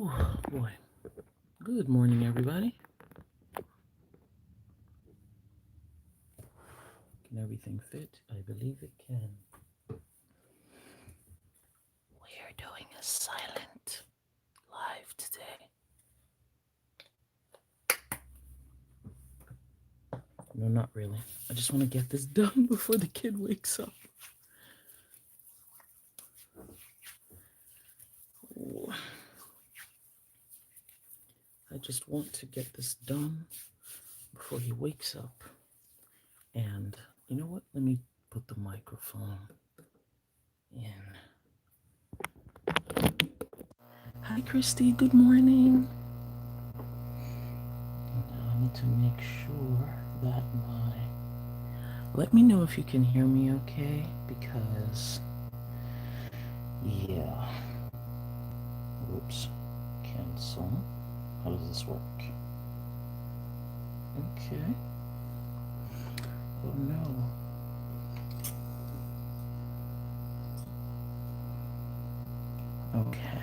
Oh boy. Good morning, everybody. Can everything fit? I believe it can. We are doing a silent live today. No, not really. I just want to get this done before the kid wakes up. Oh, I just want to get this done before he wakes up. And you know what? Let me put the microphone in. Hi, Christy. Good morning. Now I need to make sure that my... Let me know if you can hear me okay, because... Yeah. Oops. Cancel. How does this work? Okay. Oh no. Okay.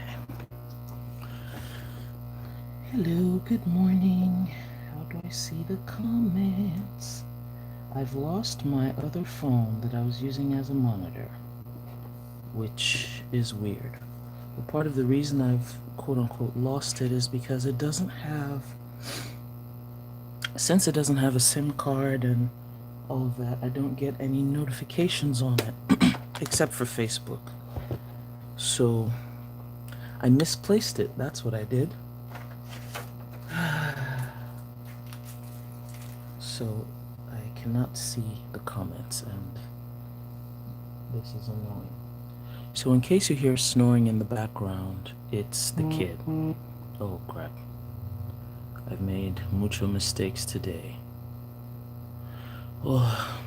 Hello, good morning. How do I see the comments? I've lost my other phone that I was using as a monitor, which is weird. But part of the reason I've quote unquote lost it is because it doesn't have, since it doesn't have a SIM card and all of that, I don't get any notifications on it, except for Facebook. So I misplaced it, that's what I did. So I cannot see the comments, and this is annoying. So in case you hear snoring in the background, it's the kid. Oh crap. I've made mucho mistakes today. Oh,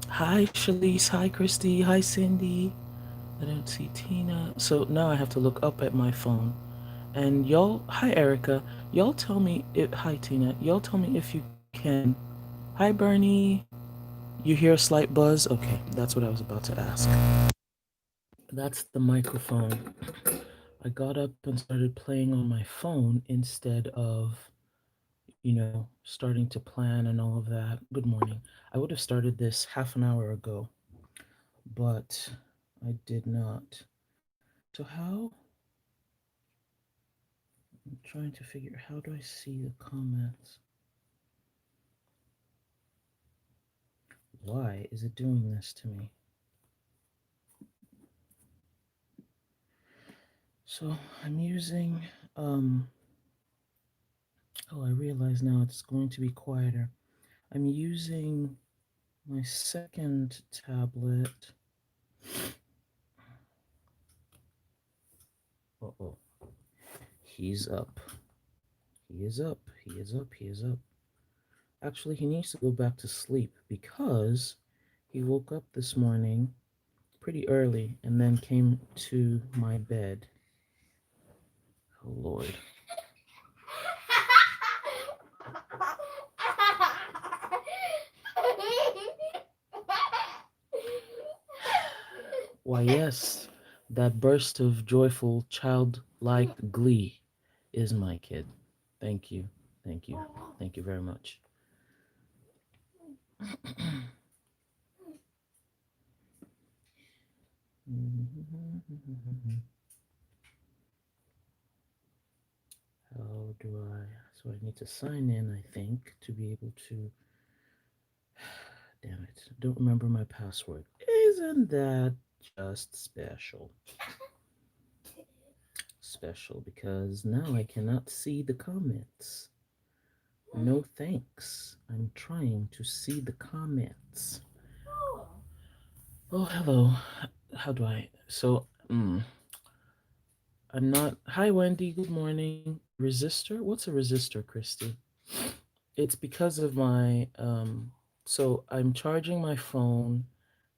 hi Shalise, hi Christy, hi Cindy. I don't see Tina. So now I have to look up at my phone. And y'all, hi Erica. Y'all tell me if, hi Tina. Y'all tell me if you can. Hi Bernie. You hear a slight buzz? Okay, that's what I was about to ask. That's the microphone. I got up and started playing on my phone instead of, starting to plan and all of that. Good morning. I would have started this half an hour ago, but I did not. So how? I'm trying to figure, how do I see the comments? Why is it doing this to me? So I'm using, oh, I realize now it's going to be quieter. I'm using my second tablet. Uh-oh. He's up. He is up. He is up. He is up. Actually, he needs to go back to sleep because he woke up this morning pretty early and then came to my bed. Oh, Lord. Why, yes, that burst of joyful, childlike glee is my kid. Thank you. Thank you. Thank you very much. How do I? So I need to sign in, I think, to be able to. Damn it. Don't remember my password. Isn't that just special? Special because now I cannot see the comments. No thanks. I'm trying to see the comments. Oh, hello. How do I? So, I'm not. Hi, Wendy. Good morning. Resistor? What's a resistor, Christy? It's because of my. So I'm charging my phone,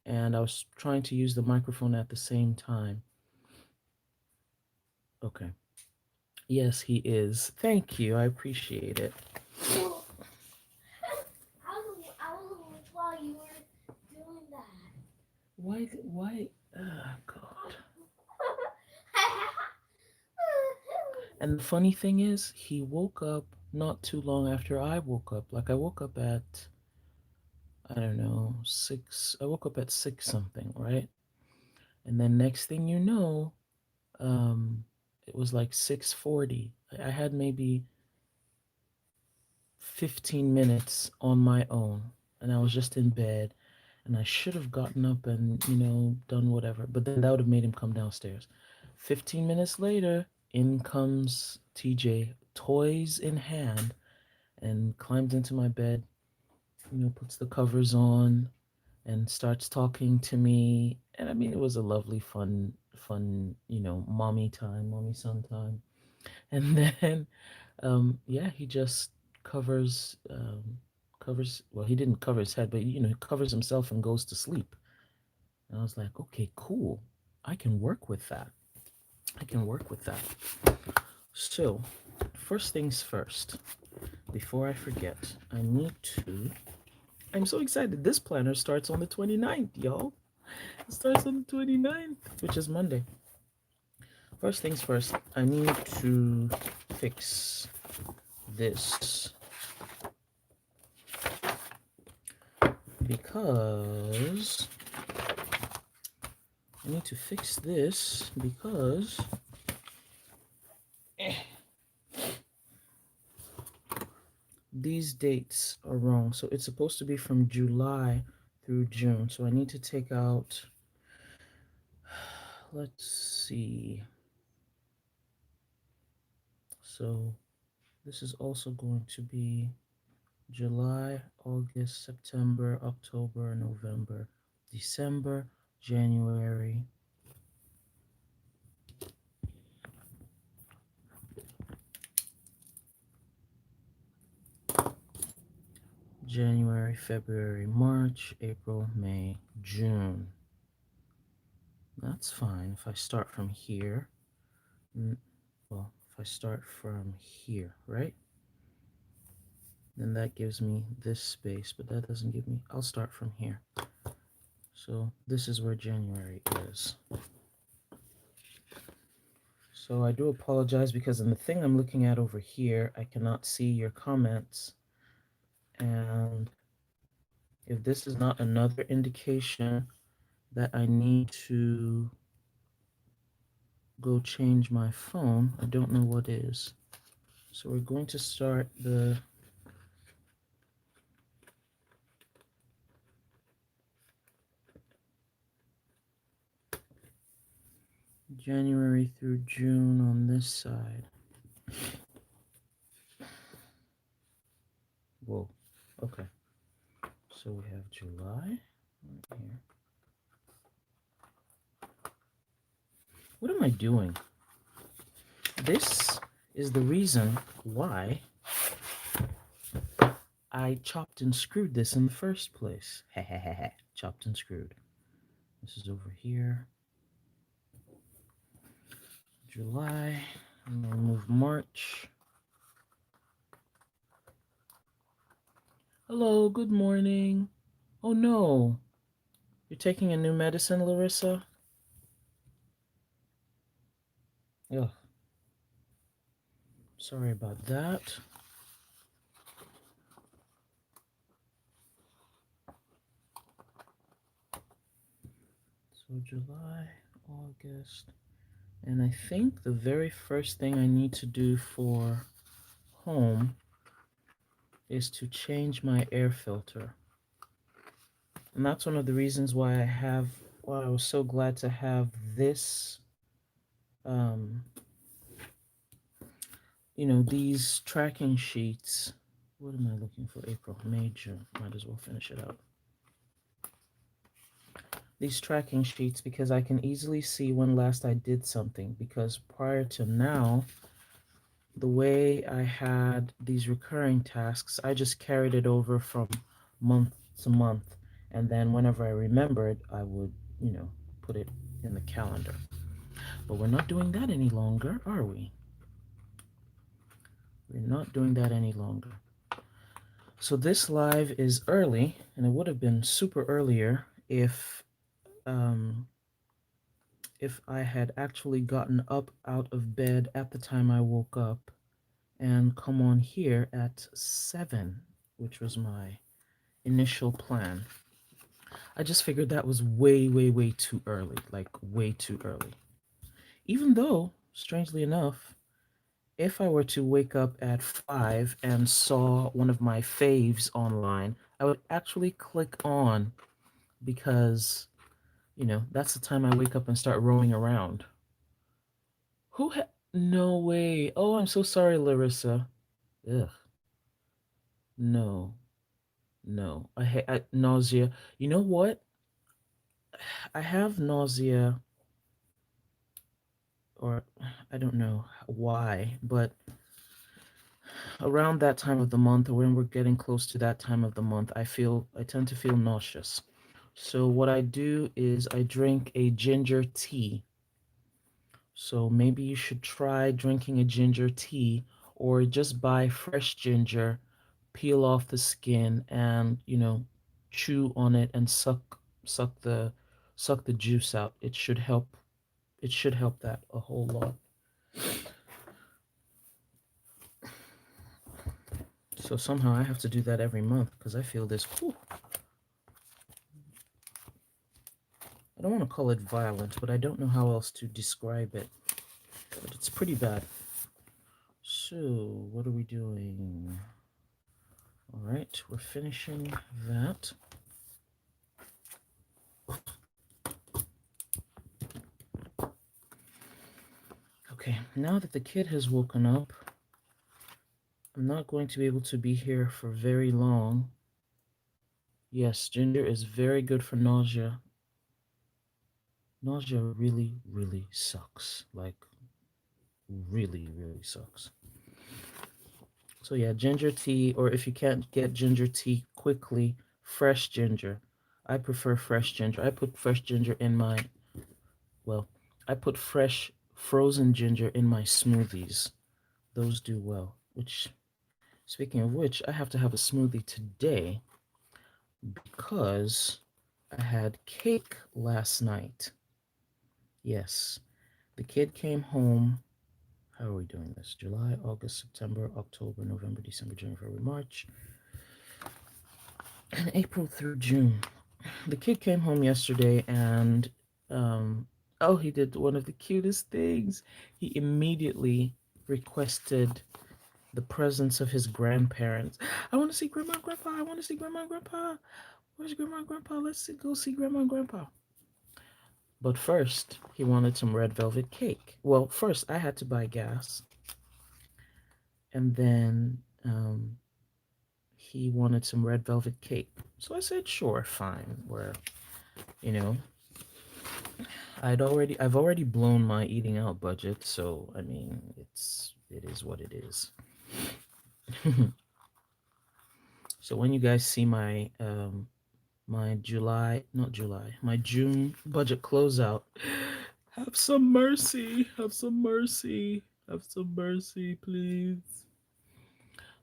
and I was trying to use the microphone at the same time. Okay. Yes, he is. Thank you. I appreciate it. While you were doing that. Why? Oh, God. And the funny thing is, he woke up not too long after I woke up. Like I woke up at, I don't know, 6. I woke up at 6 something, right? And then next thing you know, um, it was like 6:40. I had maybe 15 minutes on my own, and I was just in bed, and I should have gotten up and, done whatever, but then that would have made him come downstairs. 15 minutes later, in comes TJ, toys in hand, and climbs into my bed, puts the covers on and starts talking to me. And I mean, it was a lovely, fun, mommy time, mommy son time. And then, yeah, he just covers. Well, he didn't cover his head, but he covers himself and goes to sleep. And I was like, okay, cool. I can work with that. I can work with that. So, first things first. Before I forget, I need to. I'm so excited. This planner starts on the 29th, y'all. It starts on the 29th, which is Monday. First things first, I need to fix this because these dates are wrong. So it's supposed to be from July through June. So I need to take out, let's see. So this is also going to be July, August, September, October, November, December, January, February, March, April, May, June. That's fine if I start from here. Well, if I start from here, right? Then that gives me this space, but that doesn't give me, I'll start from here. So this is where January is. So I do apologize because in the thing I'm looking at over here, I cannot see your comments. And if this is not another indication that I need to go change my phone, I don't know what is. So we're going to start the January through June on this side. Whoa, okay. So we have July right here. What am I doing? This is the reason why I chopped and screwed this in the first place. Chopped and screwed. This is over here. July. I'm gonna remove March. Hello, good morning. Oh no. You're taking a new medicine, Larissa? Ugh. Sorry about that. So July, August. And I think the very first thing I need to do for home is to change my air filter. And that's one of the reasons why I was so glad to have this, um, these tracking sheets. What am I looking for? April, May, June. Might as well finish it out. These tracking sheets because I can easily see when last I did something, because prior to now, the way I had these recurring tasks, I just carried it over from month to month, and then whenever I remembered, I would, put it in the calendar. But we're not doing that any longer, are we? We're not doing that any longer. So this live is early, and it would have been super earlier if I had actually gotten up out of bed at the time I woke up and come on here at 7, which was my initial plan. I just figured that was way, way, way too early. Like, way too early. Even though, strangely enough, if I were to wake up at 5 and saw one of my faves online, I would actually click on because, that's the time I wake up and start roaming around. No way. Oh, I'm so sorry, Larissa. Ugh. No. No. Nausea. You know what? I have nausea, or I don't know why, but around that time of the month, or when we're getting close to that time of the month, I tend to feel nauseous. So what I do is I drink a ginger tea. So maybe you should try drinking a ginger tea, or just buy fresh ginger, peel off the skin, and chew on it and suck the suck the juice out. It should help. It should help that a whole lot. So somehow I have to do that every month because I feel this. Whew, I don't want to call it violent, but I don't know how else to describe it. But it's pretty bad. So, what are we doing? All right, we're finishing that. Okay, now that the kid has woken up, I'm not going to be able to be here for very long. Yes, ginger is very good for nausea. Nausea really, really sucks. Like, really, really sucks. So yeah, ginger tea, or if you can't get ginger tea quickly, fresh ginger. I prefer fresh ginger. I put fresh ginger in my, well, I put fresh frozen ginger in my smoothies. Those do well. Which, speaking of which, I have to have a smoothie today because I had cake last night. Yes, the kid came home. How are we doing this? July, August, September, October, November, December, January, February, March, and April through June. The kid came home yesterday and, oh, he did one of the cutest things. He immediately requested the presence of his grandparents. I want to see Grandma and Grandpa. I want to see Grandma and Grandpa. Where's Grandma and Grandpa? Go see Grandma and Grandpa. But first, he wanted some red velvet cake. Well, first I had to buy gas, and then he wanted some red velvet cake. So I said, sure, fine. You know, I've already blown my eating out budget, so I mean, it is what it is. So when you guys see my not July, my June budget closeout, have some mercy, have some mercy, have some mercy, please.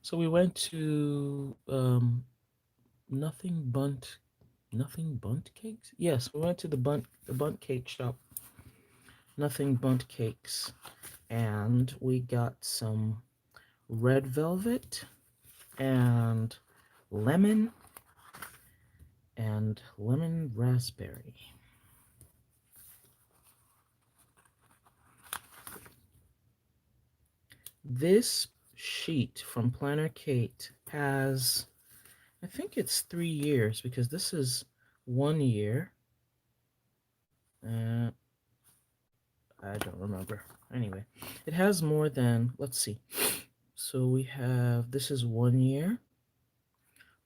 So we went to nothing bunt nothing bunt cakes. Yes, we went to the bunt cake shop. Nothing bunt cakes, and we got some red velvet and lemon lemon raspberry. This sheet from Planner Kate has, I think it's 3 years because this is 1 year. Uh, I don't remember. Anyway, it has more than, let's see. So we have, this is 1 year.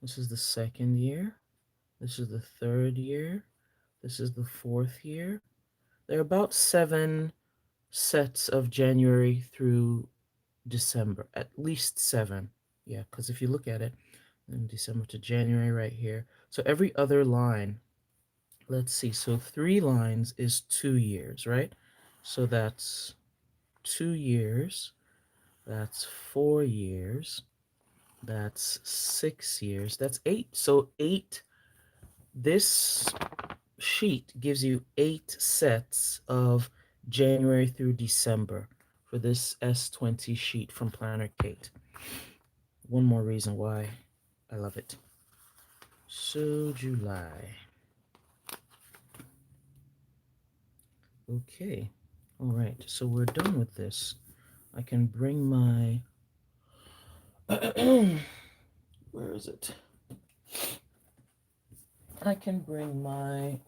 This is the second year. This is the third year. This is the fourth year. There are about 7 sets of January through December, at least 7. Yeah, because if you look at it, in December to January right here. So every other line, let's see, so 3 lines is 2 years, right? So that's 2 years, that's 4 years, that's 6 years, that's 8. So 8, this sheet gives you 8 sets of January through December for this S20 sheet from Planner Kate. One more reason why I love it. So July. Okay. All right. So we're done with this. I can bring my where is it? I can bring my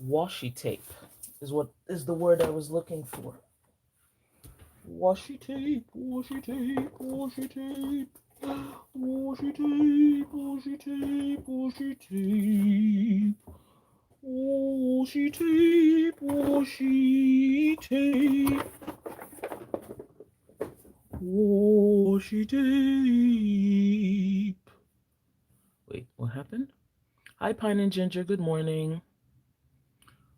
washi tape is the word I was looking for. Washi tape, washi tape, washi tape, washi tape, washi tape, washi tape, washi tape, washi tape, washi tape. Wait, what happened? Hi, Pine and Ginger. Good morning.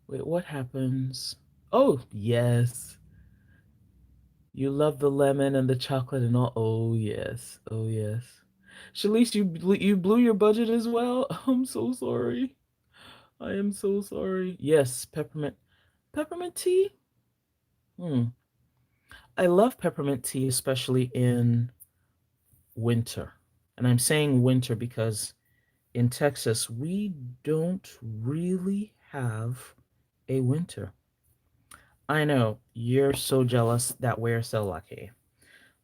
Wait, what happens? Oh, yes. You love the lemon and the chocolate and all. Oh yes. Oh yes. Shalice, you blew your budget as well. I'm so sorry. I am so sorry. Yes, peppermint tea. Hmm. I love peppermint tea, especially in winter. And I'm saying winter because in Texas we don't really have a winter. I know you're so jealous that we're so lucky.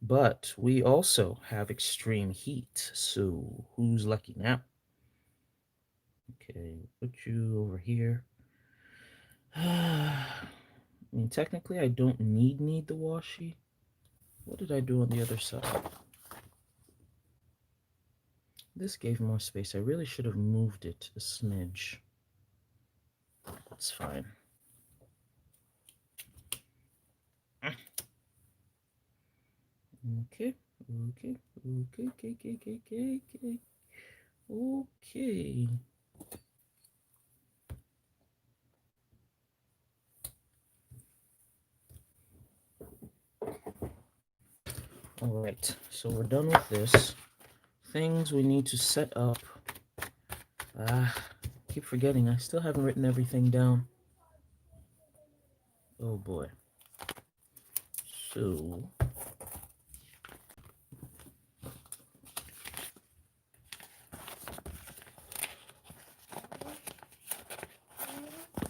But we also have extreme heat. So who's lucky now? Okay, put you over here. I mean, technically, I don't need the washi. What did I do on the other side? This gave more space. I really should have moved it a smidge. That's fine. Okay, okay, okay, okay, okay, okay, okay. Okay. All right, so we're done with this. Things we need to set up. Keep forgetting. I still haven't written everything down. Oh boy. So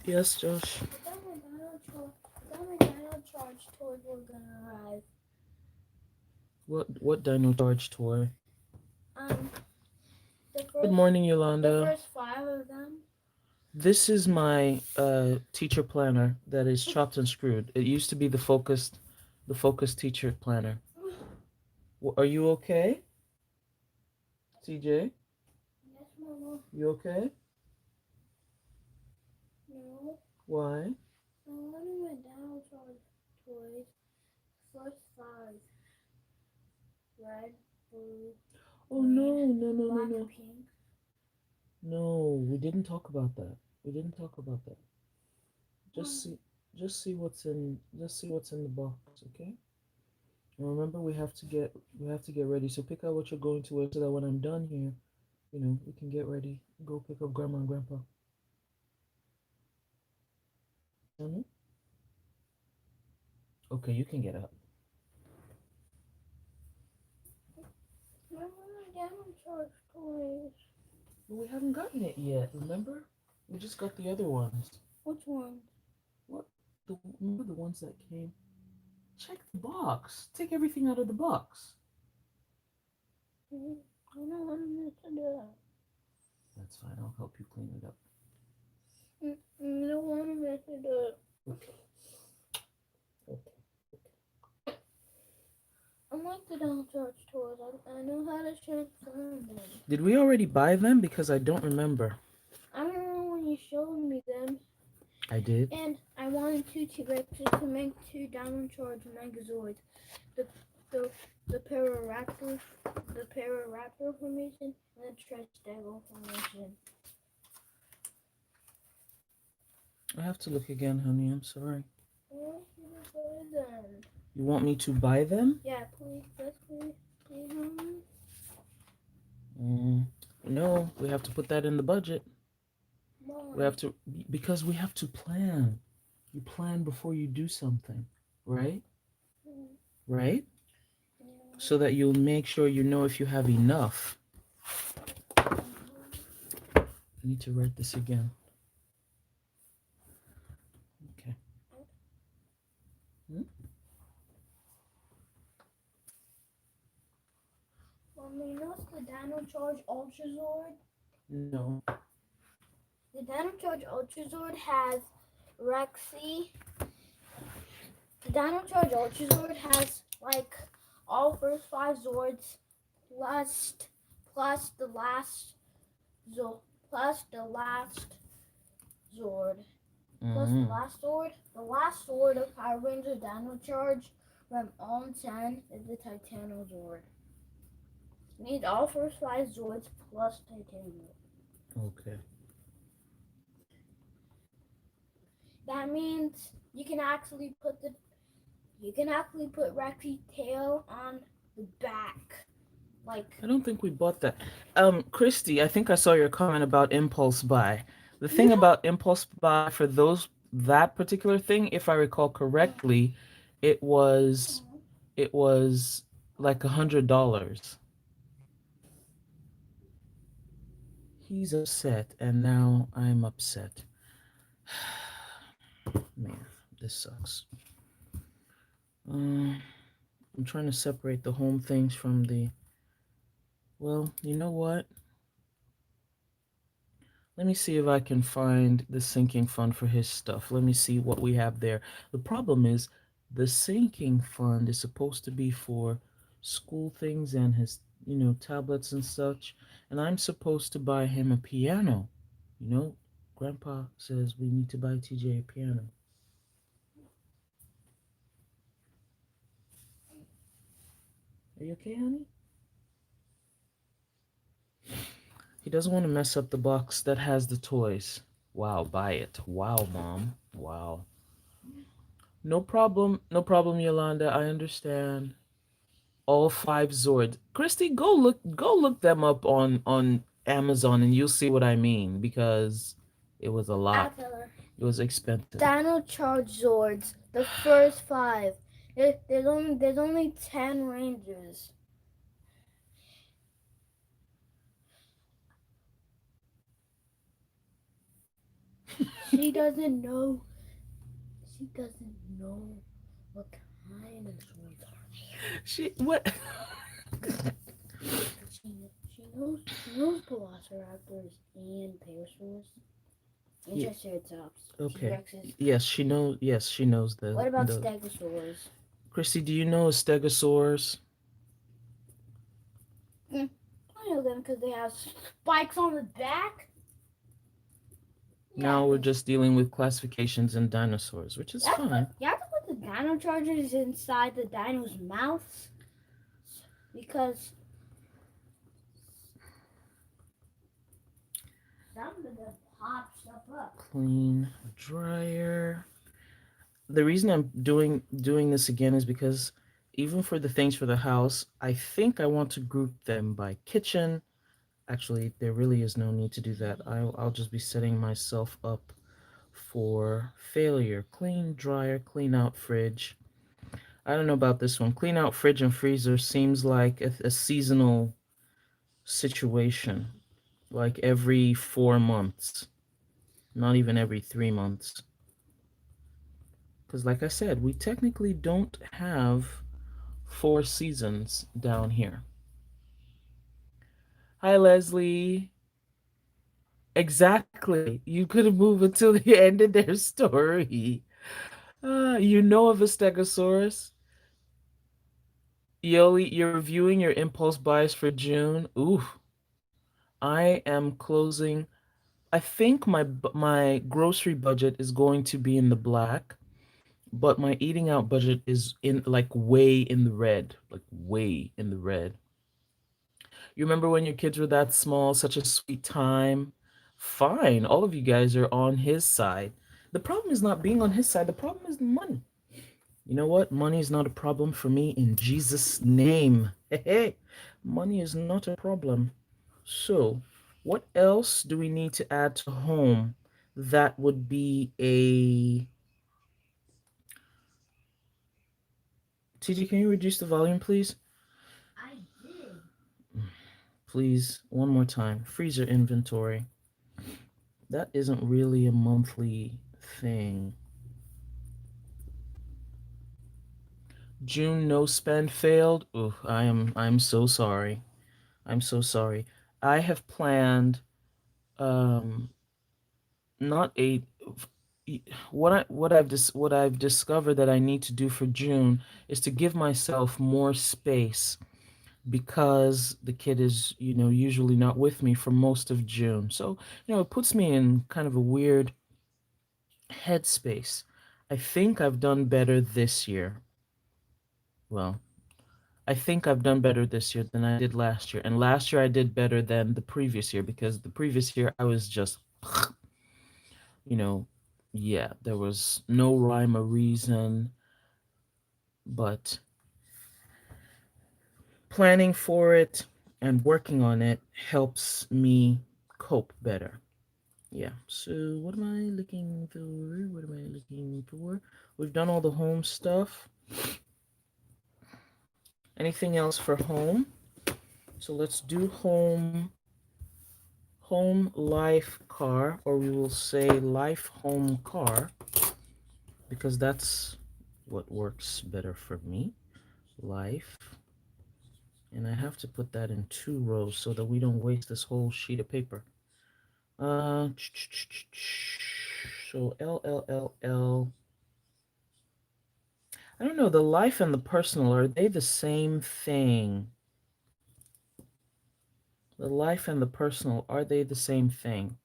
yes, Josh. What dino charge toy? Good morning, Yolanda. The first 5 of them. This is my teacher planner that is chopped and screwed. It used to be the focus teacher planner. Are you okay, CJ? Yes, Mama. You okay? No. Why? I wanted my dinosaur toys. First 5. Red, blue, Oh green, no, black, pink. no. We didn't talk about that. We didn't talk about that. Just see, just see what's in the box, okay? And remember, we have to get ready. So pick out what you're going to wear so that when I'm done here, we can get ready. Go pick up Grandma and Grandpa. Honey? Okay, you can get up. I want my dinosaur toys. But we haven't gotten it yet. Remember? We just got the other ones. Which one? What? Remember the ones that came? Check the box. Take everything out of the box. I don't want to do that. That's fine. I'll help you clean it up. I don't want to do it. Okay. Okay. I like the dinosaur toys. I know how to transform them. Did we already buy them? Because I don't remember. I don't know when you showed me them. I did. And I wanted two T-Rexes to make 2 dinosaur Megazords. The Pararaptor formation, and the Triceratops formation. I have to look again, honey. I'm sorry. I want you to buy them. You want me to buy them? Yeah, please, yes, please, please, mommy. Mm, no, we have to put that in the budget. We Why? have to, because we have to plan. You plan before you do something, right? Mm, Right? yeah. So that you'll make sure you know if you have enough. Mhm. I need to write this again. Okay. Hmm? Mommy, you know the Dino Charge Ultra Zord? No. The Dino Charge Ultra Zord has Rexy. The Dino Charge Ultra Zord has like all first five Zords plus plus the last Zord plus the last Zord plus the Mm. last Zord. The last Zord of Power Ranger Dino Charge from All 10 is the Titano Zord. You need all first five Zords plus Titano. Okay. That means you can actually put Rexy tail on the back. Like I don't think we bought that. Christy, I think I saw your comment about impulse buy. The you thing know about impulse buy for those that particular thing, if I recall correctly, it was it was like $100. He's upset, and now I'm upset. Man, this sucks. Um, I'm trying to separate the home things from the. Well, you know what? Let me see if I can find the sinking fund for his stuff. Let me see what we have there. The problem is the sinking fund is supposed to be for school things and his, tablets and such. And I'm supposed to buy him a piano. You know, Grandpa says we need to buy TJ a piano. Are you okay, honey? He doesn't want to mess up the box that has the toys. Wow, buy it. Wow, Mom. Wow. No problem. No problem, Yolanda. I understand. All five Zords. Christy, go look them up on Amazon and you'll see what I mean because it was a lot. Avatar. It was expensive. Dino Charge Zords, the first five. There's only 10 Rangers. She doesn't know. She doesn't know what kind of Zords are. She what? She knows Velociraptors and Parasaurs and Yeah, Triceratops, okay. T-Rexes. Yes, she knows. Yes, she knows What about the. Stegosaurs? Christy, do you know Stegosaurus? I know them because they have spikes on the back. Yeah, Now we're because just dealing with classifications and dinosaurs, which is fine. you have to put the dino chargers inside the dino's mouths because some of them pop stuff up. Clean dryer. The reason I'm doing this again is because even for the things for the house, I think I want to group them by kitchen. Actually, there really is no need to do that. I'll just be setting myself up for failure. Clean dryer, clean out fridge. I don't know about this one. Clean out fridge and freezer seems like a seasonal situation, like every 4 months, not even every 3 months. Because, like I said, we technically don't have 4 seasons down here. Hi, Leslie. Exactly. You could have moved until the end of their story. You know of a Stegosaurus? Yoli, you're reviewing your impulse buys for June. Ooh, I am closing. I think my grocery budget is going to be in the black, but my eating out budget is in like way in the red, like way in the red. You remember when your kids were that small, such a sweet time? Fine, all of you guys are on his side. The problem is not being on his side. The problem is the money. You know what? Money is not a problem for me in Jesus' name. Hey, hey. Money is not a problem. So, what else do we need to add to home that would be a. TJ, can you reduce the volume, please? I did. Please, one more time. Freezer inventory. That isn't really a monthly thing. June no spend failed. Ooh, I'm so sorry. I'm so sorry. I have planned um not a what I've discovered that I need to do for June is to give myself more space because the kid is, usually not with me for most of June. So, it puts me in kind of a weird headspace. I think I've done better this year. Well, I think I've done better this year than I did last year. And last year I did better than the previous year because the previous year I was just, you know, yeah, there was no rhyme or reason, but planning for it and working on it helps me cope better. Yeah. So what am I looking for? What am I looking for? We've done all the home stuff. Anything else for home? So let's do home life car, or we will say life home car because that's what works better for me. Life. And I have to put that in 2 rows so that we don't waste this whole sheet of paper. Uh, so L. I don't know, the life and the personal, are they the same thing? The life and the personal, are they the same thing?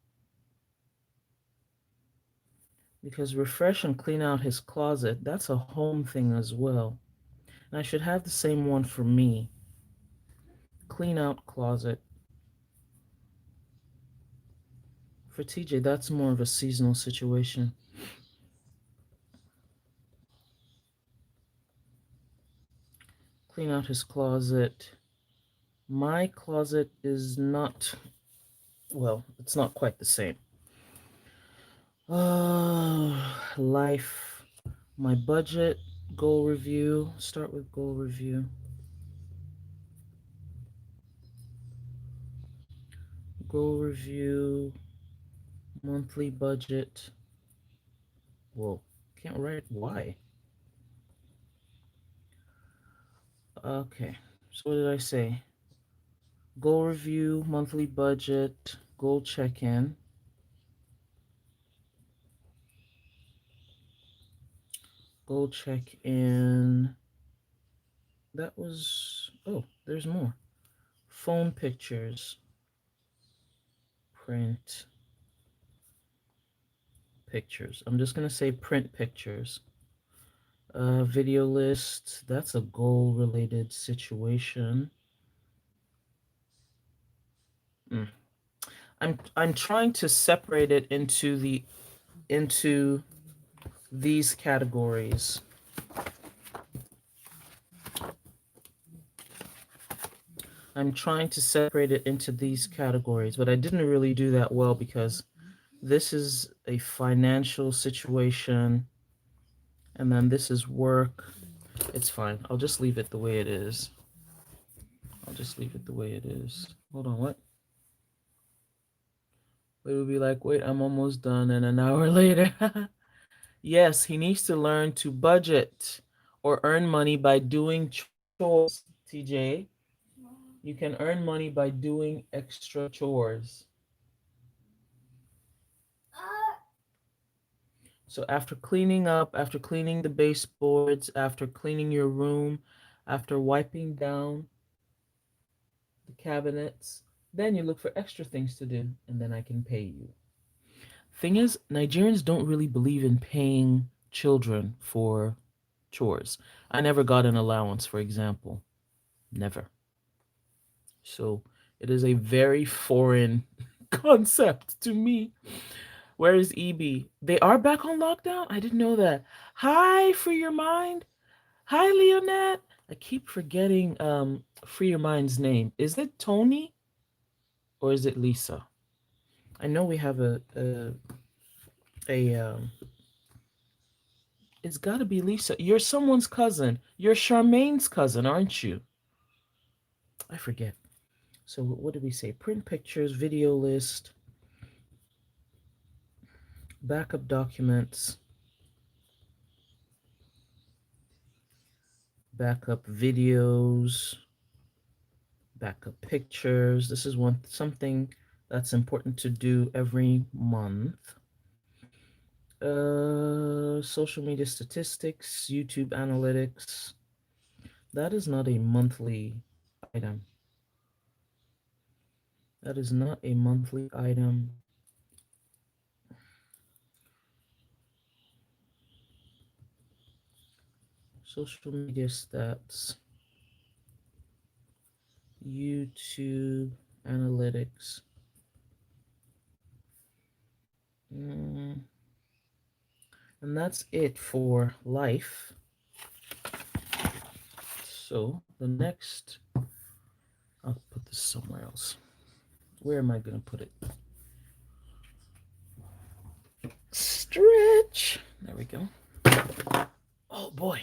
Because refresh and clean out his closet, that's a home thing as well. And I should have the same one for me. Clean out closet. For TJ, that's more of a seasonal situation. Clean out his closet. My closet is not, well, it's not quite the same. Life. My budget, goal review. Start with goal review. Goal review, monthly budget. Whoa, can't write why. Okay, so what did I say? Goal review, monthly budget, goal check in. Goal check in. That was. Oh, there's more. Phone pictures. Print pictures. I'm just going to say print pictures. Video list. That's a goal related situation. Mm. I'm trying to separate it into these categories. I'm trying to separate it into these categories, but I didn't really do that well because this is a financial situation and then this is work. It's fine. I'll just leave it the way it is. I'll just leave it the way it is. Hold on, what? It would be like, wait, I'm almost done, and an hour later. Yes, he needs to learn to budget or earn money by doing chores, TJ. You can earn money by doing extra chores. Uh, So after cleaning up, after cleaning the baseboards, after cleaning your room, after wiping down the cabinets, then you look for extra things to do, and then I can pay you. Thing is, Nigerians don't really believe in paying children for chores. I never got an allowance, for example. Never. So it is a very foreign concept to me. Where is EB? They are back on lockdown? I didn't know that. Hi, Free Your Mind. Hi, Leonette. I keep forgetting Free Your Mind's name. Is it Tony or is it Lisa? I know we have a it's got to be Lisa. You're someone's cousin. You're Charmaine's cousin, aren't you? I forget. So what did we say? Print pictures, video list, backup documents, backup videos, backup pictures. This is one something that's important to do every month. Social media statistics, YouTube analytics. That is not a monthly item. That is not a monthly item. Social media stats, YouTube analytics. Mm, and that's it for life. So the next, I'll put this somewhere else. Where am I going to put it? Stretch. There we go. Oh boy.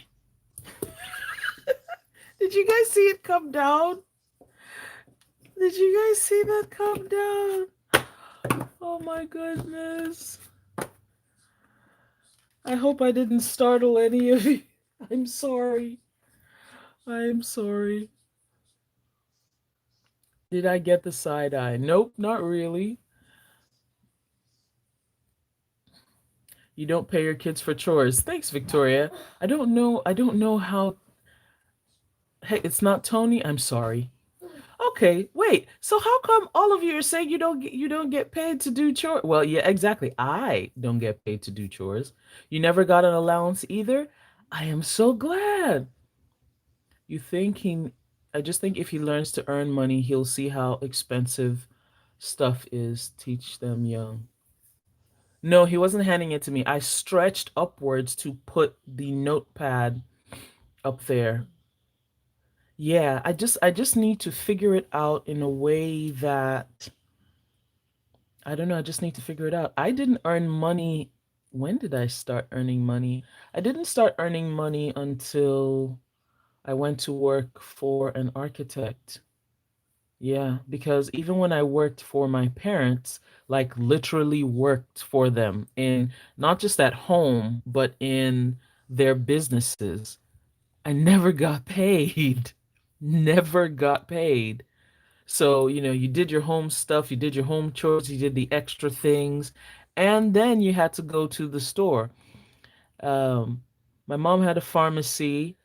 Did you guys see it come down? Did you guys see that come down? Oh my goodness. I hope I didn't startle any of you. I'm sorry. I'm sorry. Did I get the side eye? Nope, not really. You don't pay your kids for chores. Thanks, Victoria. I don't know how. Hey, it's not Tony. I'm sorry. Okay, wait. So how come all of you are saying you don't get paid to do chores? Well, yeah, exactly. I don't get paid to do chores. You never got an allowance either. I am so glad. You think he I just think if he learns to earn money, he'll see how expensive stuff is. Teach them young. No, he wasn't handing it to me. I stretched upwards to put the notepad up there. Yeah, I just need to figure it out in a way that I don't know, I just need to figure it out. I didn't earn money. When did I start earning money? I didn't start earning money until I went to work for an architect. Yeah, because even when I worked for my parents, like literally worked for them in not just at home, but in their businesses, I never got paid. Never got paid. So, you did your home stuff, you did your home chores, you did the extra things, and then you had to go to the store. Um, my mom had a pharmacy.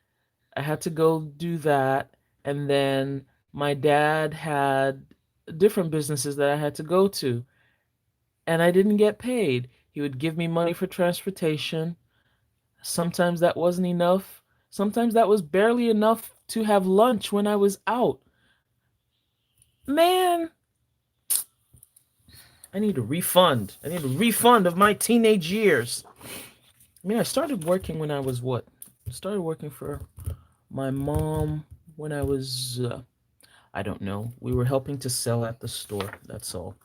I had to go do that. And then my dad had different businesses that I had to go to. And I didn't get paid. He would give me money for transportation. Sometimes that wasn't enough. Sometimes that was barely enough to have lunch when I was out. Man, I need a refund. I need a refund of my teenage years. I mean, I started working when I was what? I started working for my mom when I was I don't know. We were helping to sell at the store. That's all.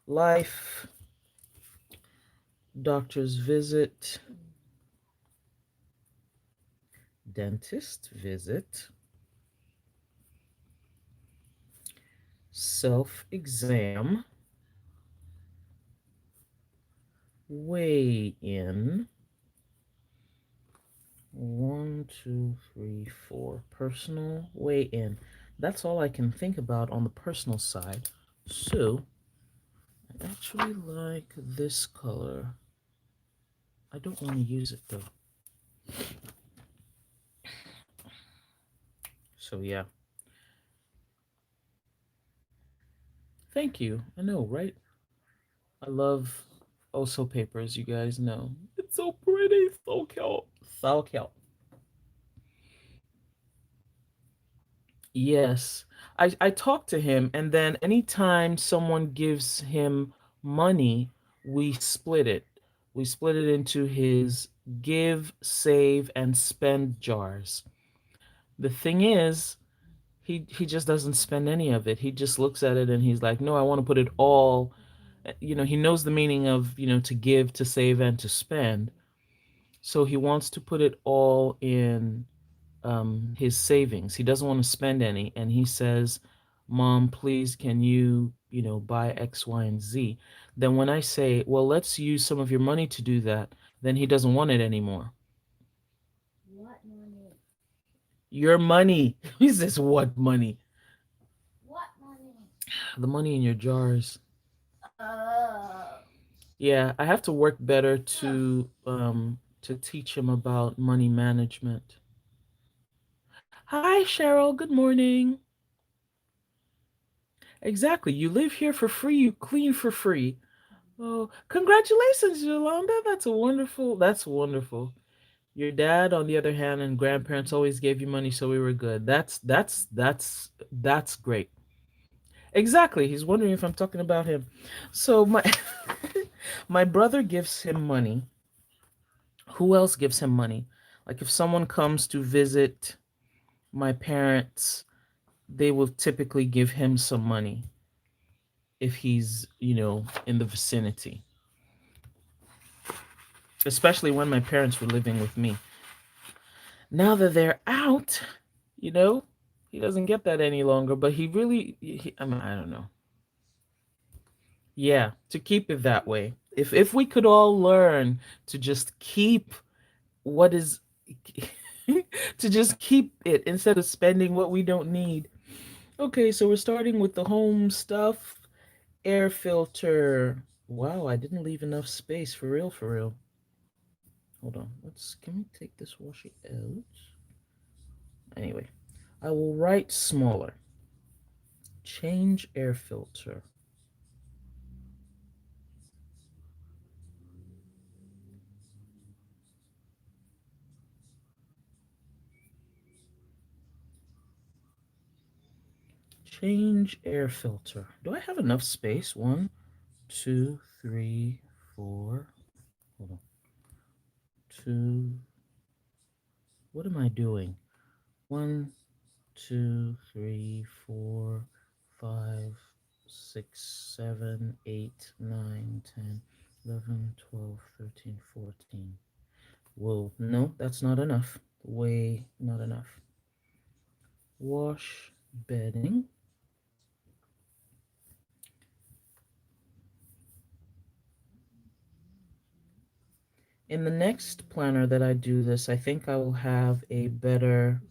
Life, doctor's visit, dentist visit, self exam, weigh in. One, two, three, four. Personal weigh in. That's all I can think about on the personal side. So, I actually like this color. I don't want to use it though. So, yeah. Thank you. I know, right? I love Oso paper, as you guys know. It's so pretty, so cute. So cute. Yes. I talk to him, and then anytime someone gives him money we split it. We split it into his give, save, and spend jars. The thing is, he just doesn't spend any of it. He just looks at it and he's like, "No, I want to put it all." He knows the meaning of, to give, to save, and to spend. So he wants to put it all in his savings. He doesn't want to spend any, and he says, "Mom, please, can you buy X, Y, and Z?" Then when I say, "Well, let's use some of your money to do that," then he doesn't want it anymore. What money? Your money. He says, "What money?" What money? The money in your jars. Oh. Yeah, I have to work better to teach him about money management. Hi, Cheryl. Good morning. Exactly. You live here for free. You clean for free. Oh, congratulations, Yolanda. That's wonderful. Your dad, on the other hand, and grandparents always gave you money, so we were good. That's great. Exactly. He's wondering if I'm talking about him. So my my brother gives him money. Who else gives him money? Like if someone comes to visit my parents, they will typically give him some money if he's in the vicinity, especially when my parents were living with me. Now that they're out, you know, he doesn't get that any longer, but I mean, I don't know. Yeah, to keep it that way. If we could all learn to just keep what is to just keep it instead of spending what we don't need. Okay, so we're starting with the home stuff. Air filter. Wow, I didn't leave enough space for real, for real. Hold on. Can we take this washer out? Anyway, I will write smaller. Change air filter. Change air filter. Do I have enough space? One, two, three, four. Hold on. Two. What am I doing? One, two, three, four, five, six, 7, 8, 9, 10, 11, 12, 13, 14. Whoa, no, that's not enough. Way not enough. Wash bedding. In the next planner that I do this, I think I will have a better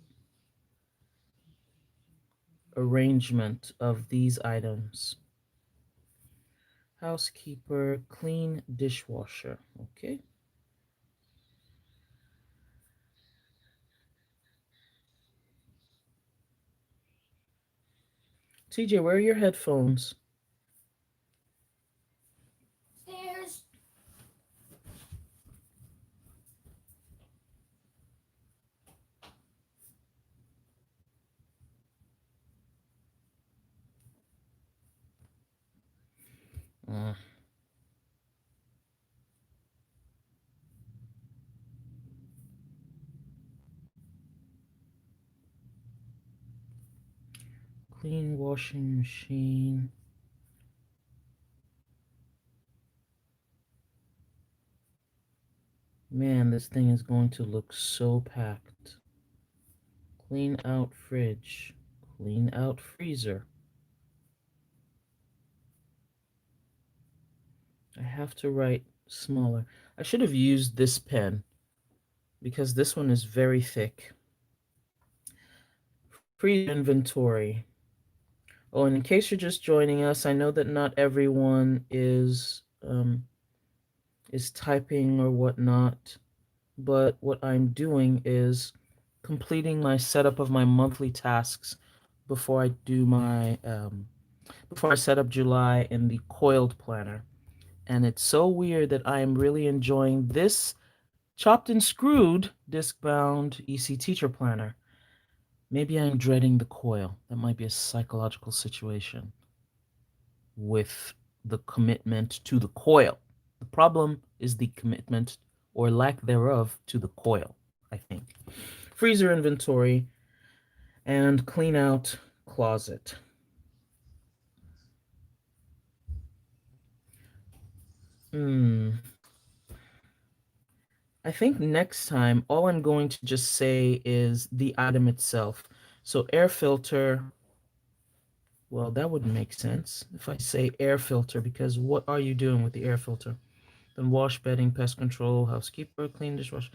arrangement of these items. Housekeeper, clean dishwasher. Okay. TJ, where are your headphones? Stairs. Uh, Clean washing machine. Man, this thing is going to look so packed. Clean out fridge. Clean out freezer. I have to write smaller. I should have used this pen because this one is very thick. Freezer inventory. Oh, and in case you're just joining us, I know that not everyone is typing or whatnot, but what I'm doing is completing my setup of my monthly tasks before I do my before I set up July in the coiled planner. And it's so weird that I am really enjoying this chopped and screwed disc bound EC teacher planner. Maybe I'm dreading the coil. That might be a psychological situation with the commitment to the coil. The problem is the commitment or lack thereof to the coil, I think. Freezer inventory and clean out closet. Hmm. I think next time, all I'm going to just say is the item itself. So air filter, well, that wouldn't make sense if I say air filter, because what are you doing with the air filter? Then wash, bedding, pest control, housekeeper, clean dishwasher.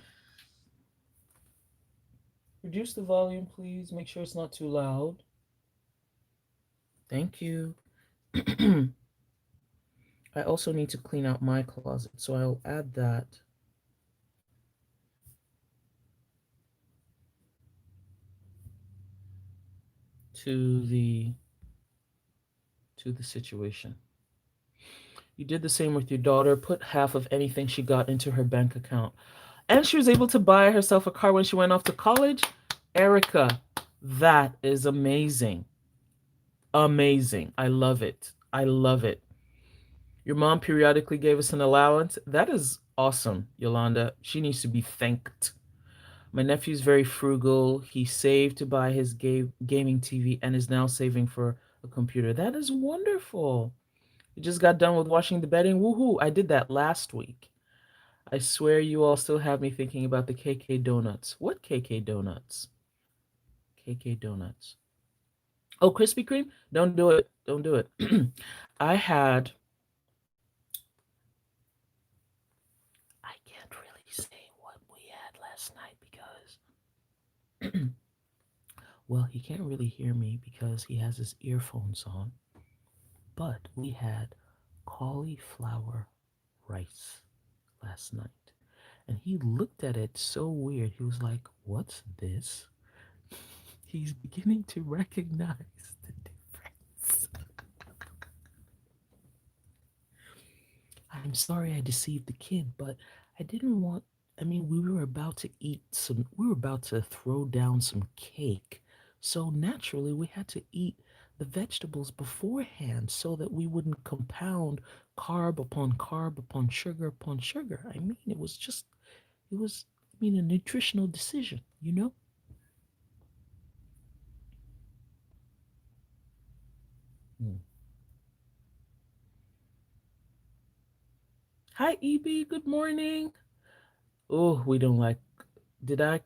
Reduce the volume, please. Make sure it's not too loud. Thank you. I also need to clean out my closet, so I'll add that to the situation. You did the same with your daughter. Put half of anything she got into her bank account. And she was able to buy herself a car when she went off to college. Erica, that is amazing. Amazing. I love it. I love it. Your mom periodically gave us an allowance. That is awesome, Yolanda. She needs to be thanked. My nephew's very frugal. He saved to buy his gaming TV and is now saving for a computer. That is wonderful. You just got done with washing the bedding. Woohoo! I did that last week. I swear you all still have me thinking about the KK donuts. What KK donuts? KK donuts. Oh, Krispy Kreme? Don't do it. Don't do it. I had, I can't really say what we had last night because, well, he can't really hear me because he has his earphones on. But we had cauliflower rice last night. And he looked at it so weird. He was like, "What's this?" He's beginning to recognize the difference. I'm sorry I deceived the kid, but I didn't want. I mean, we were about to eat some, we were about to throw down some cake. So naturally, we had to eat the vegetables beforehand so that we wouldn't compound carb upon carb upon sugar upon sugar. I mean, it was just, it was, I mean, a nutritional decision, you know? Hmm. Hi, EB. Good morning. Oh, we don't like. Did I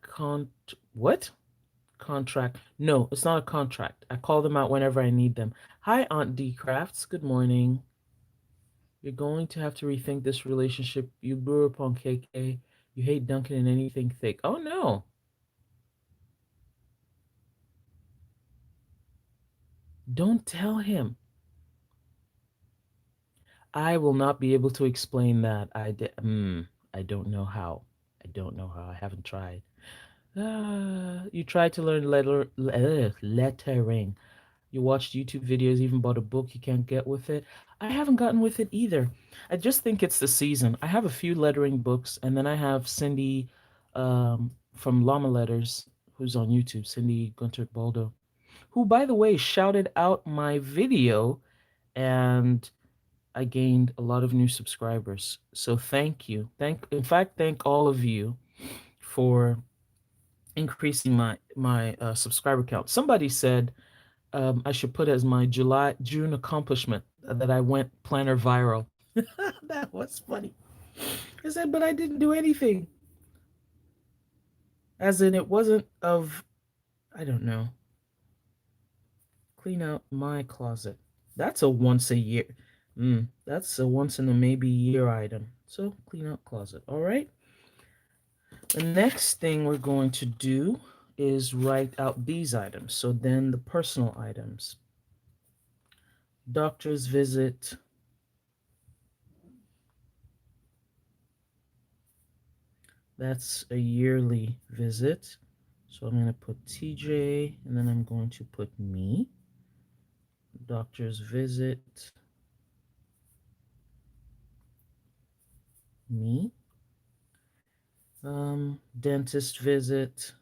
what? Contract? No, it's not a contract. I call them out whenever I need them. Hi, Aunt D Crafts. Good morning. You're going to have to rethink this relationship. You grew up on KK. You hate Dunkin' and anything thick. Oh no. Don't tell him. I will not be able to explain that. I don't know how. I don't know how. I haven't tried. You tried to learn lettering. You watched YouTube videos, even bought a book you can't get with it. I haven't gotten with it either. I just think it's the season. I have a few lettering books, and then I have Cindy from Llama Letters, who's on YouTube, Cindy Gunter Baldo, who, by the way, shouted out my video, and I gained a lot of new subscribers. So thank you. In fact, thank all of you for increasing my subscriber count. Somebody said I should put as my June accomplishment that I went planner viral. That was funny. I said, but I didn't do anything. As in, it wasn't of, I don't know, clean out my closet. That's a once a year. That's a once in a maybe year item. So clean out closet. All right. The next thing we're going to do is write out these items. So then the personal items. Doctor's visit. That's a yearly visit. So I'm going to put TJ and then I'm going to put me. Doctor's visit, me. Dentist visit,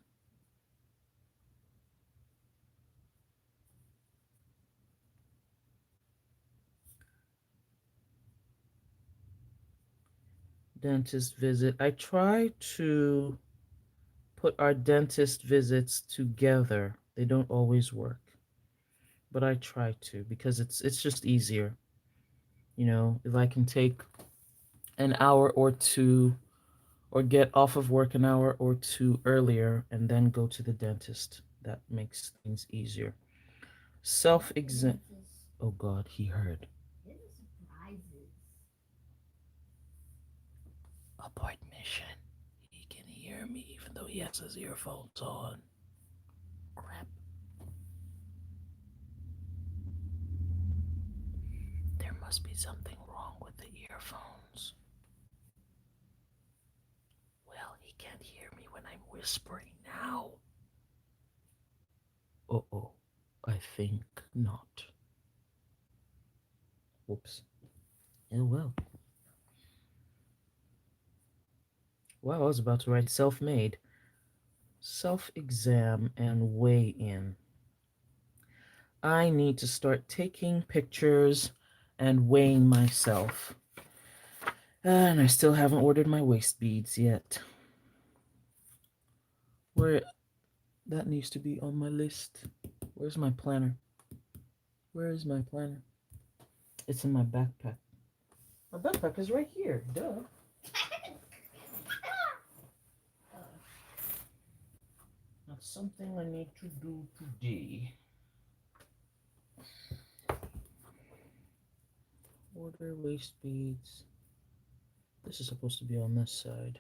Dentist visit. I try to put our dentist visits together. They don't always work, but I try to because it's just easier. You know, if I can take an hour or two or get off of work an hour or two earlier and then go to the dentist, that makes things easier. Self exam. Oh God, he heard. Abort mission. He can hear me even though he has his earphones on. Crap. There must be something wrong with the earphones. Well, he can't hear me when I'm whispering now. Uh oh. I think not. Whoops. Oh well. Wow, I was about to write self made. Self exam and weigh in. I need to start taking pictures and weighing myself. And I still haven't ordered my waist beads yet. Where that needs to be on my list. Where's my planner? Where is my planner? It's in my backpack. My backpack is right here. Duh. That's something I need to do today. Order waist beads. This is supposed to be on this side.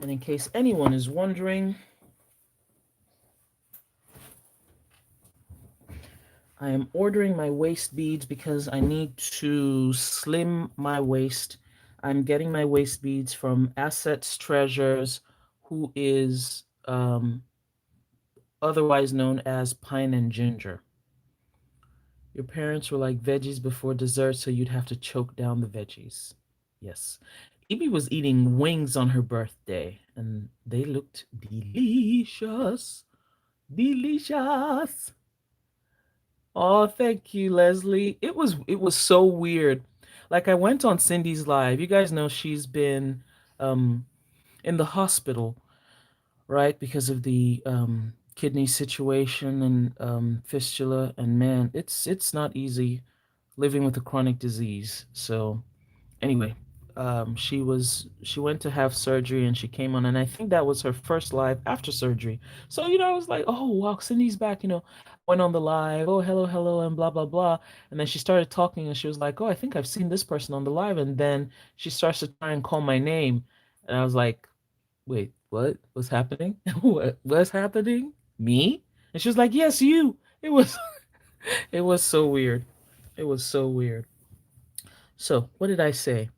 And in case anyone is wondering, I am ordering my waist beads because I need to slim my waist. I'm getting my waist beads from Assets Treasures, who is otherwise known as Pine and Ginger. Your parents were like veggies before dessert, so you'd have to choke down the veggies. Yes. Evie was eating wings on her birthday, and they looked delicious. Delicious. Oh, thank you, Leslie. It was so weird. Like I went on Cindy's live. You guys know she's been um in the hospital, right? Because of the kidney situation and fistula, and man, it's not easy living with a chronic disease. So anyway, she went to have surgery and she came on, and I think that was her first live after surgery. So I was like, oh wow, Cindy's back. Went on the live, oh hello hello, and blah blah blah, and then she started talking and she was like, oh, I think I've seen this person on the live, and then she starts to try and call my name, and I was like, wait, what? What's happening? What's happening? Me? And she was like, yes, you. It was it was so weird. It was so weird. So what did I say?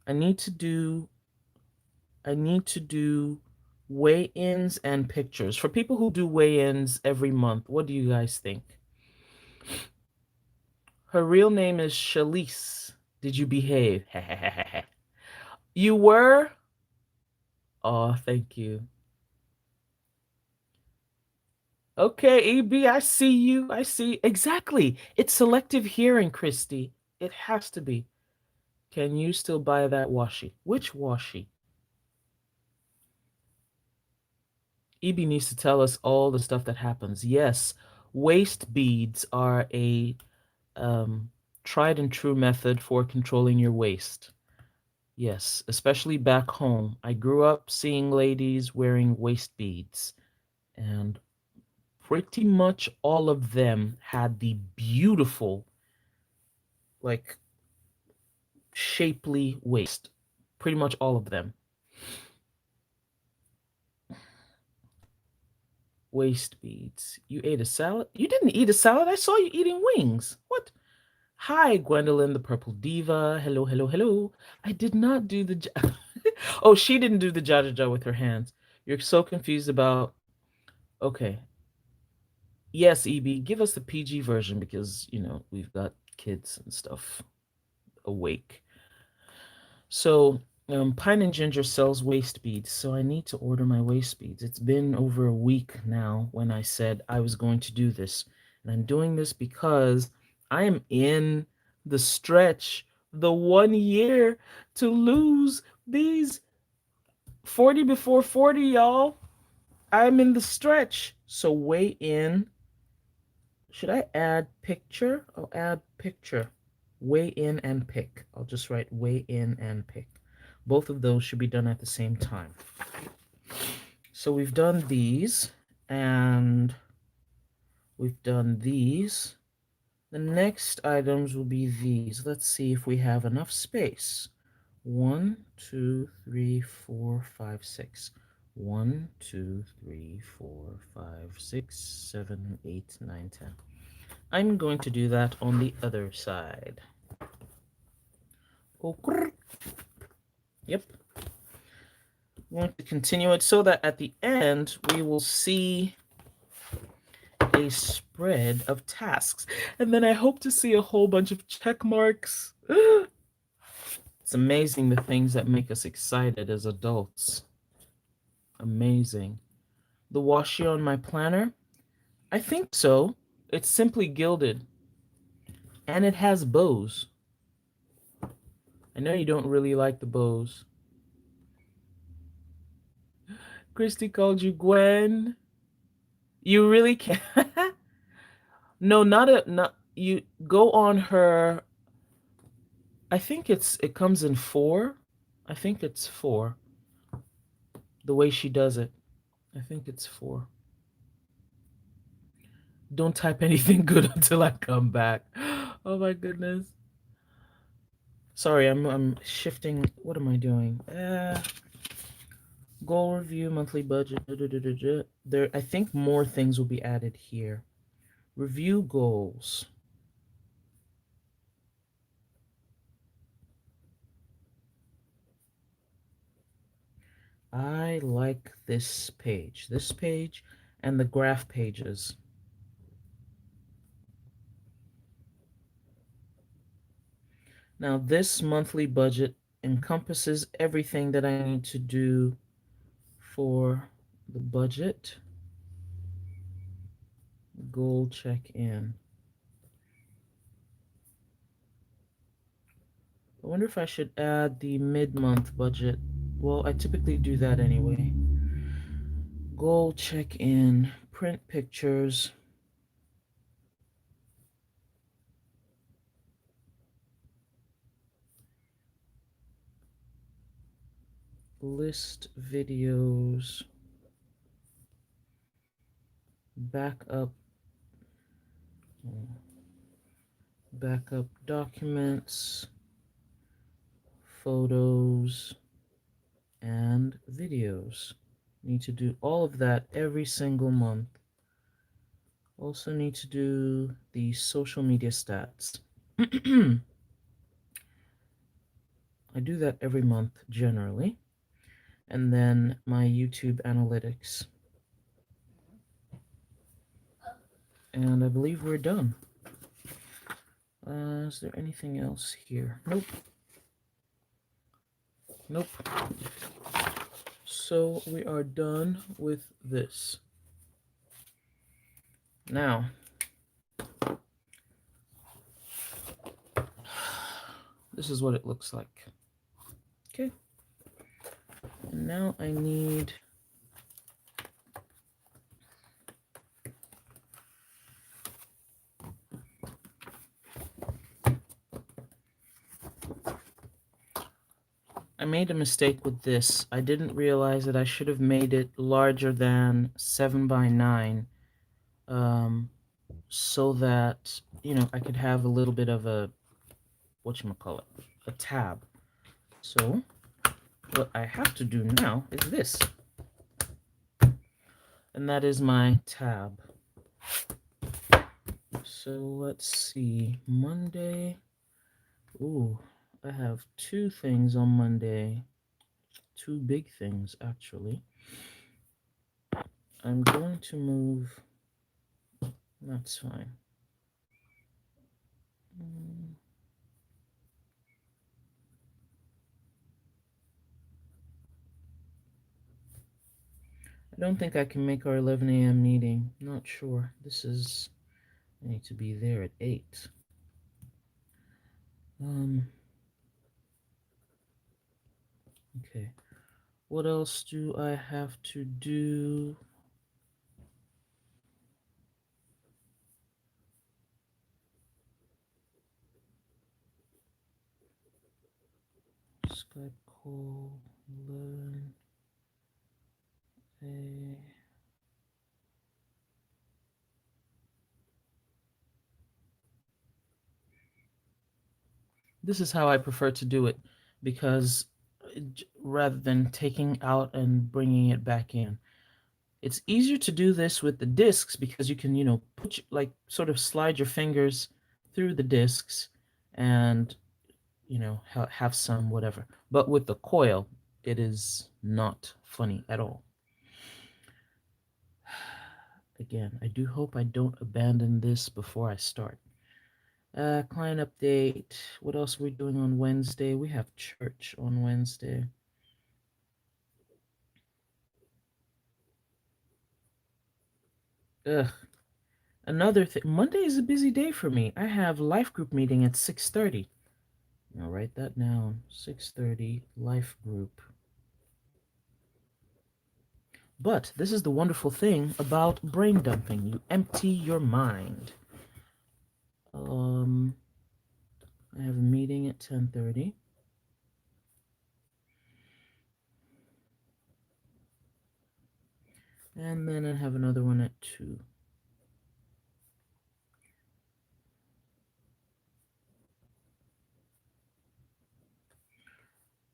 I need to do I need to do weigh-ins and pictures. For people who do weigh-ins every month, what do you guys think? Her real name is Shalise. Did you behave? You were? Oh, thank you. Okay, EB, I see you. I see. Exactly. It's selective hearing, Christy. It has to be. Can you still buy that washi? Which washi? EB needs to tell us all the stuff that happens. Yes, waist beads are a um, tried and true method for controlling your waist. Yes, especially back home. I grew up seeing ladies wearing waist beads, and pretty much all of them had the beautiful, like, shapely waist. Pretty much all of them. Waist beads. You ate a salad? You didn't eat a salad. I saw you eating wings. What? Hi, Gwendolyn, the purple diva. Hello, hello, hello. I did not do the. Oh, she didn't do the jajaja with her hands. You're so confused about. Okay. Yes, EB, give us the PG version because, we've got kids and stuff awake. So, Pine and Ginger sells waist beads, so I need to order my waist beads. It's been over a week now when I said I was going to do this. And I'm doing this because I am in the stretch, the 1 year to lose these 40 before 40, y'all. I'm in the stretch. So weigh in. Should I add picture? I'll add picture. Weigh in and pick. I'll just write weigh in and pick. Both of those should be done at the same time. So we've done these, and we've done these. The next items will be these. Let's see if we have enough space. 1, 2, 3, 4, 5, 6. 1, 2, 3, 4, 5, 6, 7, 8, 9, 10. I'm going to do that on the other side. Okay. Yep. I'm going to continue it so that at the end we will see a spread of tasks. And then I hope to see a whole bunch of check marks. It's amazing the things that make us excited as adults. Amazing. The washi on my planner? I think so. It's simply gilded. And it has bows. I know you don't really like the bows. Christy called you Gwen. You really can't. No, not you go on her. I think it comes in 4. I think it's 4. The way she does it. I think it's 4. Don't type anything good until I come back. Oh my goodness. Sorry, I'm shifting. What am I doing? Goal review, monthly budget. There, I think more things will be added here. Review goals. I like this page, and the graph pages. Now, this monthly budget encompasses everything that I need to do for the budget. Goal check-in. I wonder if I should add the mid-month budget. Well, I typically do that anyway. Goal check-in, print pictures, list videos, backup, backup documents, photos, and videos. Need to do all of that every single month. Also need to do the social media stats. I do that every month generally. And then my YouTube analytics. And I believe we're done. Is there anything else here? Nope. Nope. So we are done with this. Now, this is what it looks like. Okay. And now I need I made a mistake with this. I didn't realize that I should have made it larger than 7 by 9, so that, I could have a little bit of a, whatchamacallit, a tab. So, what I have to do now is this. And that is my tab. So, let's see. Monday. Ooh, I have 2 things on Monday. 2 big things, actually. I'm going to move. That's fine. I don't think I can make our 11 a.m. meeting. Not sure. This is. I need to be there at 8. Um, okay. What else do I have to do? Skype call 11A. This is how I prefer to do it because rather than taking out and bringing it back in, it's easier to do this with the discs because you can, put like sort of slide your fingers through the discs and, have some whatever. But with the coil, it is not funny at all. Again, I do hope I don't abandon this before I start. Client update. What else are we doing on Wednesday? We have church on Wednesday. Ugh. Another thing. Monday is a busy day for me. I have life group meeting at 6:30. I'll write that down. 6:30 life group. But this is the wonderful thing about brain dumping. You empty your mind. Um, I have a meeting at 10:30. And then I have another one at 2.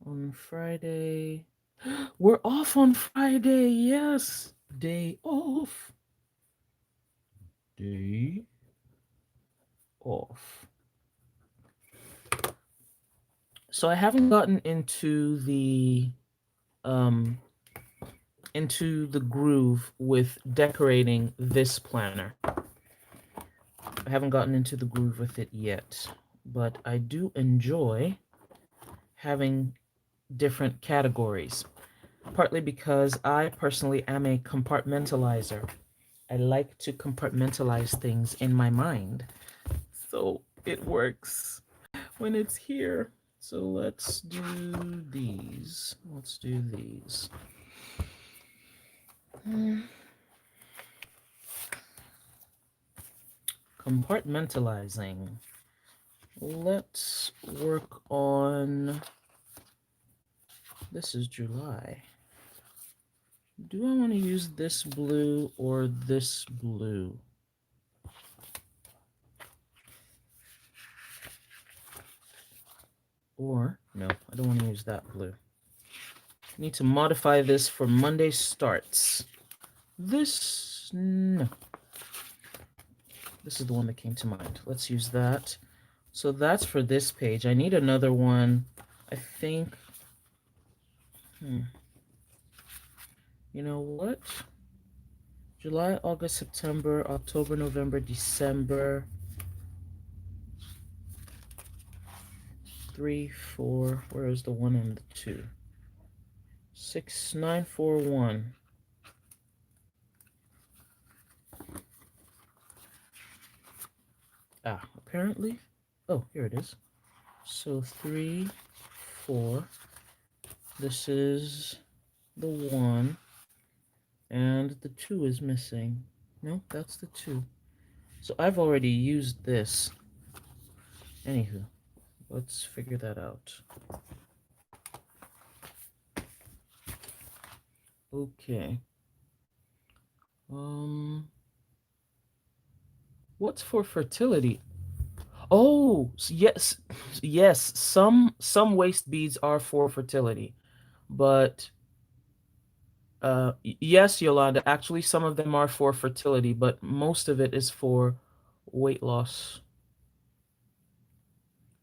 On Friday. We're off on Friday. Yes. Day off. Day off. So I haven't gotten um into the groove with decorating this planner. I haven't gotten into the groove with it yet, but I do enjoy having different categories, partly because I personally am a compartmentalizer. I like to compartmentalize things in my mind, so it works when it's here. So let's do these. Let's do these. Compartmentalizing. Let's work on. This is July. Do I want to use this blue or this blue? Or, no, I don't want to use that blue. I need to modify this for Monday starts. This, no. This is the one that came to mind. Let's use that. So that's for this page. I need another one. I think, you know what? July, August, September, October, November, December. 3, 4. Where is the 1 and the 2? 6, 9, 4, 1. Apparently. Oh, here it is. So 3, 4. This is the 1. And the 2 is missing. No, that's the 2. So I've already used this. Anywho, let's figure that out. Okay. What's for fertility? Oh, yes, yes. Some waist beads are for fertility, but yes, Yolanda. Actually, some of them are for fertility, but most of it is for weight loss.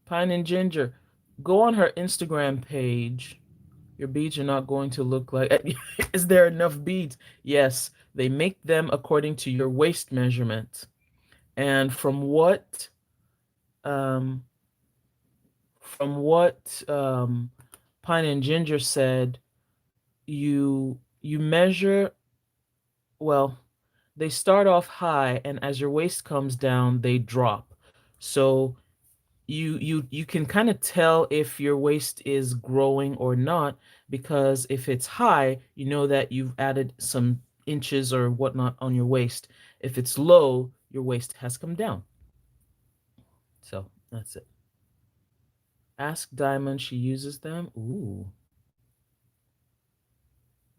Pine and Ginger, go on her Instagram page. Your beads are not going to look like. Is there enough beads? Yes, they make them according to your waist measurement. And um, from what Pine and Ginger said, you measure well, they start off high, and as your waist comes down, they drop. So you can kind of tell if your waist is growing or not, because if it's high, you know that you've added some inches or whatnot on your waist. If it's low, your waist has come down. So that's it. Ask Diamond, she uses them. Ooh.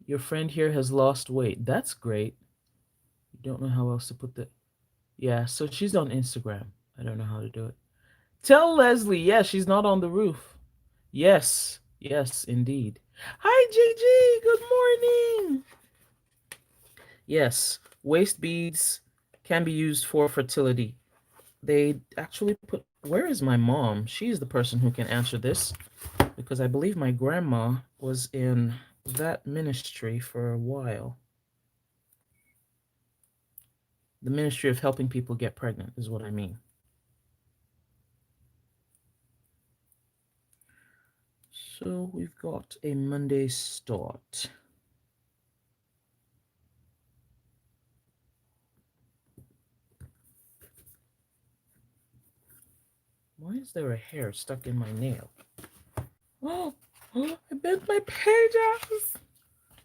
Your friend here has lost weight. That's great. You don't know how else to put the. Yeah, so she's on Instagram. I don't know how to do it. Tell Leslie, yes, she's not on the roof. Yes, yes, indeed. Hi, Gigi. Good morning. Yes, waist beads can be used for fertility. They actually put. Where is my mom? She's the person who can answer this, because I believe my grandma was in that ministry for a while. The ministry of helping people get pregnant is what I mean. So we've got a Monday start. Why is there a hair stuck in my nail? Oh, oh, I bent my pages.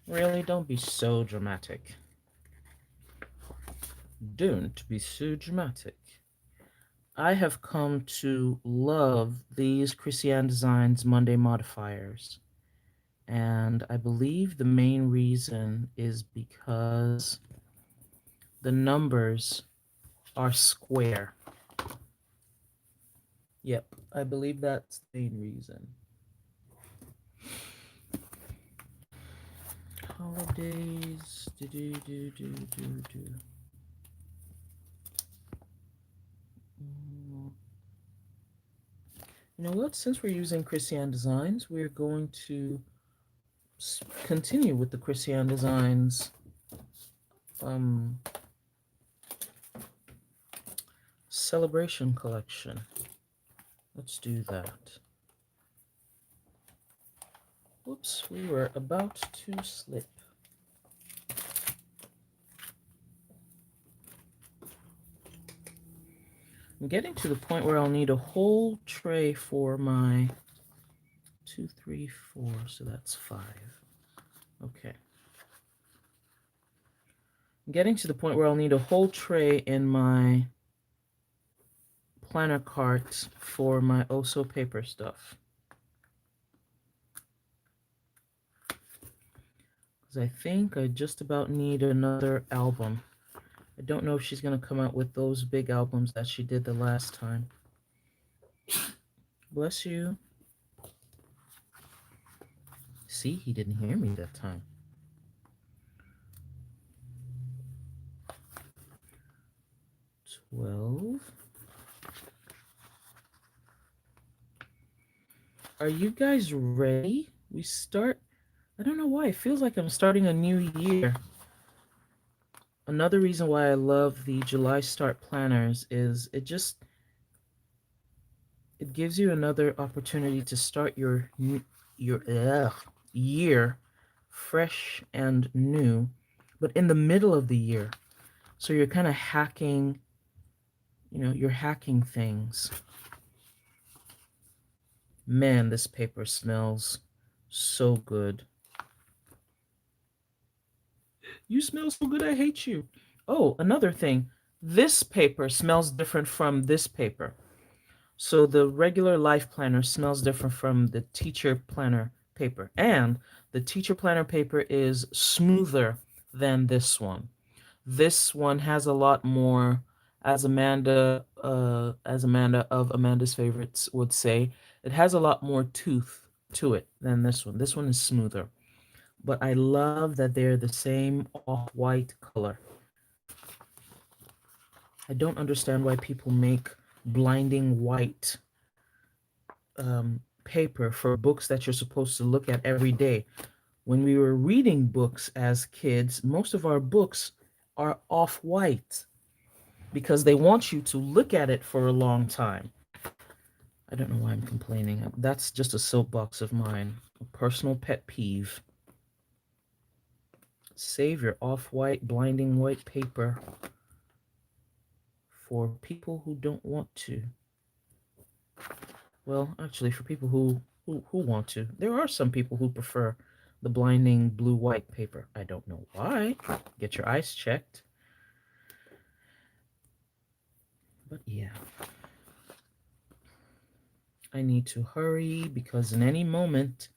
Really, don't be so dramatic. Don't be so dramatic. I have come to love these Christian Designs Monday modifiers. And I believe the main reason is because the numbers are square. Yep, I believe that's the main reason. Holidays. Do, do, do, do, do, do. Mm. You know what? Since we're using Christian Designs, we're going to continue with the Christian Designs um, celebration collection. Let's do that. Whoops, we were about to slip. I'm getting to the point where I'll need a whole tray for my 2, 3, 4, so that's 5. Okay. I'm getting to the point where I'll need a whole tray in my planner cart for my Oso paper stuff. Because I think I just about need another album. I don't know if she's going to come out with those big albums that she did the last time. Bless you. See, he didn't hear me that time. 12. Are you guys ready? We start. I don't know why. It feels like I'm starting a new year. Another reason why I love the July start planners is it gives you another opportunity to start your year fresh and new, but in the middle of the year. So you're kind of hacking, you're hacking things. Man, this paper smells so good. You smell so good, I hate you. Oh, another thing. This paper smells different from this paper. So the regular life planner smells different from the teacher planner paper. And the teacher planner paper is smoother than this one. This one has a lot more, as Amanda of Amanda's Favorites would say, it has a lot more tooth to it than this one. This one is smoother. But I love that they're the same off-white color. I don't understand why people make blinding white paper for books that you're supposed to look at every day. When we were reading books as kids, most of our books are off-white because they want you to look at it for a long time. I don't know why I'm complaining. That's just a soapbox of mine, a personal pet peeve. Save your off-white, blinding white paper for people who don't want to. Well, actually, for people who want to. There are some people who prefer the blinding blue-white paper. I don't know why. Get your eyes checked. But yeah, I need to hurry because at any moment,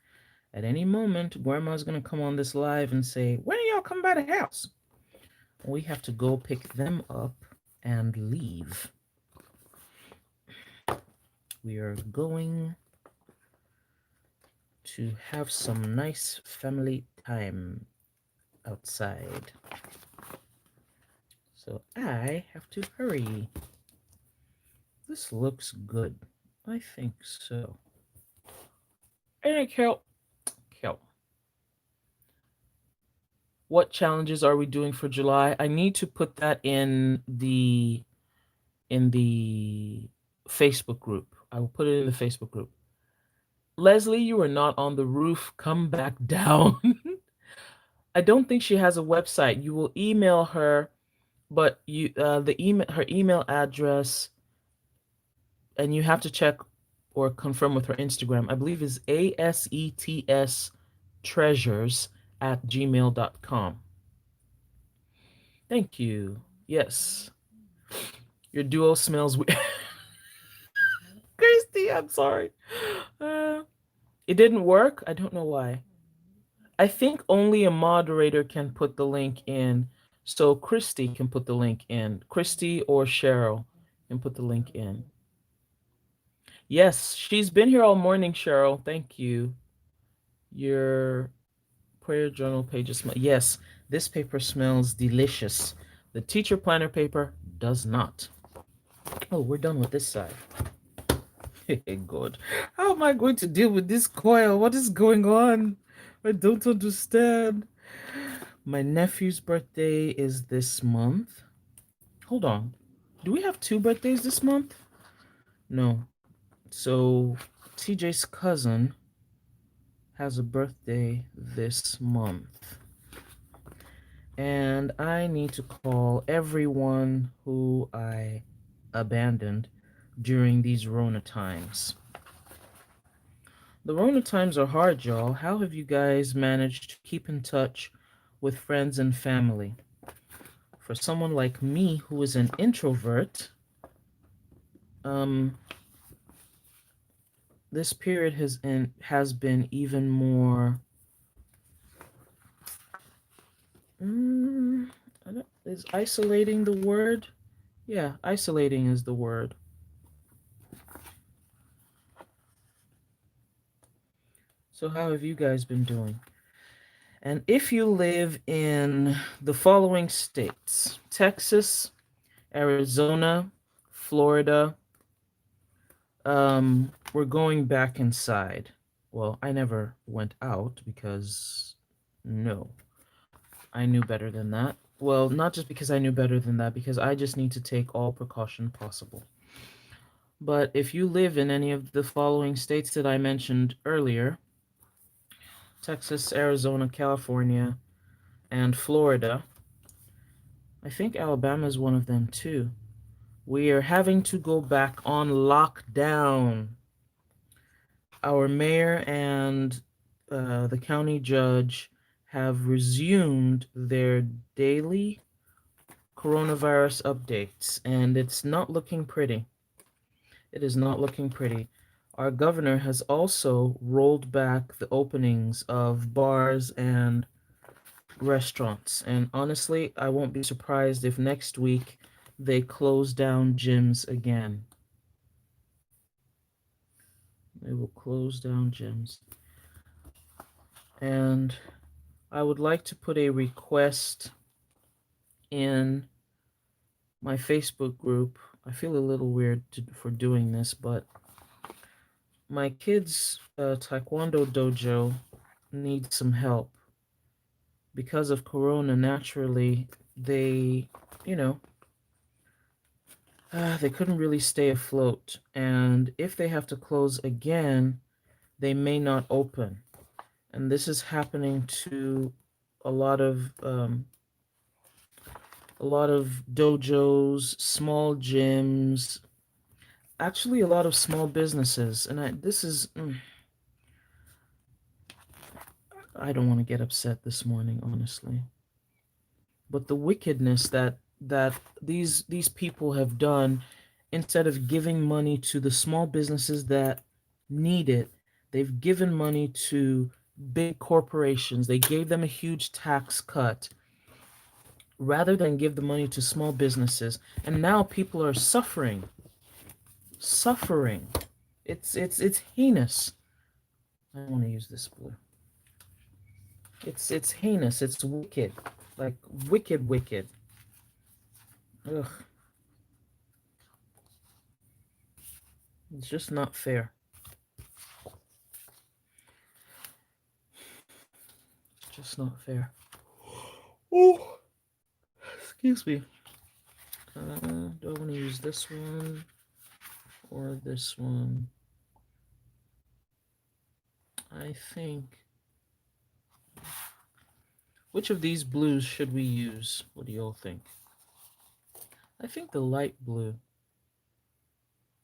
Grandma's gonna come on this live and say, "When are y'all come by the house?" We have to go pick them up and leave. We are going to have some nice family time outside. So I have to hurry. This looks good. I think so. Hey, Kel, what challenges are we doing for July? I need to put that in the Facebook group. I will put it in the Facebook group. Leslie, you are not on the roof. Come back down. I don't think she has a website. You will email her, but the email her email address, and you have to check or confirm with her Instagram. I believe is ASETS treasures at gmail.com. Thank you. Yes. Your duo smells weird. Christy, I'm sorry. Uh, it didn't work. I don't know why. I think only a moderator can put the link in. So Christy can put the link in. Christy or Cheryl can put the link in. Yes, she's been here all morning, Cheryl. Thank you. Your prayer journal pages smell. Yes, this paper smells delicious. The teacher planner paper does not. Oh, we're done with this side. God. How am I going to deal with this coil? What is going on? I don't understand. My nephew's birthday is this month. Hold on. Do we have two birthdays this month? No. So TJ's cousin has a birthday this month. And I need to call everyone who I abandoned during these Rona times. The Rona times are hard, y'all. How have you guys managed to keep in touch with friends and family? For someone like me who is an introvert, um, this period has been even more. Mm, is isolating the word? Yeah, isolating is the word. So how have you guys been doing? And if you live in the following states: Texas, Arizona, Florida, we're going back inside. Well, I never went out because no, I knew better than that. Well, not just because I knew better than that, because I just need to take all precaution possible. But if you live in any of the following states that I mentioned earlier: Texas, Arizona, California, and Florida, I think Alabama is one of them too. We are having to go back on lockdown. Our mayor and the county judge have resumed their daily coronavirus updates, and it's not looking pretty. It is not looking pretty. Our governor has also rolled back the openings of bars and restaurants. And honestly, I won't be surprised if next week they close down gyms again. They will close down gyms. And I would like to put a request in my Facebook group. I feel a little weird for doing this, but my kids' taekwondo dojo needs some help. Because of Corona, naturally, they, you know, they couldn't really stay afloat. And if they have to close again, they may not open. And this is happening to a lot of a lot of dojos, small gyms, actually a lot of small businesses. And I don't want to get upset this morning, honestly. But the wickedness that these people have done, instead of giving money to the small businesses that need it, they've given money to big corporations. They gave them a huge tax cut rather than give the money to small businesses. And now people are suffering. It's heinous. I don't want to use this blue. It's heinous. It's wicked, like wicked. Ugh, it's just not fair. It's just not fair. Oh, excuse me. Do I want to use this one or this one? I think. Which of these blues should we use? What do you all think? I think the light blue.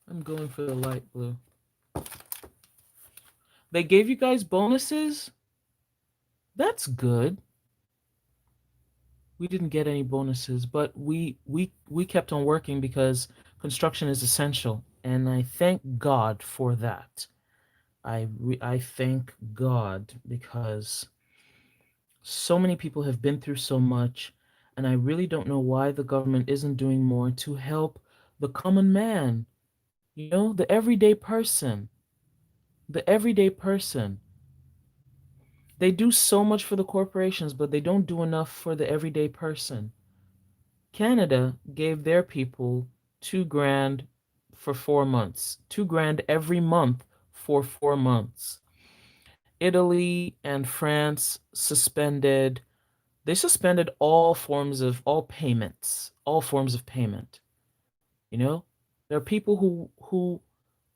I'm going for the light blue. They gave you guys bonuses? That's good. We didn't get any bonuses, but we kept on working because construction is essential, and I thank God for that. I thank God because so many people have been through so much, and I really don't know why the government isn't doing more to help the common man, the everyday person. The everyday person. They do so much for the corporations, but they don't do enough for the everyday person. Canada gave their people 2 grand for 4 months, 2 grand every month for 4 months. Italy and France suspended all forms of payment. You know, there are people who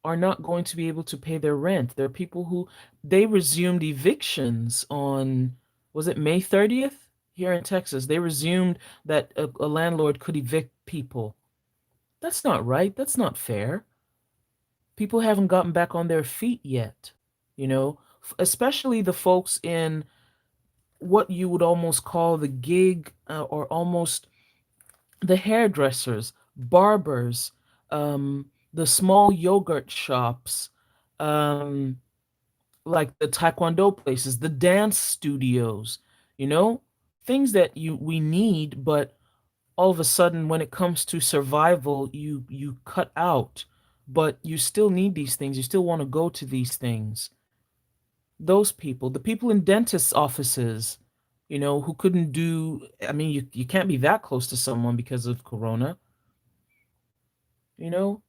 are not going to be able to pay their rent. There are people who they resumed evictions on, was it May 30th? Here in Texas, they resumed that a landlord could evict people. That's not right. That's not fair. People haven't gotten back on their feet yet, especially the folks in what you would almost call the gig or almost the hairdressers, barbers, the small yogurt shops, um, like the taekwondo places, the dance studios, you know, things that we need, but all of a sudden when it comes to survival, you cut out. But you still need these things. You still want to go to these things. Those people, the people in dentists' offices, who couldn't do, I mean, you can't be that close to someone because of corona, you know,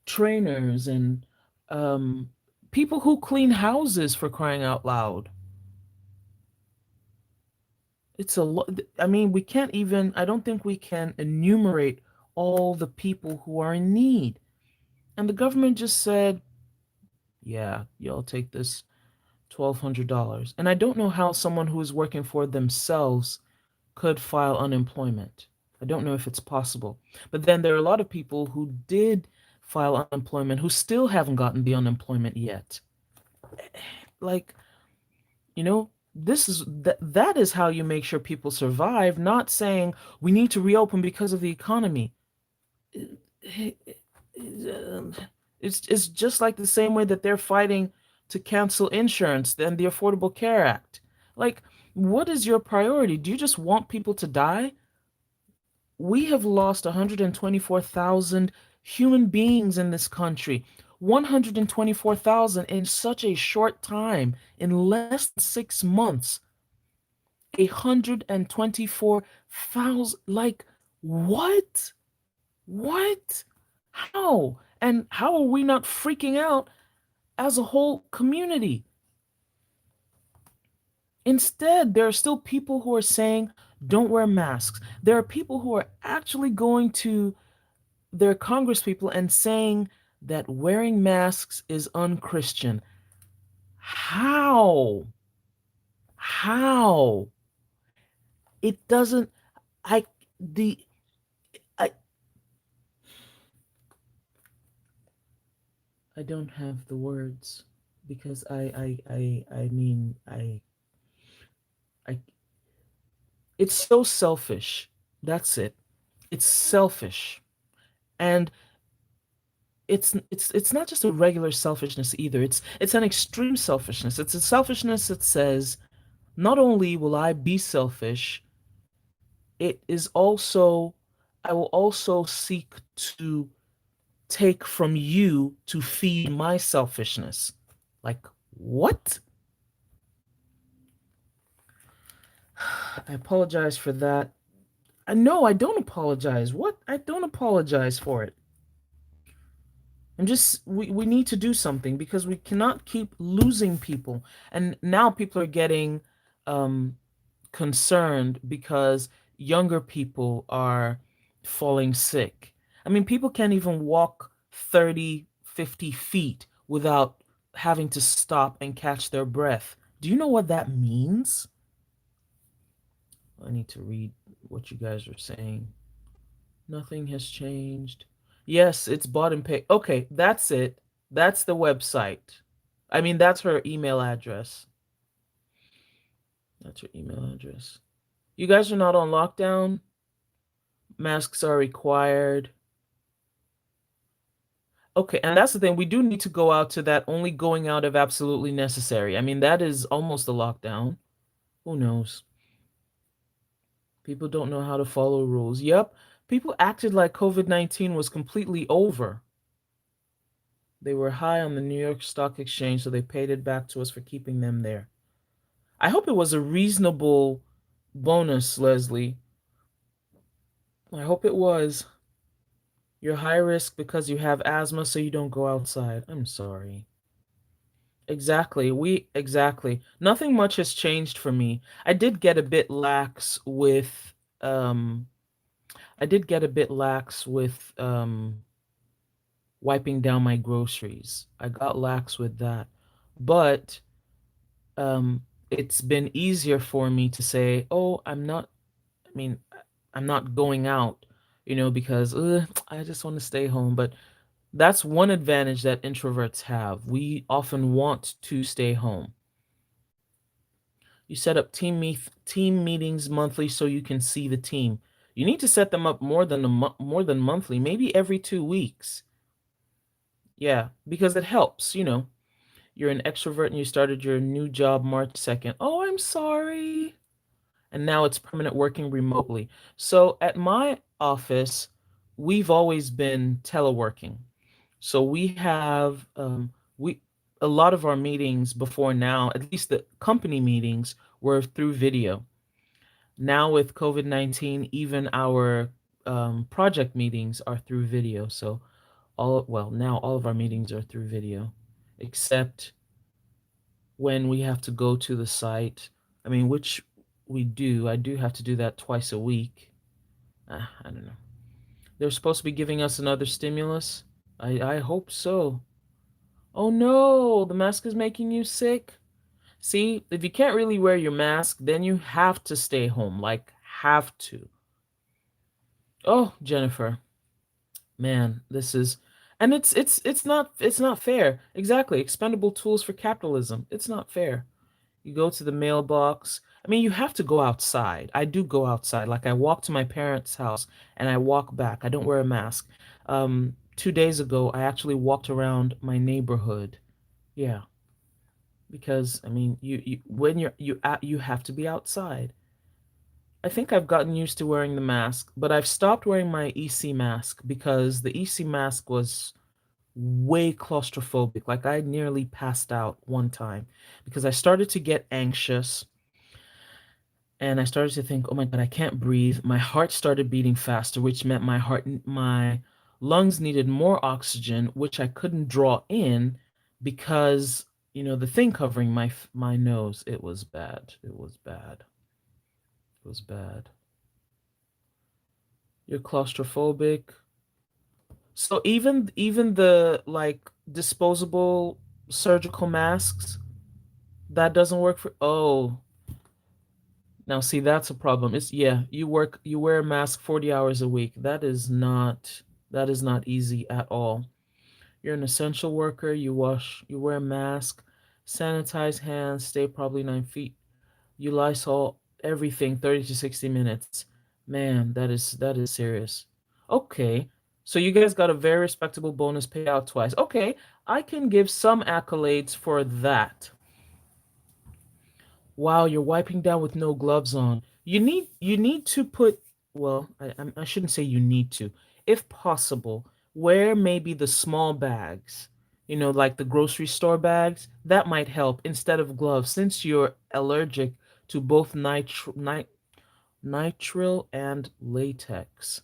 trainers and um, people who clean houses, for crying out loud. It's a lot. I mean, we can't even, I don't think we can enumerate all the people who are in need. And the government just said, yeah, y'all take this $1,200. And I don't know how someone who is working for themselves could file unemployment. I don't know if it's possible. But then there are a lot of people who did file unemployment who still haven't gotten the unemployment yet. Like, that is how you make sure people survive, not saying we need to reopen because of the economy. It's just like the same way that they're fighting to cancel insurance and the Affordable Care Act. Like, what is your priority? Do you just want people to die? We have lost 124,000 human beings in this country. 124,000 in such a short time, in less than 6 months. 124,000. Like, what? What? How? And how are we not freaking out as a whole community? Instead, there are still people who are saying, don't wear masks. There are people who are actually going to their congresspeople and saying that wearing masks is unchristian. How? How? It doesn't. I the I I don't have the words because I mean I it's so selfish. That's it. It's selfish. And it's not just a regular selfishness either. It's an extreme selfishness. It's a selfishness that says not only will I be selfish, it is also I will also seek to take from you to feed my selfishness. Like what? I apologize for that. No, I don't apologize. What? I don't apologize for it. We need to do something because we cannot keep losing people. And now people are getting um concerned because younger people are falling sick. I mean, people can't even walk 30, 50 feet without having to stop and catch their breath. Do you know what that means? I need to read what you guys are saying. Nothing has changed. Yes, it's bought and paid. Okay, that's it. That's the website. I mean, that's her email address. That's her email address. You guys are not on lockdown. Masks are required. Okay, and that's the thing. We do need to go out to that only going out if absolutely necessary. I mean, that is almost a lockdown. Who knows? People don't know how to follow rules. Yep, people acted like COVID-19 was completely over. They were high on the New York Stock Exchange, so they paid it back to us for keeping them there. I hope it was a reasonable bonus, Leslie. I hope it was. You're high risk because you have asthma, so you don't go outside. I'm sorry. Exactly. Nothing much has changed for me. Um I did get a bit lax with wiping down my groceries. I got lax with that. But it's been easier for me to say, "Oh, I mean, I'm not going out." Because I just want to stay home. But that's one advantage that introverts have. We often want to stay home. You set up team meetings monthly so you can see the team. You need to set them up more than monthly, maybe every 2 weeks. Yeah, because it helps. You're an extrovert and you started your new job March 2nd. Oh, I'm sorry. And now it's permanent working remotely. So at my office, we've always been teleworking. So we have we a lot of our meetings before now, at least the company meetings, were through video. Now with COVID-19, even our project meetings are through video. So now all of our meetings are through video, except when we have to go to the site. I mean, which we do. I do have to do that twice a week. I don't know. They're supposed to be giving us another stimulus. I hope so. Oh no, the mask is making you sick. See, if you can't really wear your mask, then you have to stay home. Like, have to. Oh, Jennifer, man, this is, and it's not fair. Exactly, expendable tools for capitalism. It's not fair. You go to the mailbox. I mean, you have to go outside. I do go outside. Like I walk to my parents' house and I walk back. I don't wear a mask. 2 days ago, I actually walked around my neighborhood. Yeah, because I mean, you when you have to be outside. I think I've gotten used to wearing the mask, but I've stopped wearing my EC mask because the EC mask was way claustrophobic. Like I nearly passed out one time because I started to get anxious and I started to think, "Oh my God, I can't breathe." My heart started beating faster, which meant my lungs needed more oxygen, which I couldn't draw in because the thing covering my nose. It was bad. It was bad. It was bad. You're claustrophobic. So even the like disposable surgical masks that doesn't work for. Oh, Now, see, that's a problem. It's yeah, you wear a mask 40 hours a week. That is not easy at all. You're an essential worker. You wear a mask, sanitize hands, stay probably 9 feet. You Lysol everything 30 to 60 minutes. Man, that is serious. Okay. So you guys got a very respectable bonus payout twice. Okay, I can give some accolades for that. Wow, you're wiping down with no gloves on. You need to put well, I shouldn't say you need to. If possible, wear maybe the small bags. You know, like the grocery store bags. That might help instead of gloves since you're allergic to both nitrile and latex.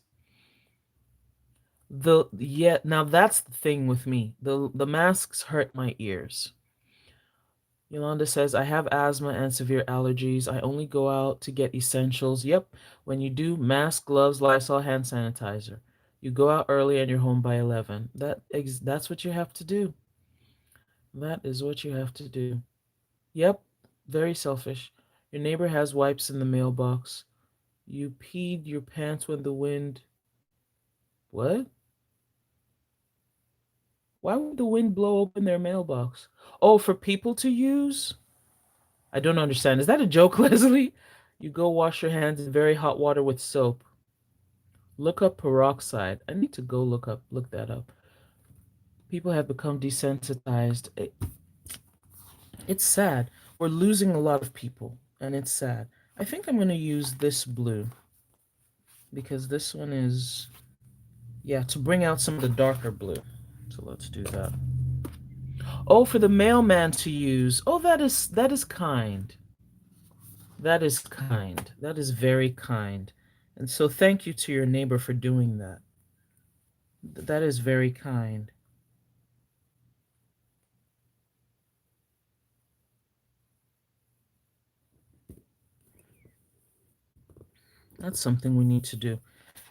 The yeah, now that's the thing with me. The masks hurt my ears. Yolanda says, I have asthma and severe allergies. I only go out to get essentials. Yep. When you do, mask, gloves, Lysol, hand sanitizer. You go out early and you're home by 11. That's what you have to do. That is what you have to do. Yep. Very selfish. Your neighbor has wipes in the mailbox. You peed your pants when the wind. What? Why would the wind blow open their mailbox? Oh, for people to use? I don't understand. Is that a joke, Leslie? You go wash your hands in very hot water with soap. Look up peroxide. I need to go look that up. People have become desensitized. It's sad. We're losing a lot of people, and it's sad. I think I'm going to use this blue because this one is, yeah, to bring out some of the darker blue. So let's do that. Oh, for the mailman to use. Oh, that is kind. That is kind. That is very kind. And so thank you to your neighbor for doing that. That is very kind. That's something we need to do.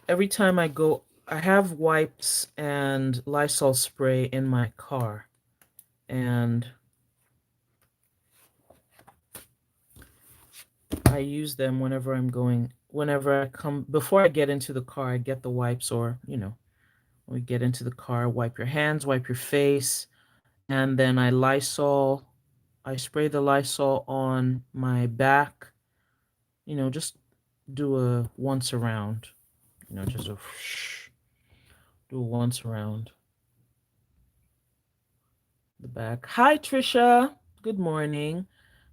Every time I go, I have wipes and Lysol spray in my car. And I use them whenever I'm going, whenever I come, before I get into the car, I get the wipes or, when we get into the car, wipe your hands, wipe your face, and then I spray the Lysol on my back, just do a once around, just a do a once around the back. Hi, Trisha. Good morning.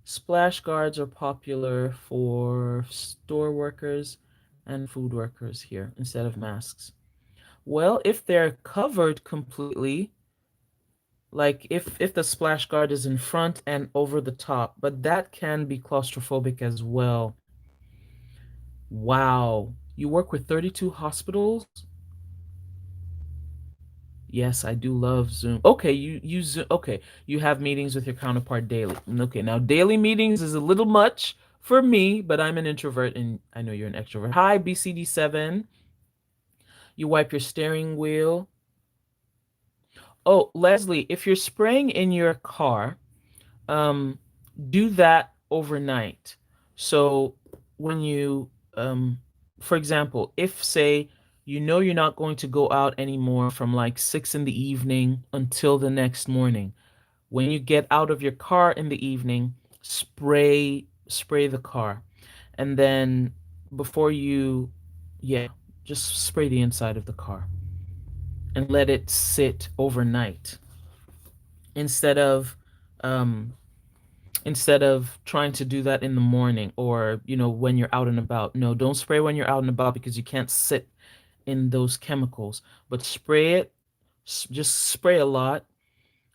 Splash guards are popular for store workers and food workers here instead of masks. Well, if they're covered completely, like if the splash guard is in front and over the top, but that can be claustrophobic as well. Wow. You work with 32 hospitals? Yes, I do love Zoom. Okay, you Zoom. Okay, you have meetings with your counterpart daily. Okay, now daily meetings is a little much for me, but I'm an introvert and I know you're an extrovert. Hi, BCD7. You wipe your steering wheel. Oh, Leslie, if you're spraying in your car, um, do that overnight. So when for example, if say you know you're not going to go out anymore from like 6 in the evening until the next morning, when you get out of your car in the evening, spray the car, and then before you, yeah, just spray the inside of the car and let it sit overnight instead of um instead of trying to do that in the morning or when you're out and about. No, don't spray when you're out and about because you can't sit in those chemicals, but spray it. Just spray a lot,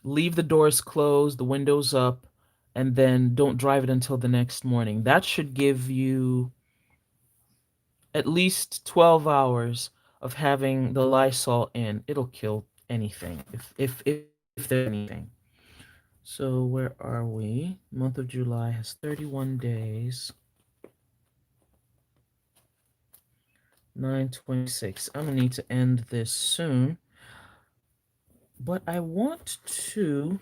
leave the doors closed, the windows up, and then don't drive it until the next morning. That should give you at least 12 hours of having the Lysol in. It'll kill anything if there's anything. So where are we? Month of July has 31 days. 9:26. I'm gonna need to end this soon. But I want to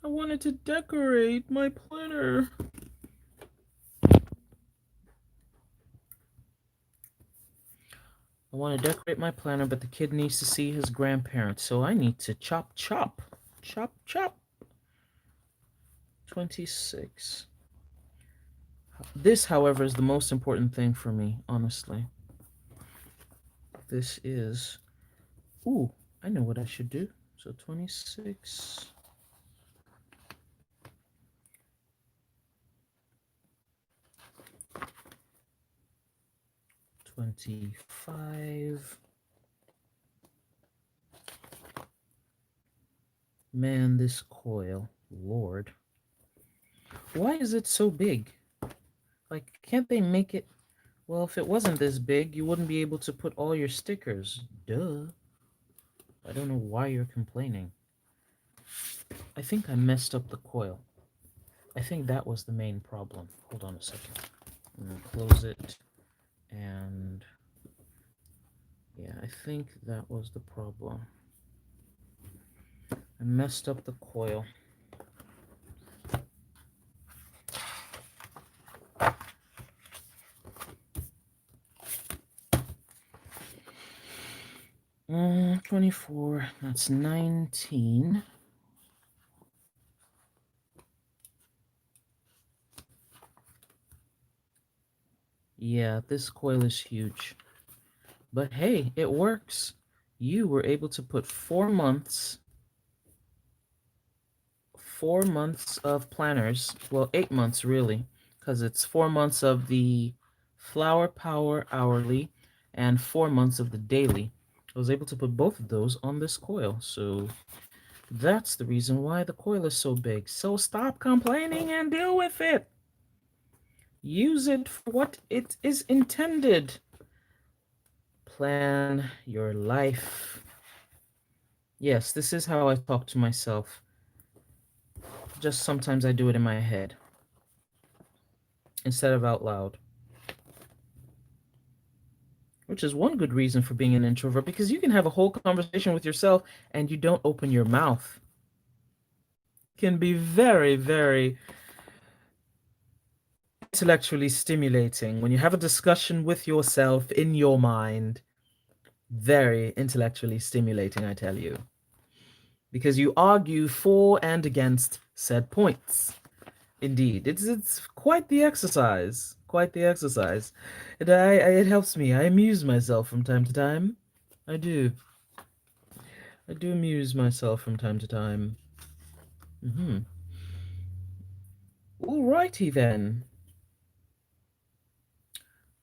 I wanted to decorate my planner. I want to decorate my planner, but the kid needs to see his grandparents, so I need to chop, chop, chop, chop. 26. This, however, is the most important thing for me, honestly. This is. Ooh, I know what I should do. So 26. 25. Man, this coil. Lord. Why is it so big? Like, can't they make it? Well, if it wasn't this big, you wouldn't be able to put all your stickers. Duh. I don't know why you're complaining. I think I messed up the coil. I think that was the main problem. Hold on a second. I'm gonna close it. And yeah, I think that was the problem. I messed up the coil. 24, that's 19. Yeah, this coil is huge. But hey, it works. You were able to put 4 months of planners. Well, 8 months really, because it's 4 months of the Flower Power Hourly and 4 months of the Daily. I was able to put both of those on this coil, so that's the reason why the coil is so big. So stop complaining and deal with it. Use it for what it is intended. Plan your life. Yes, this is how I talk to myself. Just sometimes I do it in my head instead of out loud. Which is one good reason for being an introvert, because you can have a whole conversation with yourself and you don't open your mouth. It can be very, very intellectually stimulating when you have a discussion with yourself in your mind. Very intellectually stimulating, I tell you. Because you argue for and against said points. Indeed, it's quite the exercise. Quite the exercise. It helps me. I amuse myself from time to time. I do. I do amuse myself from time to time. Mm-hmm. Alrighty then.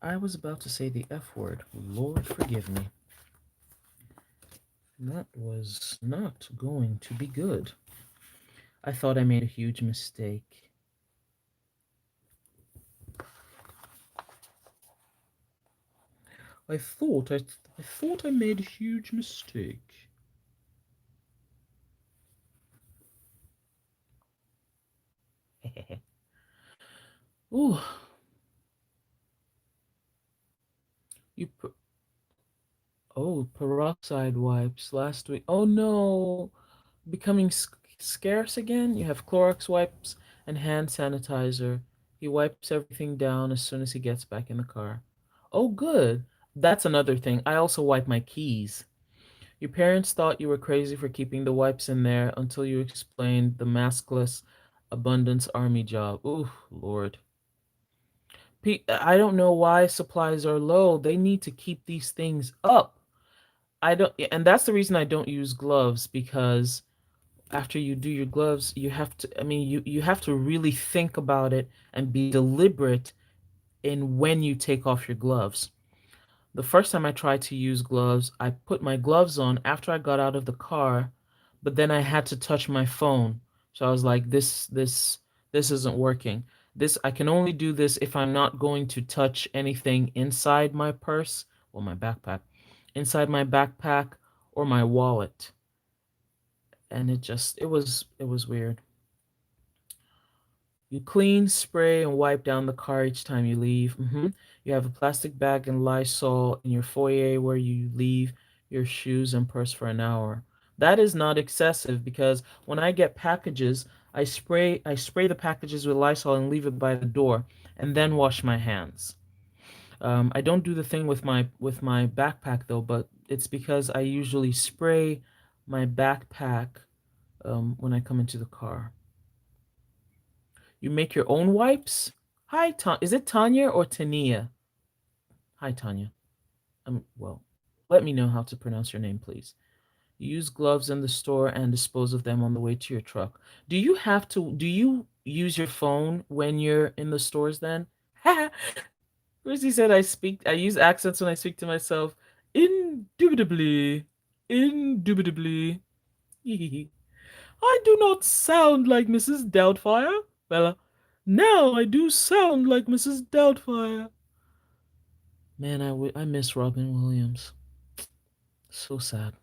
I was about to say the F word. Lord forgive me. That was not going to be good. I thought I made a huge mistake. I thought I made a huge mistake. Ooh, you put oh peroxide wipes last week. Oh no, becoming scarce again. You have Clorox wipes and hand sanitizer. He wipes everything down as soon as he gets back in the car. Oh, good. That's another thing. I also wipe my keys. Your parents thought you were crazy for keeping the wipes in there until you explained the maskless abundance army job. Ooh, Lord. I don't know why supplies are low. They need to keep these things up. I don't, and that's the reason I don't use gloves, because after you do your gloves, you have to, I mean, you have to really think about it and be deliberate in when you take off your gloves. The first time I tried to use gloves, I put my gloves on after I got out of the car, but then I had to touch my phone. So I was like, this isn't working. This I can only do this if I'm not going to touch anything inside my purse or my backpack, inside my backpack or my wallet. And it was weird. You clean, spray, and wipe down the car each time you leave. You have a plastic bag and Lysol in your foyer where you leave your shoes and purse for an hour. That is not excessive, because when I get packages, I spray the packages with Lysol and leave it by the door, and then wash my hands. I don't do the thing with my backpack though, but it's because I usually spray my backpack when I come into the car. You make your own wipes? Hi, is it Tanya or Tania? Hi, Tanya. Well, let me know how to pronounce your name, please. You use gloves in the store and dispose of them on the way to your truck. Do you use your phone when you're in the stores then? Chrissy said I use accents when I speak to myself. Indubitably. Indubitably. I do not sound like Mrs. Doubtfire. Bella. Now I do sound like Mrs. Doubtfire. Man, I miss Robin Williams. So sad.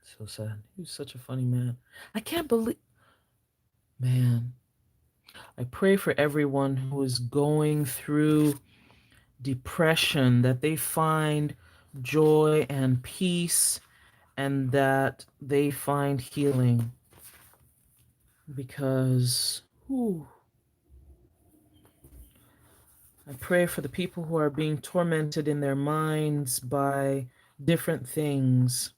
So sad. He was such a funny man. I can't believe. Man, I pray for everyone who is going through depression that they find joy and peace and that they find healing because whew, I pray for the people who are being tormented in their minds by different things,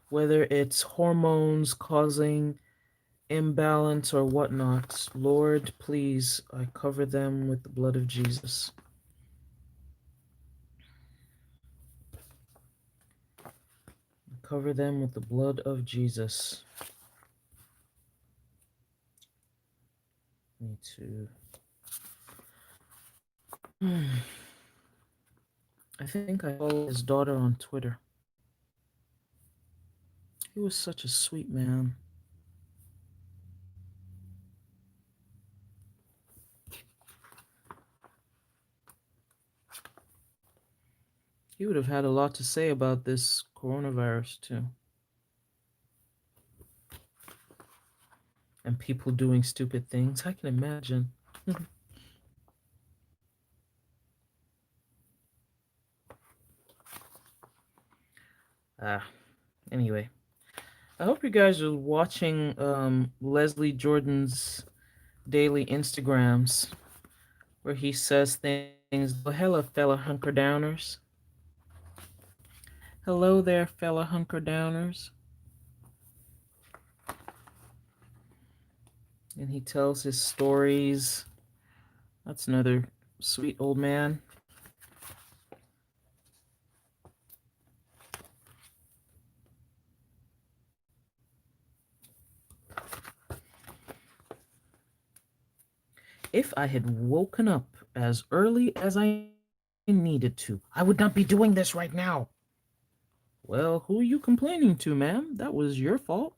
whether it's hormones causing imbalance or whatnot. Lord, please, I cover them with the blood of Jesus. Cover them with the blood of Jesus. Me too. I think I follow his daughter on Twitter. He was such a sweet man. He would have had a lot to say about this coronavirus too. And people doing stupid things. I can imagine. ah, anyway. I hope you guys are watching Leslie Jordan's daily Instagrams where he says things. Oh, hello, fella hunker downers. Hello there, fella hunker downers. And he tells his stories. That's another sweet old man. If I had woken up as early as I needed to, I would not be doing this right now. Well, who are you complaining to, ma'am? That was your fault.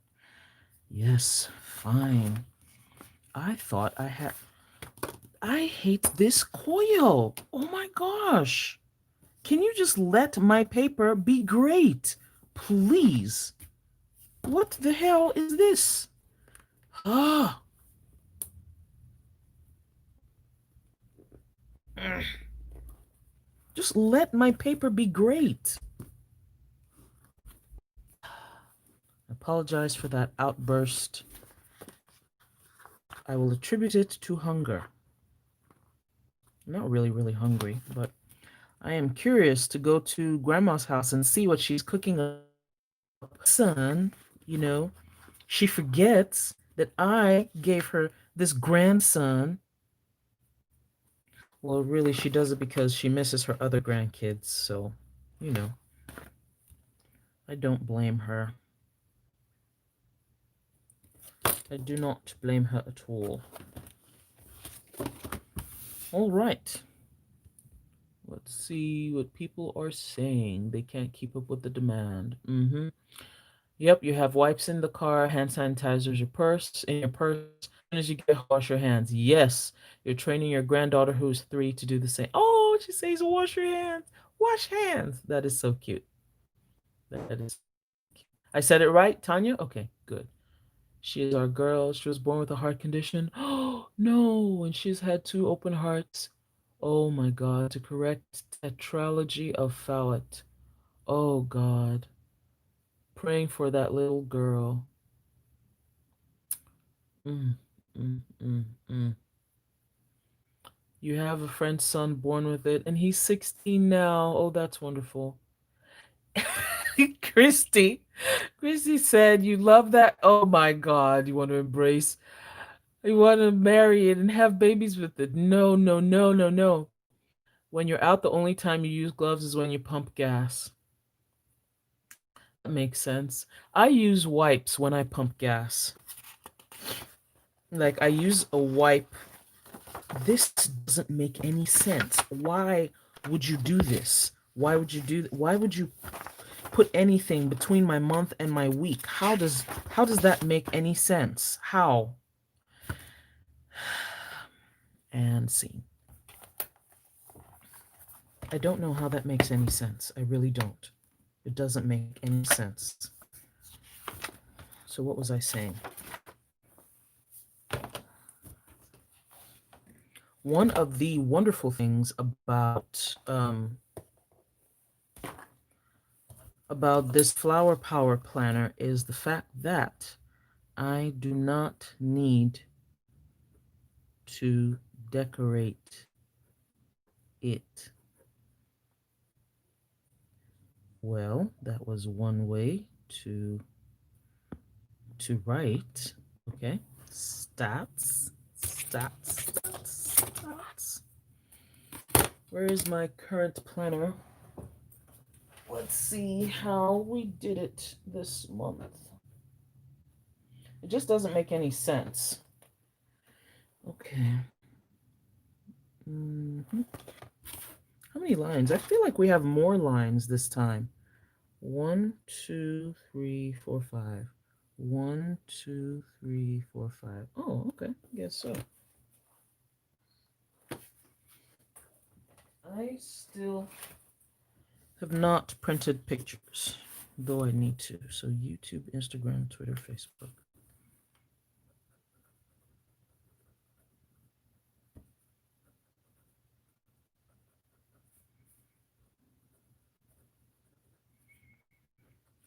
Yes, fine. I thought I had. I hate this coil. Oh my gosh. Can you just let my paper be great? Please. What the hell is this? Ah. Just let my paper be great. I apologize for that outburst. I will attribute it to hunger. I'm not really hungry, but I am curious to go to Grandma's house and see what she's cooking up. Son, you know, she forgets that I gave her this grandson. Well, really, she does it because she misses her other grandkids, so, you know, I don't blame her. I do not blame her at all. All right. Let's see what people are saying. They can't keep up with the demand. Yep, you have wipes in the car, hand sanitizers, in your purse. As soon as you get home, wash your hands. Yes, you're training your granddaughter who's 3 to do the same. Oh, she says, wash your hands. Wash hands. That is so cute. That is cute. I said it right, Tanya? Okay, good. She is our girl. She was born with a heart condition. Oh, no. And she's had 2 open hearts. Oh my God. To correct tetralogy of Fowlet. Oh God. Praying for that little girl. Mm, mm, mm, mm. You have a friend's son born with it, and he's 16 now. Oh, that's wonderful. Christy, Christy said, "You love that. Oh my God, you want to embrace, you want to marry it and have babies with it. No, no, no, no, no. When you're out, the only time you use gloves is when you pump gas. That makes sense. I use wipes when I pump gas. Like, I use a wipe. This doesn't make any sense. Why would you do this? Why would you put anything between my month and my week? How does that make any sense? How? And scene. I don't know how that makes any sense. I really don't. It doesn't make any sense. So what was I saying? One of the wonderful things about this flower power planner is the fact that I do not need to decorate it. Well, that was one way to write. Okay. Stats. Where is my current planner? Let's see how we did it this month. It just doesn't make any sense. Okay. How many lines? I feel like we have more lines this time. 1, 2, 3, 4, 5. 1, 2, 3, 4, 5. Oh, okay. Guess so. I still have not printed pictures, though I need to. So YouTube, Instagram, Twitter, Facebook.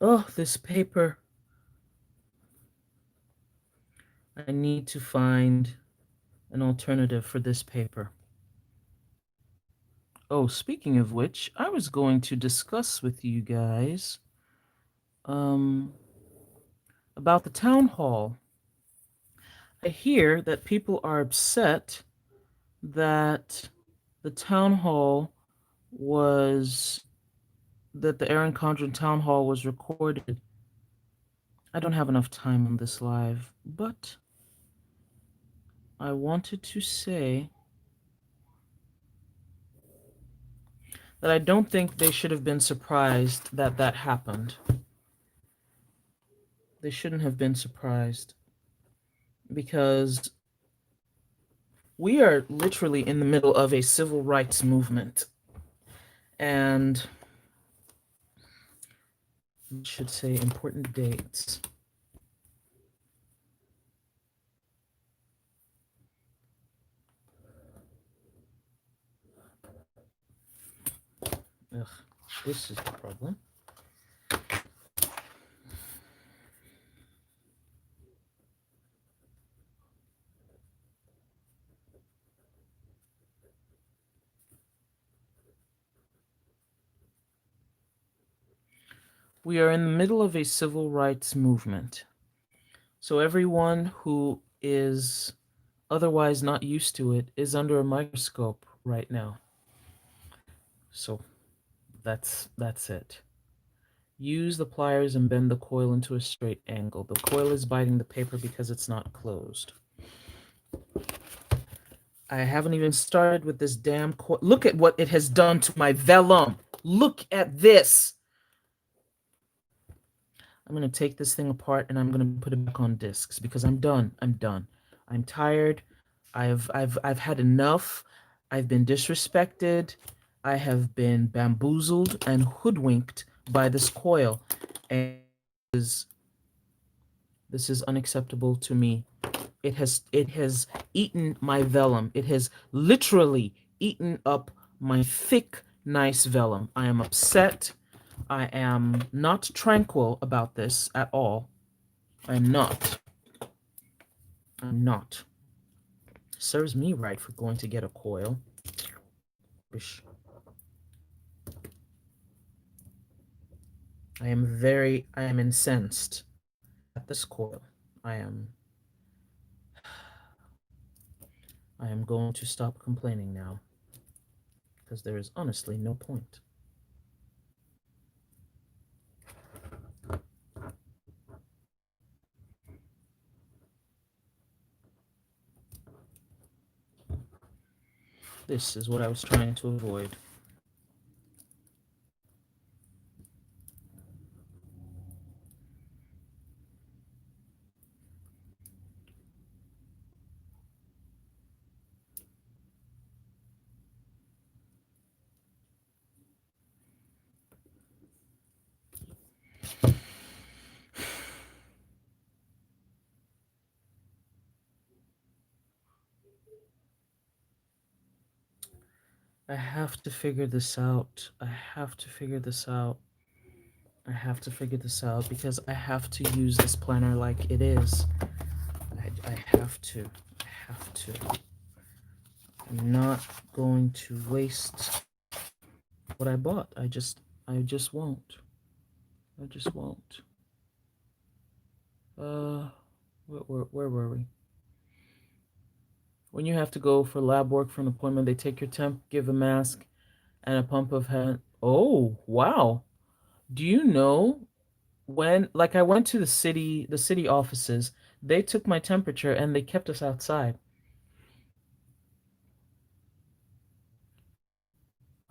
Oh, this paper. I need to find an alternative for this paper. Oh, speaking of which, I was going to discuss with you guys um, about the town hall. I hear that people are upset that the town hall was that the Aaron Condren town hall was recorded. I don't have enough time on this live, but I wanted to say that I don't think they should have been surprised that that happened. They shouldn't have been surprised because we are literally in the middle of a civil rights movement. And I should say important dates. Ugh, this is the problem. We are in the middle of a civil rights movement. So everyone who is otherwise not used to it is under a microscope right now. So that's it. Use the pliers and bend the coil into a straight angle. The coil is biting the paper because it's not closed. I haven't even started with this damn coil. Look at what it has done to my vellum. Look at this. I'm going to take this thing apart and I'm going to put it back on discs because I'm done. I'm done. I'm tired. I've had enough. I've been disrespected. I have been bamboozled and hoodwinked by this coil. And this is unacceptable to me. It has eaten my vellum. It has literally eaten up my thick, nice vellum. I am upset. I am not tranquil about this at all. I'm not. I'm not. Serves me right for going to get a coil. Rubbish. I am incensed at this coil. I am, I am going to stop complaining now because there is honestly no point. This is what I was trying to avoid. I have to figure this out. I have to figure this out. I have to figure this out because I have to use this planner like it is. I have to. I have to. I'm not going to waste what I bought. I just won't. I just won't. Uh, where were we? When you have to go for lab work for an appointment, they take your temp, give a mask, and a pump of hand. Oh, wow. Do you know when, like, I went to the city offices, they took my temperature and they kept us outside.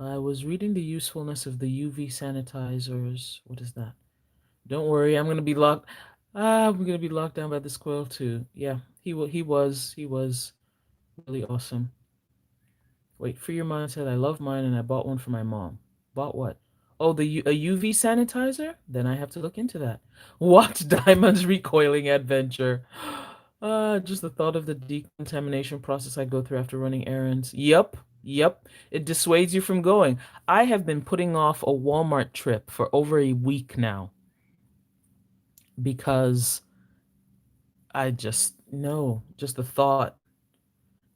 I was reading the usefulness of the UV sanitizers. What is that? Don't worry, I'm gonna be locked. I'm gonna be locked down by the squirrel too. Yeah, he was really awesome. Wait, for your mindset, I love mine and I bought one for my mom. Bought what? Oh, a UV sanitizer? Then I have to look into that. What Diamond's recoiling adventure? Just the thought of the decontamination process I go through after running errands. Yep. It dissuades you from going. I have been putting off a Walmart trip for over a week now because I just no, just the thought.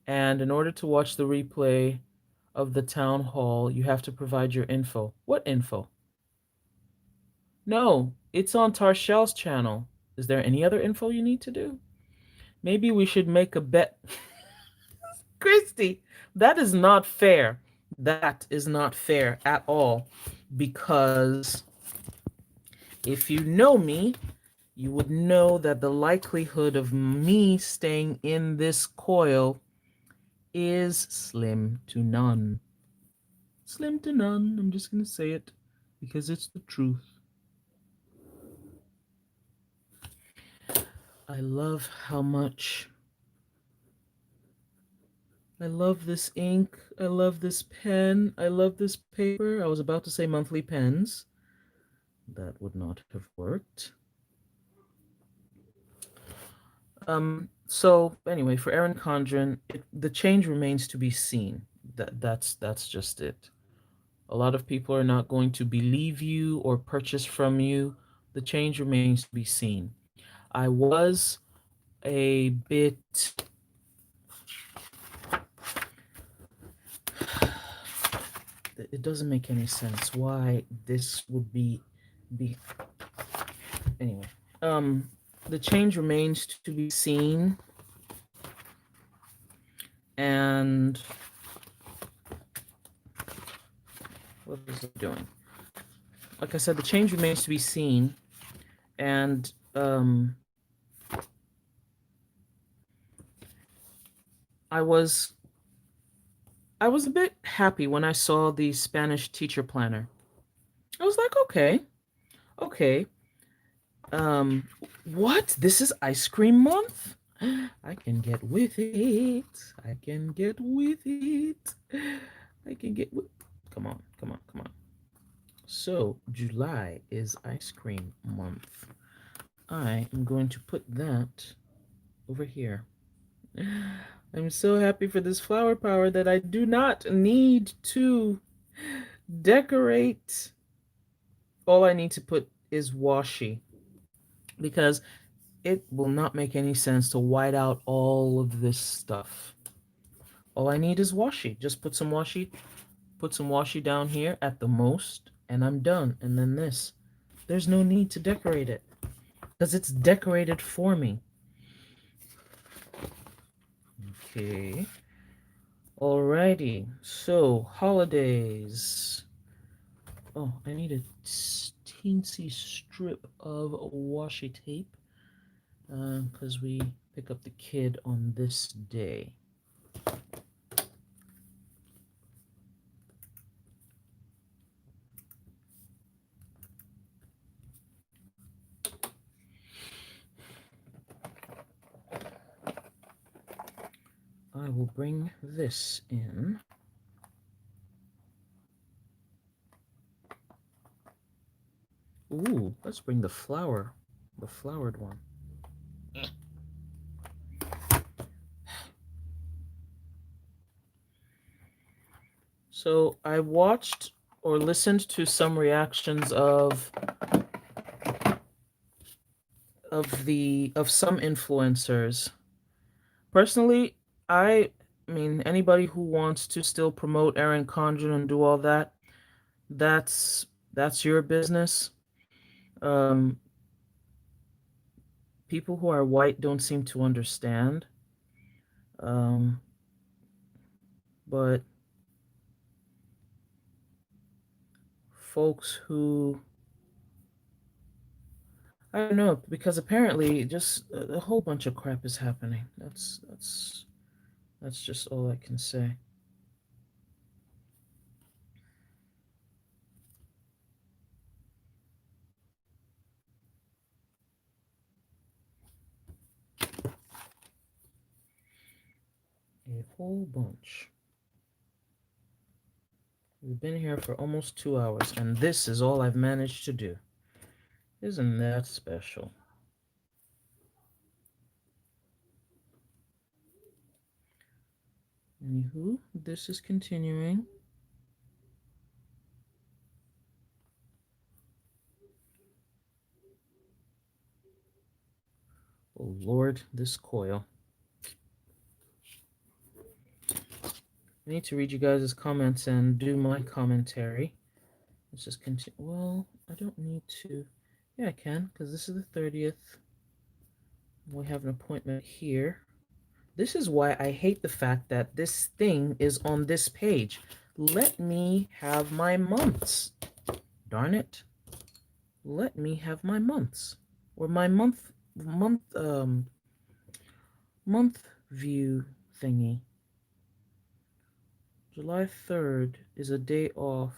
And in order to watch the replay of the town hall, you have to provide your info. What info? No, it's on Tarshel's channel. Is there any other info you need to do? Maybe we should make a bet. Christy, that is not fair. That is not fair at all. Because if you know me, you would know that the likelihood of me staying in this coil is slim to none. Slim to none. I'm just going to say it because it's the truth. I love how much. I love this ink. I love this pen. I love this paper. I was about to say monthly pens. That would not have worked. So anyway, for Erin Condren, the change remains to be seen. That's just it. A lot of people are not going to believe you or purchase from you. The change remains to be seen. I was a bit. It doesn't make any sense why this would be anyway. The change remains to be seen, and what is it doing? Like I said, the change remains to be seen, and I was I was a bit happy when I saw the Spanish teacher planner. I was like, okay. Um, what? This is ice cream month? I can get with it. I can get with it. I can get with. Come on. So, July is ice cream month. I am going to put that over here. I'm so happy for this flower power that I do not need to decorate. All I need to put is washi because it will not make any sense to white out all of this stuff. All I need is washi. Just put some washi down here at the most, and I'm done. And then this. There's no need to decorate it because it's decorated for me. Okay. Alrighty. So, holidays. Oh, I need a teensy strip of washi tape because we pick up the kid on this day. I will bring this in. Ooh, let's bring the flowered one. So I watched or listened to some reactions of some influencers. Personally, I mean anybody who wants to still promote Erin Condren and do all that, that's your business. Um, People who are white don't seem to understand. Um, but folks who I don't know because apparently just a whole bunch of crap is happening. That's just all I can say. A whole bunch. We've been here for almost 2 hours, and this is all I've managed to do. Isn't that special? Anywho, this is continuing. Oh Lord, this coil. I need to read you guys' comments and do my commentary. Let's just continue. Well, I don't need to. Yeah, I can, because this is the 30th. We have an appointment here. This is why I hate the fact that this thing is on this page. Let me have my months. Darn it. Let me have my months. Or my month view thingy. July 3rd is a day off.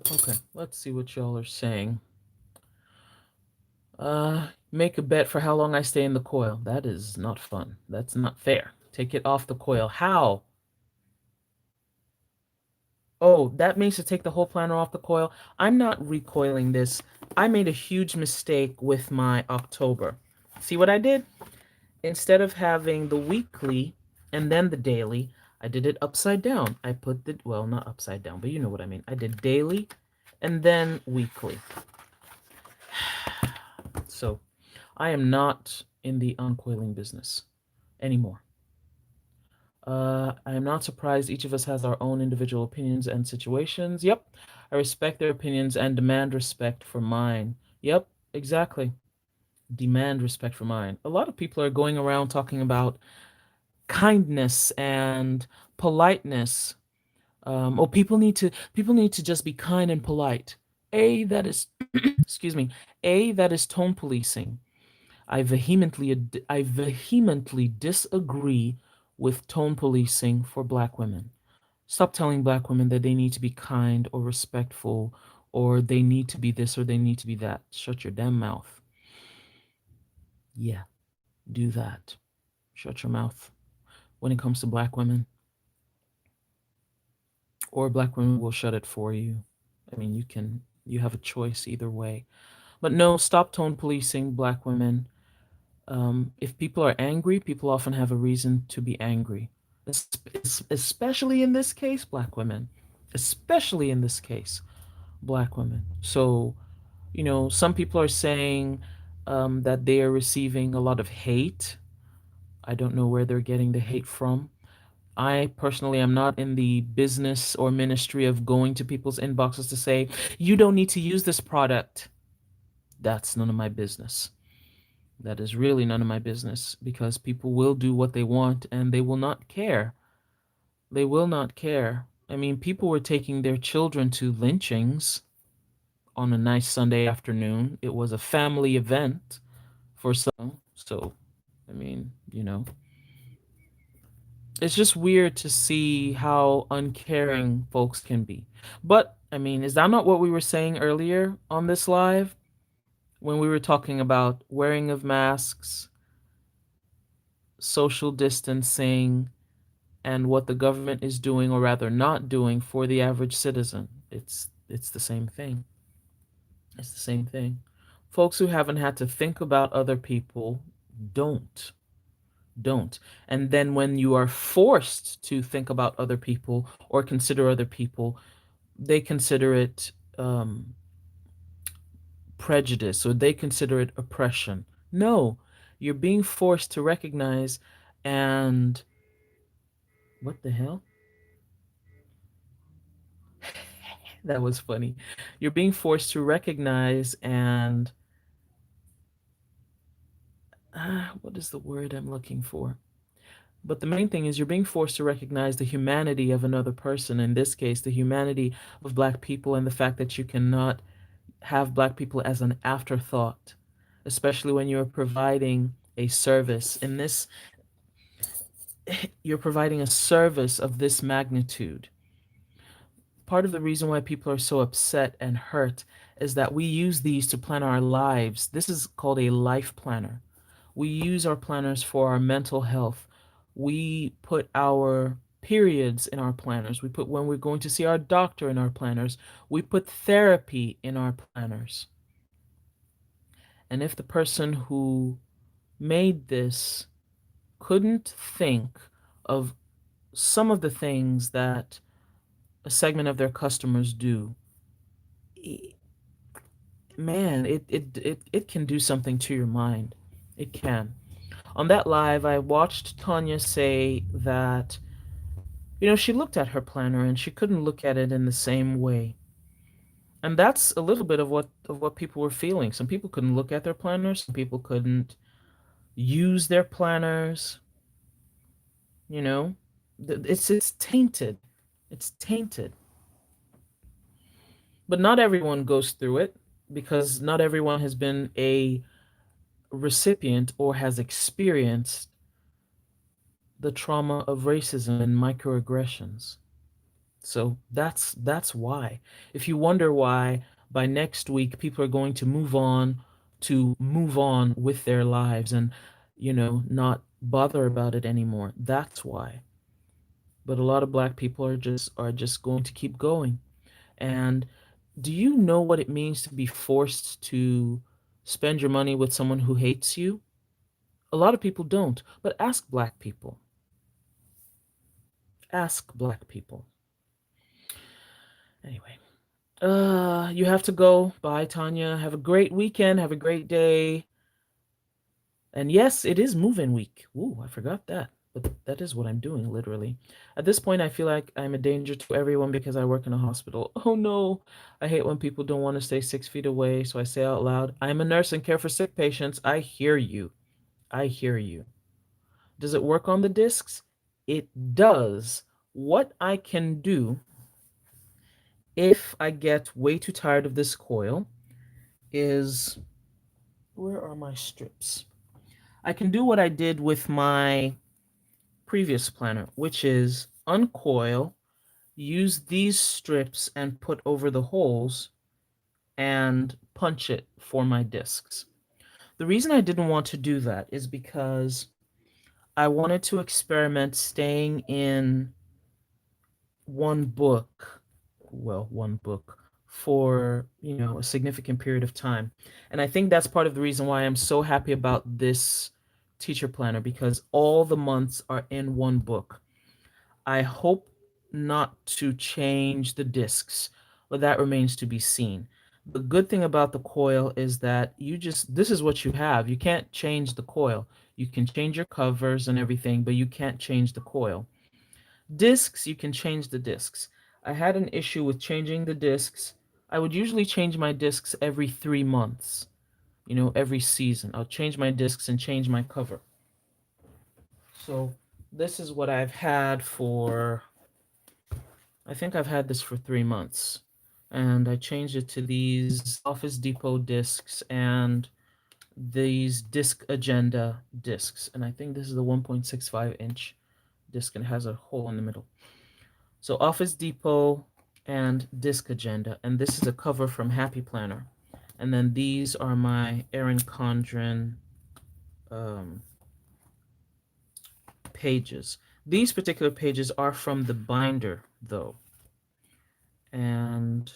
Okay, let's see what y'all are saying. Make a bet for how long I stay in the coil. That is not fun. That's not fair. Take it off the coil. How? Oh, that means to take the whole planner off the coil. I'm not recoiling this. I made a huge mistake with my October. See what I did? Instead of having the weekly and then the daily, I did it upside down. I put the, well, not upside down, but you know what I mean. I did daily and then weekly. So I am not in the uncoiling business anymore. I am not surprised each of us has our own individual opinions and situations. Yep, I respect their opinions and demand respect for mine. Yep, exactly. Demand respect for mine. A lot of people are going around talking about kindness and politeness. Oh, people need to just be kind and polite. That is, excuse me. That is tone policing. I vehemently disagree with tone policing for black women. Stop telling black women that they need to be kind or respectful or they need to be this or they need to be that. Shut your damn mouth. Yeah, do that. Shut your mouth when it comes to black women, or black women will shut it for you. I mean, you have a choice either way. But no, stop tone policing black women. If people are angry, people often have a reason to be angry. Especially in this case, black women. Especially in this case, black women. So, some people are saying that they are receiving a lot of hate. I don't know where they're getting the hate from. I personally am not in the business or ministry of going to people's inboxes to say, you don't need to use this product. That's none of my business. That is really none of my business because people will do what they want and they will not care. They will not care. I mean, people were taking their children to lynchings on a nice Sunday afternoon. It was a family event for some. So, I mean, it's just weird to see how uncaring folks can be. But, I mean, is that not what we were saying earlier on this live when we were talking about wearing of masks, social distancing, and what the government is doing or rather not doing for the average citizen? It's the same thing. It's the same thing. Folks who haven't had to think about other people don't. Don't. And then when you are forced to think about other people or consider other people, they consider it prejudice or they consider it oppression. No, you're being forced to recognize and what the hell? That was funny. You're being forced to recognize and what is the word I'm looking for? But the main thing is you're being forced to recognize the humanity of another person, in this case, the humanity of black people, and the fact that you cannot have black people as an afterthought, especially when you're providing a service. In this, you're providing a service of this magnitude. Part of the reason why people are so upset and hurt is that we use these to plan our lives. This is called a life planner. We use our planners for our mental health. We put our periods in our planners. We put when we're going to see our doctor in our planners. We put therapy in our planners. And if the person who made this couldn't think of some of the things that a segment of their customers do, man, it can do something to your mind. It can. On that live, I watched Tanya say that, she looked at her planner and she couldn't look at it in the same way. And that's a little bit of what people were feeling. Some people couldn't look at their planners, some people couldn't use their planners, you know. It's tainted. It's tainted. But not everyone goes through it because not everyone has been a recipient or has experienced the trauma of racism and microaggressions. So that's why. If you wonder why by next week people are going to move on with their lives and not bother about it anymore, that's why. But a lot of black people are just going to keep going. And do you know what it means to be forced to spend your money with someone who hates you? A lot of people don't, but ask black people. Ask black people. Anyway, you have to go. Bye, Tanya. Have a great weekend. Have a great day. And yes, it is move-in week. Ooh, I forgot that. But that is what I'm doing, literally. At this point, I feel like I'm a danger to everyone because I work in a hospital. Oh no. I hate when people don't want to stay 6 feet away, so I say out loud, I'm a nurse and care for sick patients. I hear you. I hear you. Does it work on the discs? It does. What I can do if I get way too tired of this coil is where are my strips? I can do what I did with my previous planner, which is uncoil, use these strips and put over the holes and punch it for my discs. The reason I didn't want to do that is because I wanted to experiment staying in one book, one book for, a significant period of time. And I think that's part of the reason why I'm so happy about this teacher planner, because all the months are in one book. I hope not to change the discs, but that remains to be seen. The good thing about the coil is that this is what you have. You can't change the coil. You can change your covers and everything, but you can't change the coil. Discs, you can change the discs. I had an issue with changing the discs. I would usually change my discs every 3 months, every season. I'll change my discs and change my cover. So this is what I've had for, I think I've had this for 3 months. And I changed it to these Office Depot discs and these Disc Agenda discs. And I think this is the 1.65-inch disc and it has a hole in the middle. So Office Depot and Disc Agenda, and this is a cover from Happy Planner. And then these are my Erin Condren um, pages. These particular pages are from the binder, though. And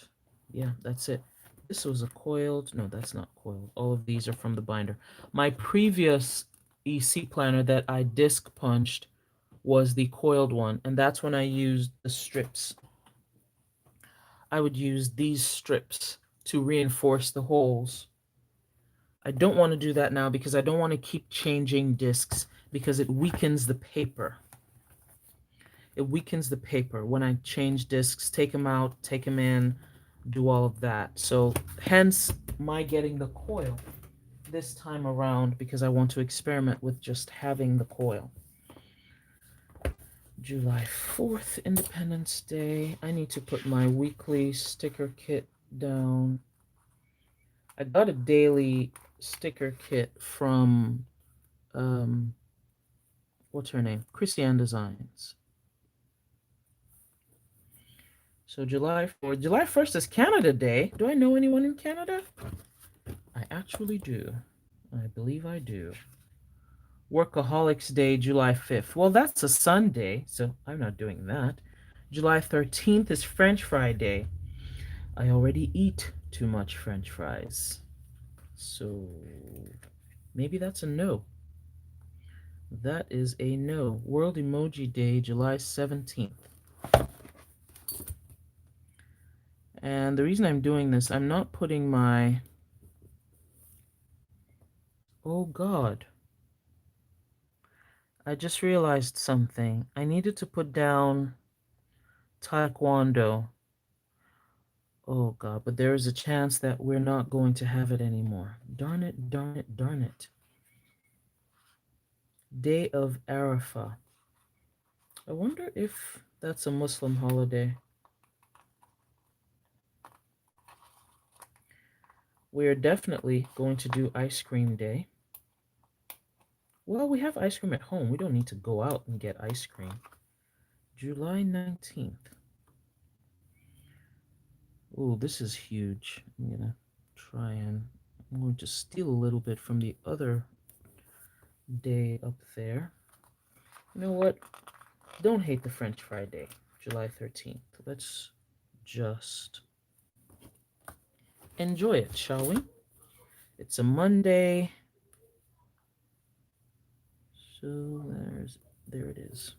yeah, that's it. This was a coiled, no, that's not coiled. All of these are from the binder. My previous EC planner that I disc punched was the coiled one, and that's when I used the strips. I would use these strips to reinforce the holes. I don't want to do that now because I don't want to keep changing discs because it weakens the paper. It weakens the paper when I change discs, take them out, take them in, do all of that. So hence my getting the coil this time around because I want to experiment with just having the coil. July 4th, Independence Day. I need to put my weekly sticker kit down. I got a daily sticker kit from, what's her name? Christiane Designs. So July 4th. July 1st is Canada Day. Do I know anyone in Canada? I actually do. I believe I do. Workaholics Day, July 5th. Well, that's a Sunday, so I'm not doing that. July 13th is French Fry Day. I already eat too much French fries. So maybe that's a no. That is a no. World Emoji Day, July 17th. And the reason I'm doing this, I'm not putting my... Oh God. I just realized something. I needed to put down Taekwondo. Oh God, but there is a chance that we're not going to have it anymore. Darn it, darn it, darn it. Day of Arafah. I wonder if that's a Muslim holiday. We are definitely going to do ice cream day. Well, we have ice cream at home. We don't need to go out and get ice cream. July 19th. Oh, this is huge. I'm going to steal a little bit from the other day up there. You know what? Don't hate the French Fry Day, July 13th. Let's just enjoy it, shall we? It's a Monday. So there it is.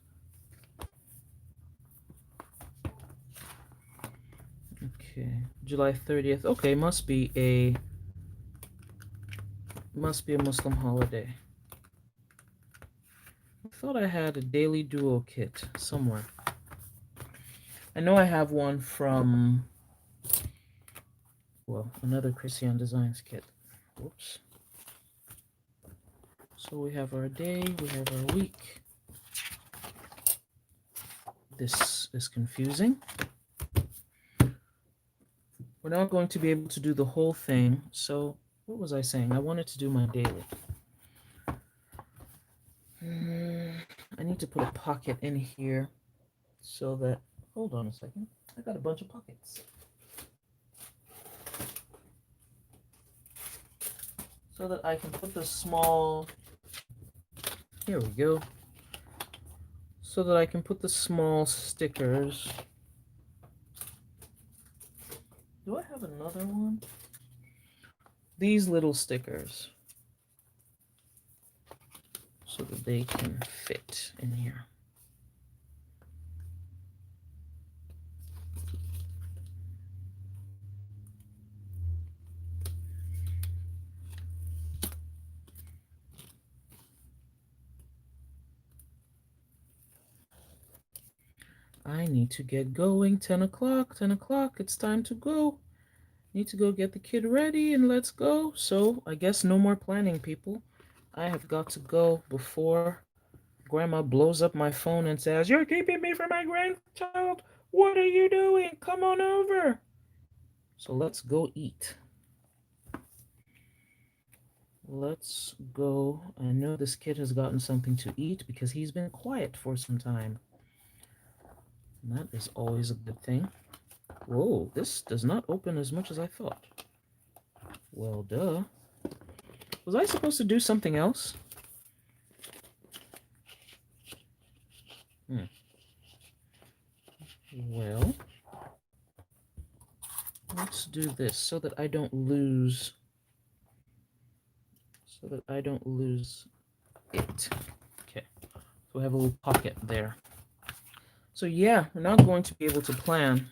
Okay, July 30th. Okay, must be a Muslim holiday. I thought I had a Daily Duo kit somewhere. I know I have one from, well, another Christian Designs kit. Whoops. So we have our day, we have our week. This is confusing. We're not going to be able to do the whole thing. So what was I saying? I wanted to do my daily. I need to put a pocket in here so that, hold on a second. I got a bunch of pockets. So that I can put the small, here we go. So that I can put the small stickers Do I have another one? These little stickers so that they can fit in here. I need to get going. 10 o'clock, 10 o'clock. It's time to go. Need to go get the kid ready and let's go. So, I guess no more planning, people. I have got to go before Grandma blows up my phone and says, "You're keeping me from my grandchild. What are you doing? Come on over." So, let's go eat. Let's go. I know this kid has gotten something to eat because he's been quiet for some time. And that is always a good thing. Whoa, this does not open as much as I thought. Well, duh. Was I supposed to do something else? Hmm. Well, let's do this so that I don't lose it. Okay. So we have a little pocket there. So yeah, we're not going to be able to plan.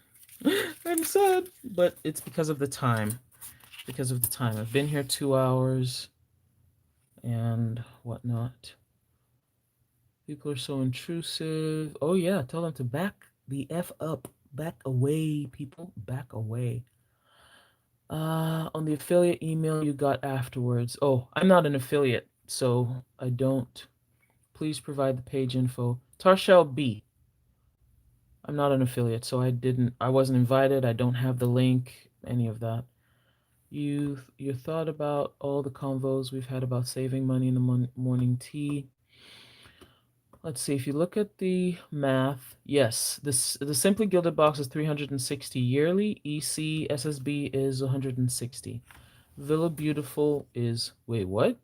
I'm sad, but it's because of the time. Because of the time. I've been here 2 hours and whatnot. People are so intrusive. Oh yeah, tell them to back the F up. Back away, people. Back away. On the affiliate email you got afterwards. Oh, I'm not an affiliate, so I don't. Please provide the page info. Tarshell B. I'm not an affiliate, so I wasn't invited. I don't have the link, any of that. You thought about all the convos we've had about saving money in the morning tea. Let's see, if you look at the math, yes, the Simply Gilded box is 360 yearly, EC SSB is 160. Villa Beautiful is, wait, what?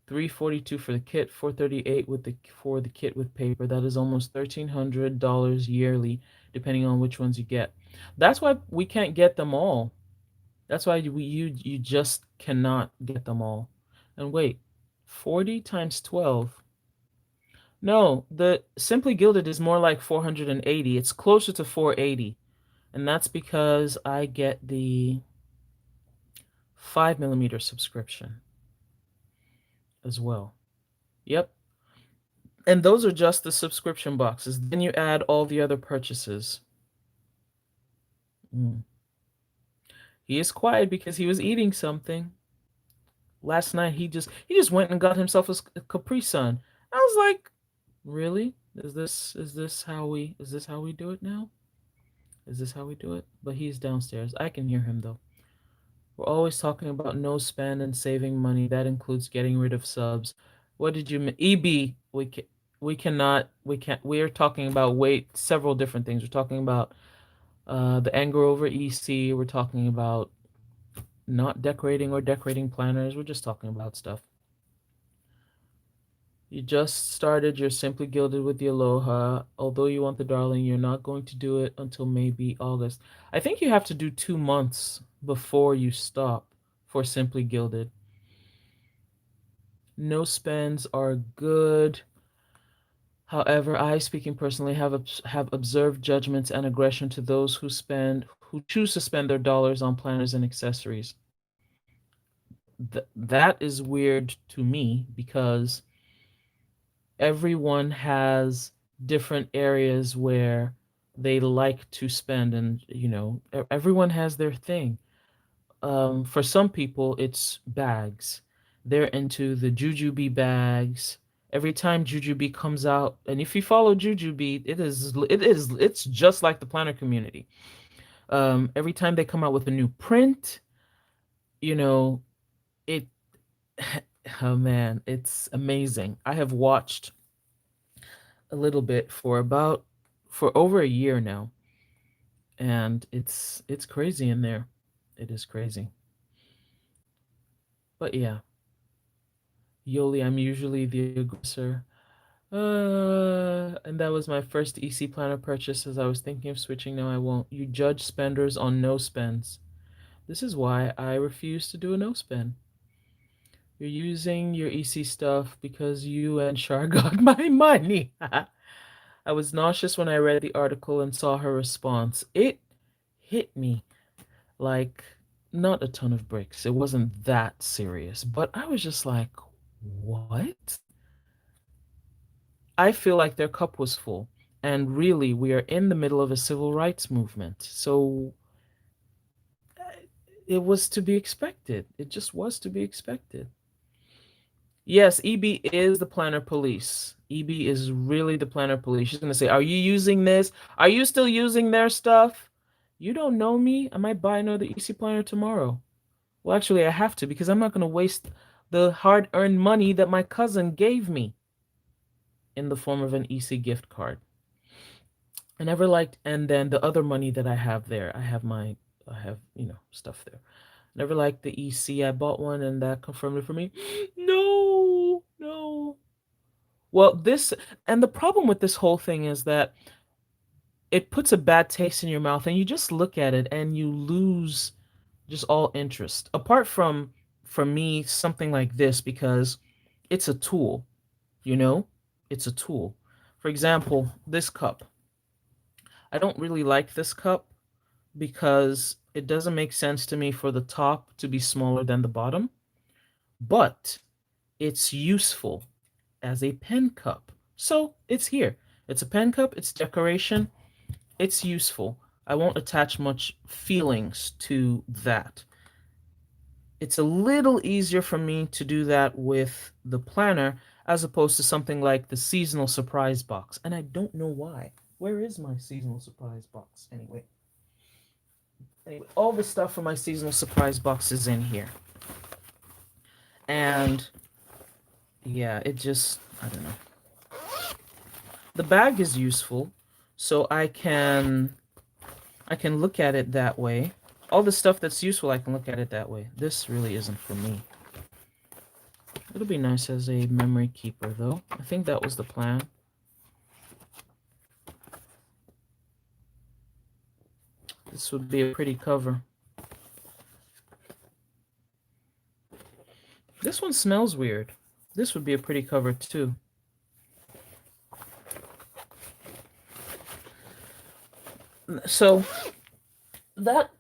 342 for the kit, 438 for the kit with paper. That is almost $1,300 yearly, depending on which ones you get. That's why we can't get them all. That's why you just cannot get them all. And wait, 40 times 12. No, the Simply Gilded is more like 480. It's closer to 480. And that's because I get the 5 millimeter subscription as well. Yep. And those are just the subscription boxes. Then you add all the other purchases. Mm. He is quiet because he was eating something. Last night he just went and got himself a Capri Sun. I was like, "Really? Is this how we do it now? Is this how we do it?" But he's downstairs. I can hear him though. We're always talking about no spend and saving money. That includes getting rid of subs. What did you mean? EB, we are talking about several different things. We're talking about the anger over EC. We're talking about not decorating or decorating planners. We're just talking about stuff. You just started your Simply Gilded with the Aloha. Although you want the darling, you're not going to do it until maybe August. I think you have to do 2 months before you stop for Simply Gilded. No spends are good. However, I, speaking personally, have observed judgments and aggression to those who choose to spend their dollars on planners and accessories. That is weird to me because everyone has different areas where they like to spend, and everyone has their thing. For some people, it's bags. They're into the Jujube bags. Every time Jujube comes out, and if you follow Jujube, it's just like the planner community. Every time they come out with a new print, you know, it. Oh man, it's amazing. I have watched a little bit for over a year now, and it's crazy in there. It is crazy. But yeah, Yoli, I'm usually the aggressor. And that was my first EC planner purchase as I was thinking of switching. Now I won't. You judge spenders on no spends. This is why I refuse to do a no spin. You're using your EC stuff because you and Shar got my money. I was nauseous when I read the article and saw her response. It hit me like not a ton of bricks. It wasn't that serious, but I was just like, what? I feel like their cup was full. And really, we are in the middle of a civil rights movement. So it was to be expected. It just was to be expected. Yes, EB is the planner police. EB is really the planner police. She's going to say, are you using this? Are you still using their stuff? You don't know me. I might buy another EC planner tomorrow. Well, actually, I have to because I'm not going to waste the hard earned money that my cousin gave me in the form of an EC gift card. I never liked, and then the other money that I have there, I have, stuff there. Never liked the EC. I bought one and that confirmed it for me. No, no. Well, and the problem with this whole thing is that it puts a bad taste in your mouth and you just look at it and you lose just all interest. Apart from, for me, something like this, because it's a tool, you know? It's a tool. For example, this cup. I don't really like this cup because it doesn't make sense to me for the top to be smaller than the bottom, but it's useful as a pen cup. So it's here. It's a pen cup, it's decoration, it's useful. I won't attach much feelings to that. It's a little easier for me to do that with the planner as opposed to something like the seasonal surprise box. And I don't know why. Where is my seasonal surprise box anyway? Anyway, all the stuff for my seasonal surprise box is in here. And yeah, I don't know. The bag is useful, so I can look at it that way. All the stuff that's useful, I can look at it that way. This really isn't for me. It'll be nice as a memory keeper, though. I think that was the plan. This would be a pretty cover. This one smells weird. This would be a pretty cover, too. So, that,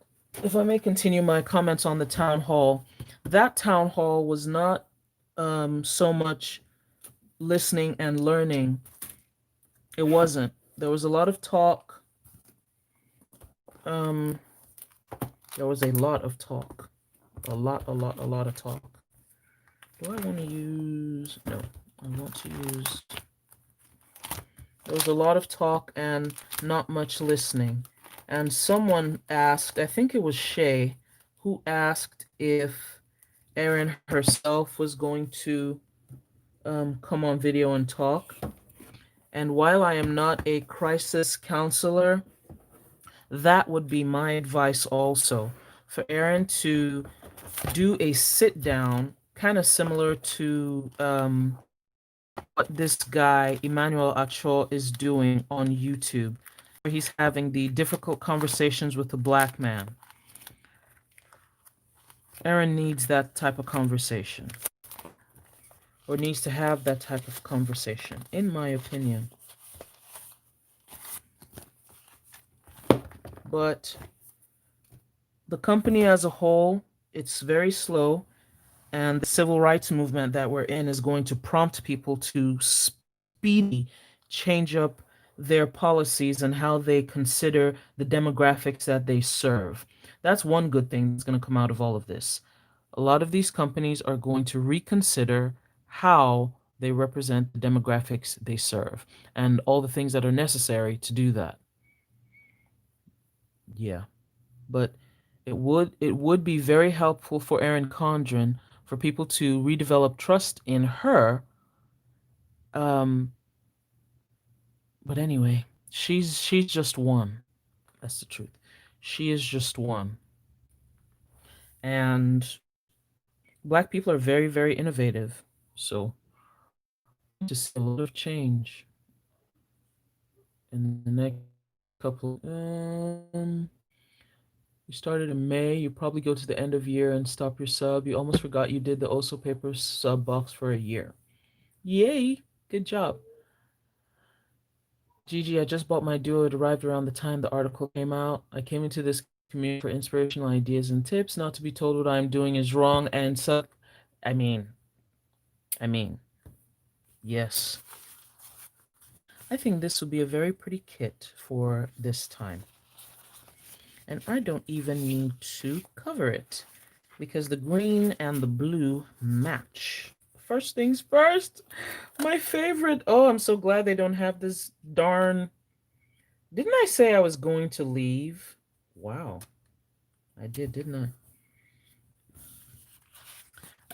if I may continue my comments on the town hall, that town hall was not so much listening and learning. It wasn't. There was a lot of talk. Um, there was a lot of talk. A lot of talk. Do I want to use... No, I want to use... There was a lot of talk and not much listening. And someone asked, I think it was Shay, who asked if Erin herself was going to come on video and talk. And while I am not a crisis counselor, that would be my advice also for Erin to do a sit down, kind of similar to what this guy, Emmanuel Acho, is doing on YouTube, where he's having the difficult conversations with a black man. Erin needs that type of conversation, or needs to have that type of conversation, in my opinion. But the company as a whole, it's very slow, and the civil rights movement that we're in is going to prompt people to speedily change up their policies and how they consider the demographics that they serve. That's one good thing that's going to come out of all of this. A lot of these companies are going to reconsider how they represent the demographics they serve and all the things that are necessary to do that. Yeah. But it would be very helpful for Erin Condren for people to redevelop trust in her. Um, but anyway, she's just one. That's the truth. She is just one. And black people are very, very innovative. So to see a lot of change in the next couple. You started in May. You probably go to the end of year and stop your sub. You almost forgot you did the Oso Paper sub box for a year. Yay! Good job. Gigi, I just bought my duo. It arrived around the time the article came out. I came into this community for inspirational ideas and tips, not to be told what I'm doing is wrong and suck. I mean, I mean, yes. I think this would be a very pretty kit for this time. And I don't even need to cover it because the green and the blue match. First things first, my favorite. Oh, I'm so glad they don't have this darn. Didn't I say I was going to leave? Wow, I did, didn't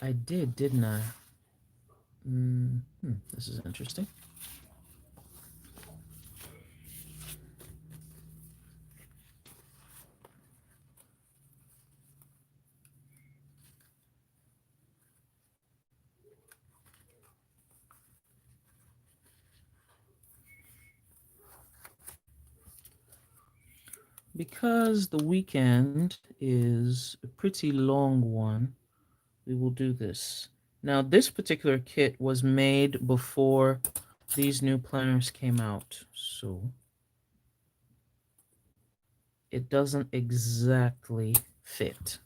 I? I did, didn't I? This is interesting. Because the weekend is a pretty long one, we will do this. Now, this particular kit was made before these new planners came out, so it doesn't exactly fit.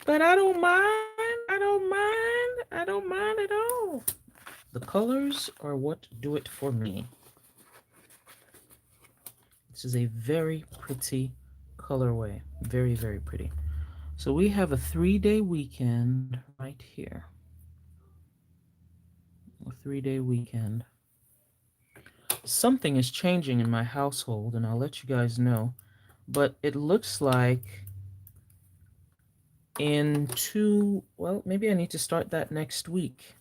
But I don't mind. I don't mind. I don't mind at all. The colors are what do it for me. This is a very pretty colorway. Very, very pretty. So we have a 3-day weekend right here. A 3-day weekend. Something is changing in my household, and I'll let you guys know. But it looks like well, maybe I need to start that next week.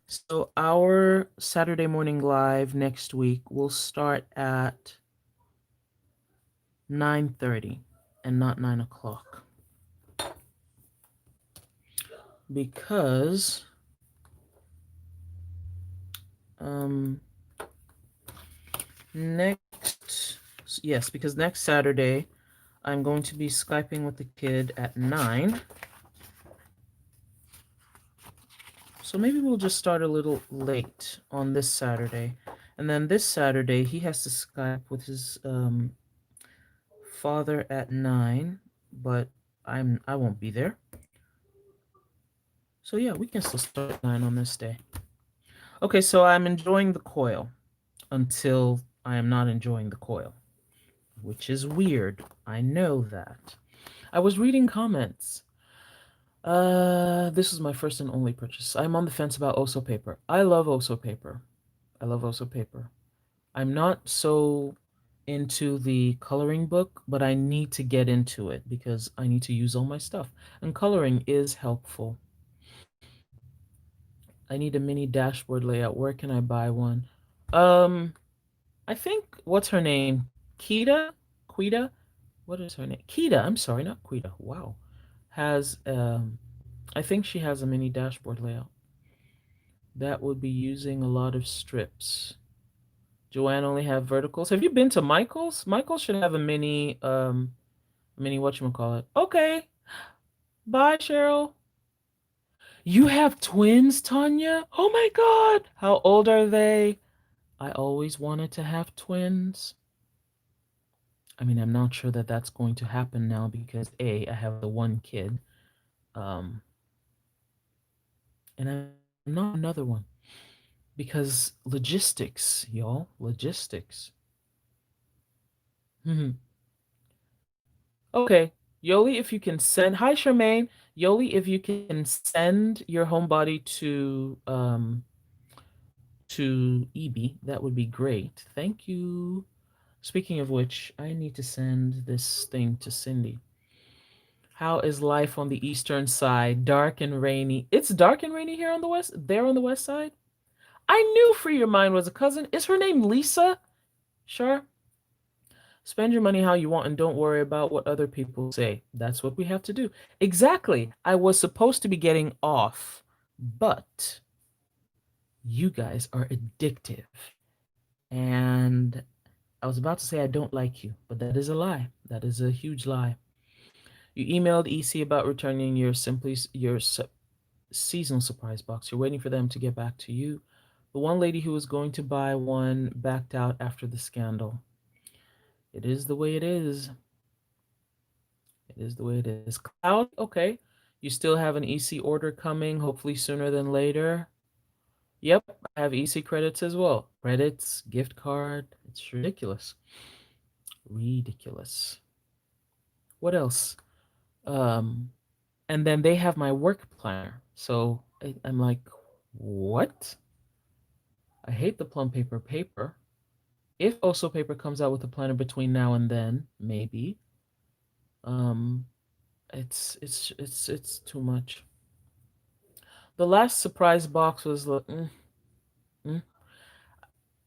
So our Saturday morning live next week will start at 9:30 and not 9 o'clock. Because um next yes, because next Saturday I'm going to be Skyping with the kid at 9. So maybe we'll just start a little late on this Saturday. And then this Saturday he has to Skype with his father at 9, but I won't be there. So yeah, we can still start at 9 on this day. Okay, so I'm enjoying the coil until I am not enjoying the coil, which is weird. I know that. I was reading comments. This is my first and only purchase. I'm on the fence about Oso paper. I love Oso paper. I love Oso paper. I'm not so into the coloring book, but I need to get into it because I need to use all my stuff. And coloring is helpful. I need a mini dashboard layout. Where can I buy one? Um, I think what's her name? Kita? Quita? What is her name? Kita. I'm sorry, not Quita. Wow. Has I think she has a mini dashboard layout. That would be using a lot of strips. Joanne only have verticals. Have you been to Michael's? Michael's should have a mini whatchamacallit. Okay. Bye, Cheryl. You have twins, Tanya? Oh my god. How old are they? I always wanted to have twins. I mean, I'm not sure that that's going to happen now because I have the one kid, um, and I'm not another one because logistics, y'all, logistics. Okay, Yoli, if you can send. Hi, Charmaine. Yoli, if you can send your homebody to EB, that would be great. Thank you. Speaking of which, I need to send this thing to Cindy. How is life on the eastern side? Dark and rainy. It's dark and rainy here on the west. There on the west side. I knew Free Your Mind was a cousin. Is her name Lisa? Sure. Spend your money how you want and don't worry about what other people say. That's what we have to do. Exactly. I was supposed to be getting off, but you guys are addictive. And I was about to say I don't like you, but that is a lie. That is a huge lie. You emailed EC about returning your seasonal surprise box. You're waiting for them to get back to you. The one lady who was going to buy one backed out after the scandal. It is the way it is. It is the way it is. Cloud, okay. You still have an EC order coming, hopefully sooner than later. Yep, I have EC credits as well. Credits, gift card. It's ridiculous. Ridiculous. What else? Um, and then they have my work planner. So I'm like, what? I hate the plum paper paper. If also paper comes out with a planner between now and then, maybe. Um, it's too much. The last surprise box was like, mm.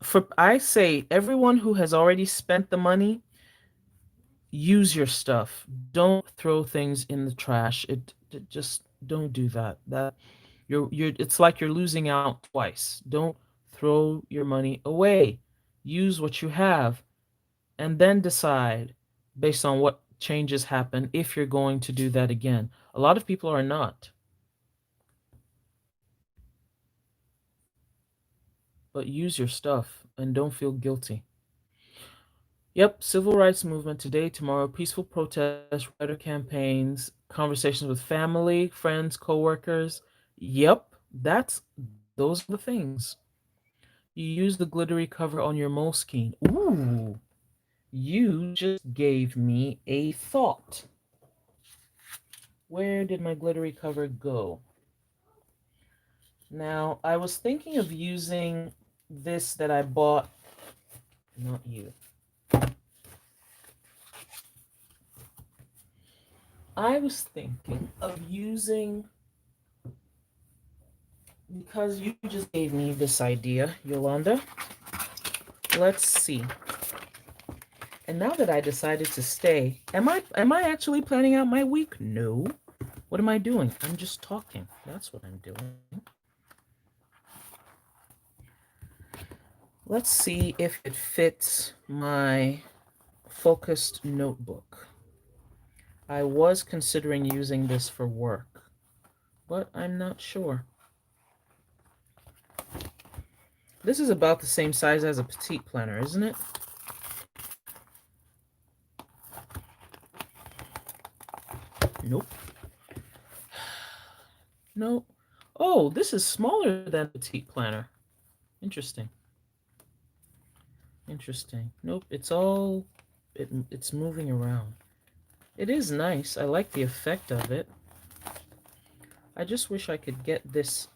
For I say everyone who has already spent the money, use your stuff. Don't throw things in the trash. It just don't do that. That you're it's like you're losing out twice. Don't throw your money away. Use what you have and then decide based on what changes happen if you're going to do that again. A lot of people are not, but use your stuff and don't feel guilty. Yep, civil rights movement today, tomorrow, peaceful protests, writer campaigns, conversations with family, friends, coworkers. Yep, those are the things. You use the glittery cover on your Moleskine. Ooh, you just gave me a thought. Where did my glittery cover go? Now, I was thinking of using this that I bought, not you. I was thinking of using, because you just gave me this idea, Yolanda. Let's see. And now that I decided to stay, am I actually planning out my week? No. What am I doing? I'm just talking. That's what I'm doing. Let's see if it fits my focused notebook. I was considering using this for work, but I'm not sure. This is about the same size as a petite planner, isn't it? Nope. No. Oh, this is smaller than petite planner. Interesting. Interesting. Nope, it's moving around. It is nice. I like the effect of it. I just wish I could get this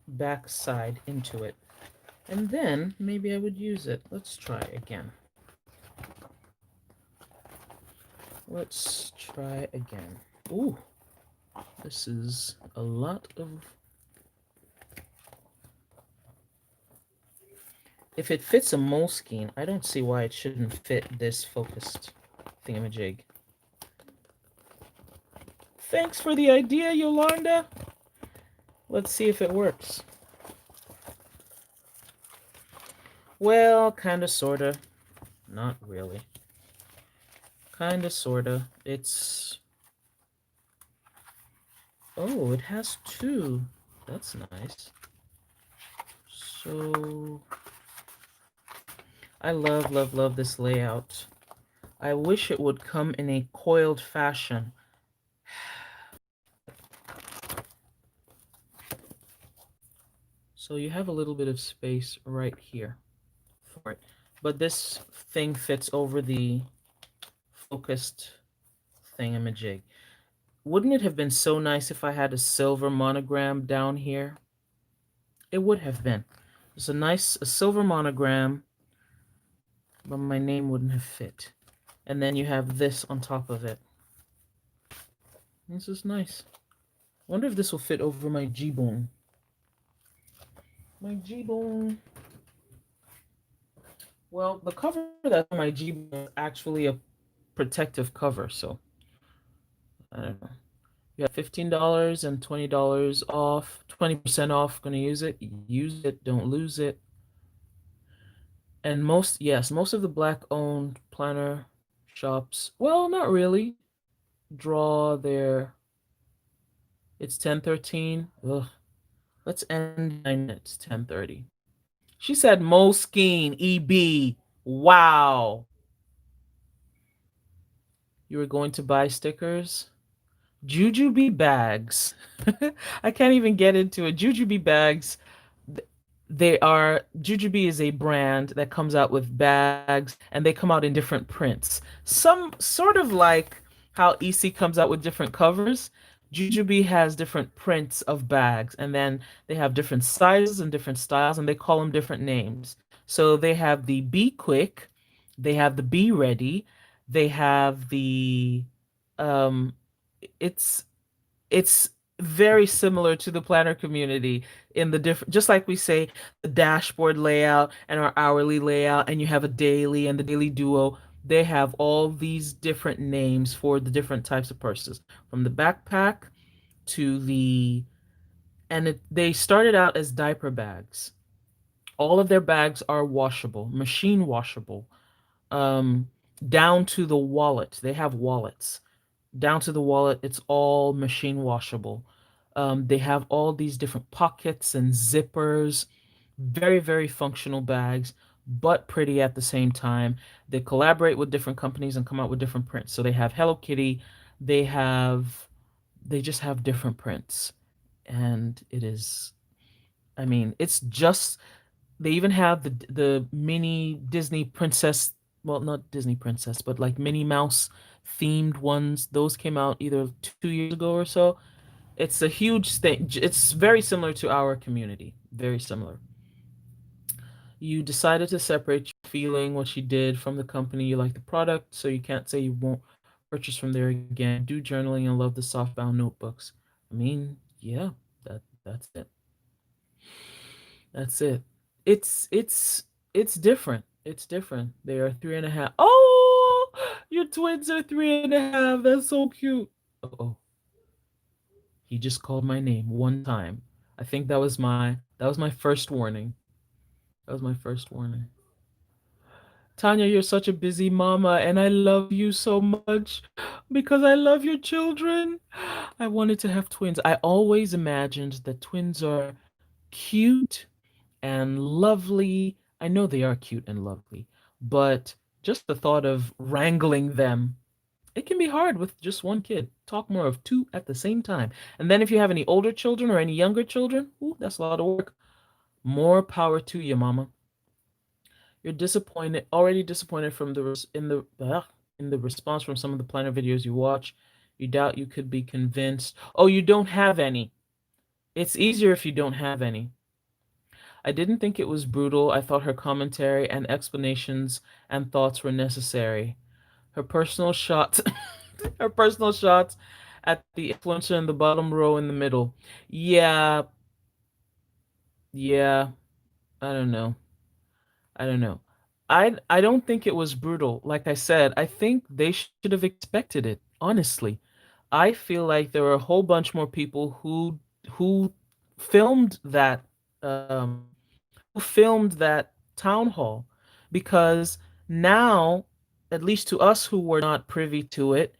back side into it. And then maybe I would use it. Let's try again. Let's try again. Ooh, this is a lot of... If it fits a Moleskine, I don't see why it shouldn't fit this focused thingamajig. Thanks for the idea, Yolanda. Let's see if it works. Well, kinda, sorta. Not really. Kinda, sorta. It's... Oh, it has two. That's nice. So... I love, love, love this layout. I wish it would come in a coiled fashion. So you have a little bit of space right here for it. But this thing fits over the focused thingamajig. Wouldn't it have been so nice if I had a silver monogram down here? It would have been. It's a silver monogram, but my name wouldn't have fit. And then you have this on top of it. This is nice. Wonder if this will fit over my G-bone. My G-bone. Well, the cover that's on my G-bone is actually a protective cover, so I don't know. You have $15 and $20 off, 20% off. Gonna use it. Use it. Don't lose it. And yes, most of the black owned planner shops, well, not really, draw their, it's 10:13. Ugh. Let's end in 9 minutes, 10:30. She said Moleskine, EB. Wow. You were going to buy stickers? Jujube bags. I can't even get into it. Jujube bags, they are, Jujube is a brand that comes out with bags and they come out in different prints. Some sort of like how EC comes out with different covers. Jujube has different prints of bags, and then they have different sizes and different styles, and they call them different names. So they have the Be Quick, they have the Be Ready, they have the um it's it's very similar to the planner community in the different, just like we say the dashboard layout and our hourly layout, and you have a daily and the daily duo. They have all these different names for the different types of purses, from the backpack to the, they started out as diaper bags. All of their bags are washable, machine washable, um, down to the wallet. They have wallets down to the wallet. It's all machine washable. They have all these different pockets and zippers. Very, very functional bags, but pretty at the same time. They collaborate with different companies and come out with different prints. So they have Hello Kitty. They have, they just have different prints. And it is, I mean, it's just, they even have the mini Disney princess, well, not Disney princess, but like Minnie Mouse themed ones. Those came out either 2 years ago or so. It's a huge thing. It's very similar to our community. Very similar. You decided to separate your feeling, what you did, from the company. You like the product, so you can't say you won't purchase from there again. Do journaling and love the softbound notebooks. I mean, yeah, that's it. That's it. It's it's different. It's different. They are 3.5. Oh, your twins are 3.5. That's so cute. Oh, he just called my name one time. I think that was my first warning. That was my first warning. Tanya, you're such a busy mama, and I love you so much because I love your children. I wanted to have twins. I always imagined that twins are cute and lovely. I know they are cute and lovely, but just the thought of wrangling them, it can be hard with just one kid. Talk more of two at the same time. And then if you have any older children or any younger children, ooh, that's a lot of work. More power to you, mama. You're disappointed, already disappointed from in the response from some of the planner videos you watch. You doubt you could be convinced. Oh, you don't have any. It's easier if you don't have any. I didn't think it was brutal. I thought her commentary and explanations and thoughts were necessary. Her personal shots, her personal shots at the influencer in the bottom row in the middle. Yeah, yeah, I don't know. I don't know. I don't think it was brutal. Like I said, I think they should have expected it, honestly. I feel like there were a whole bunch more people who filmed that who filmed that town hall, because now, at least to us who were not privy to it,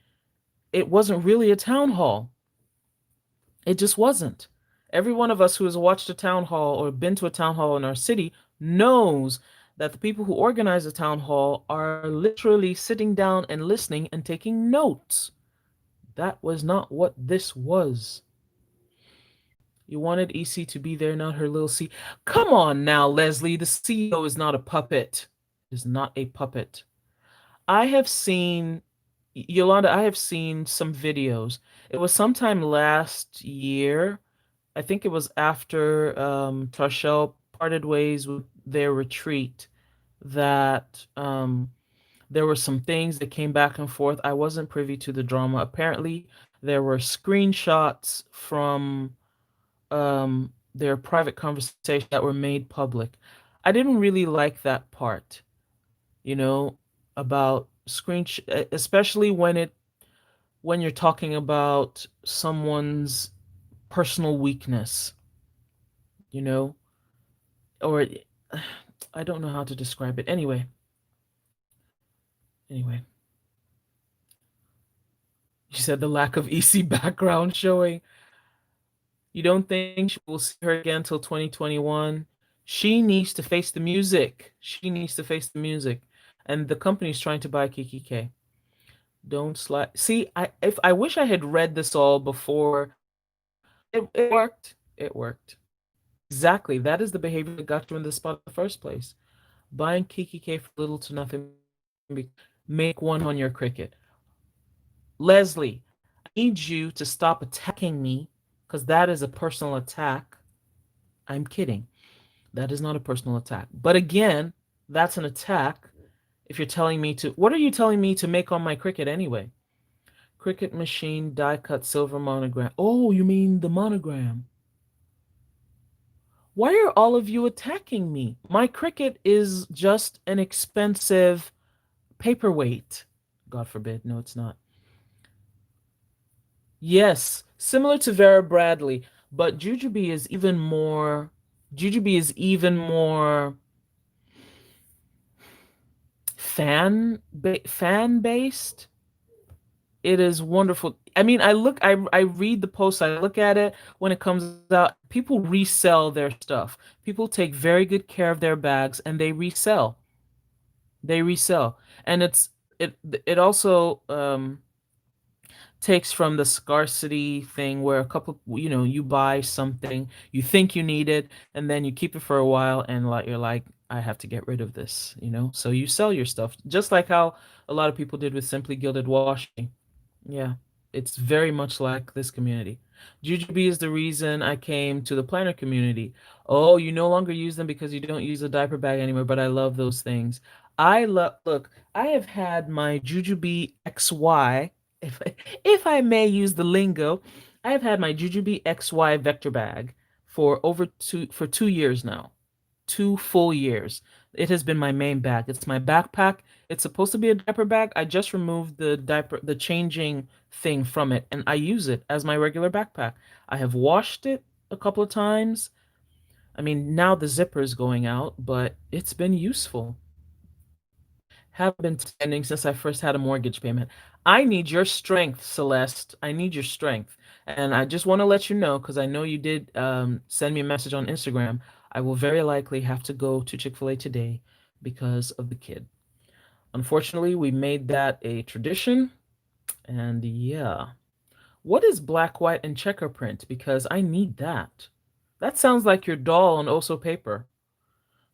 it wasn't really a town hall. It just wasn't. Every one of us who has watched a town hall or been to a town hall in our city knows that the people who organize a town hall are literally sitting down and listening and taking notes. That was not what this was. You wanted EC to be there, not her little C. Come on now, Leslie. The CEO is not a puppet. It is not a puppet. I have seen, Yolanda, I have seen some videos. It was sometime last year. I think it was after Tarshell parted ways with their retreat, that there were some things that came back and forth. I wasn't privy to the drama. Apparently, there were screenshots from their private conversations that were made public. I didn't really like that part, you know, about especially when you're talking about someone's personal weakness, you know, or I don't know how to describe it. Anyway, you said the lack of EC background showing. You don't think she will see her again till 2021? She needs to face the music. She needs to face the music. And the company's trying to buy Kiki K. Don't slide. See, I wish I had read this all before. It worked. It worked. Exactly. That is the behavior that got you in the spot in the first place. Buying Kiki K for little to nothing. Make one on your cricket. Leslie, I need you to stop attacking me because that is a personal attack. I'm kidding. That is not a personal attack. But again, that's an attack if you're telling me to. What are you telling me to make on my cricket anyway? Cricket machine die cut silver monogram. Oh, you mean the monogram? Why are all of you attacking me? My cricket is just an expensive paperweight. God forbid. No, it's not. Yes, similar to Vera Bradley, but Jujubee is even more. Jujubee is even more fan based. It is wonderful. I mean, I read the posts, I look at it when it comes out. People resell their stuff. People take very good care of their bags and they resell. They resell. And it it also takes from the scarcity thing where a couple, you buy something, you think you need it, and then you keep it for a while and like you're like, I have to get rid of this. So you sell your stuff, just like how a lot of people did with Simply Gilded washing. Yeah, it's very much like this community. Jujubee is the reason I came to the planner community. Oh, you no longer use them because you don't use a diaper bag anymore, but I love those things. Look, I have had my Jujubee XY, if if I may use the lingo, I have had my Jujubee XY vector bag for 2 years now. 2 full years. It has been my main bag. It's my backpack. It's supposed to be a diaper bag. I just removed the changing thing from it, and I use it as my regular backpack. I have washed it a couple of times. I mean, now the zipper is going out, but it's been useful. Have been spending since I first had a mortgage payment. I need your strength, Celeste. I need your strength. And I just want to let you know, because I know you did send me a message on Instagram. I will very likely have to go to Chick-fil-A today because of the kid. Unfortunately, we made that a tradition. And yeah. What is black, white, and checker print? Because I need that. That sounds like your doll on Oso paper.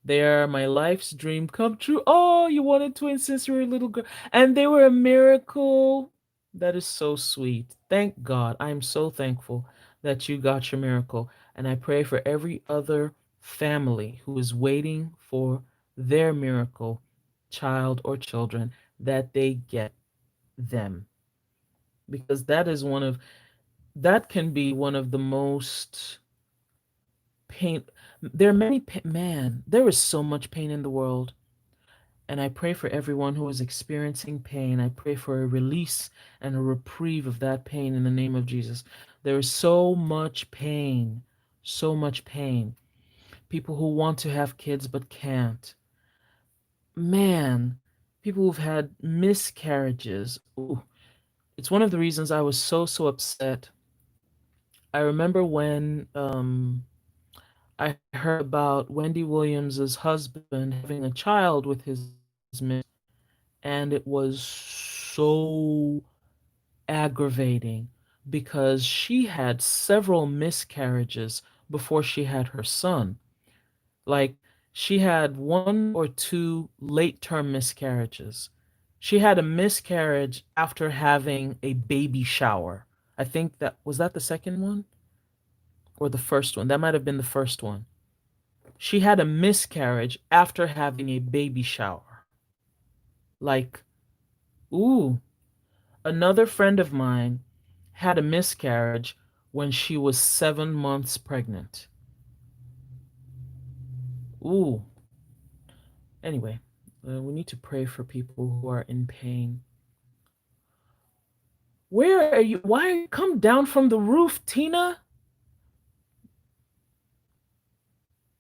They are my life's dream come true. Oh, you wanted twins since you were a little girl, and they were a miracle. That is so sweet. Thank God. I am so thankful that you got your miracle. And I pray for every other family who is waiting for their miracle, child or children, that they get them. Because that can be one of the most pain. There are man, there is so much pain in the world. And I pray for everyone who is experiencing pain. I pray for a release and a reprieve of that pain in the name of Jesus. There is so much pain, so much pain. People who want to have kids but can't. Man, people who've had miscarriages. Ooh, it's one of the reasons I was so upset. I remember when I heard about Wendy Williams's husband having a child with his miss, and it was so aggravating because she had several miscarriages before she had her son. Like, she had one or two late term miscarriages. She had a miscarriage after having a baby shower. I think that was that the second one or the first one. That might have been the first one. She had a miscarriage after having a baby shower. Like, ooh, another friend of mine had a miscarriage when she was 7 months pregnant. Ooh. Anyway, we need to pray for people who are in pain. Where are you? Why come down from the roof, Tina?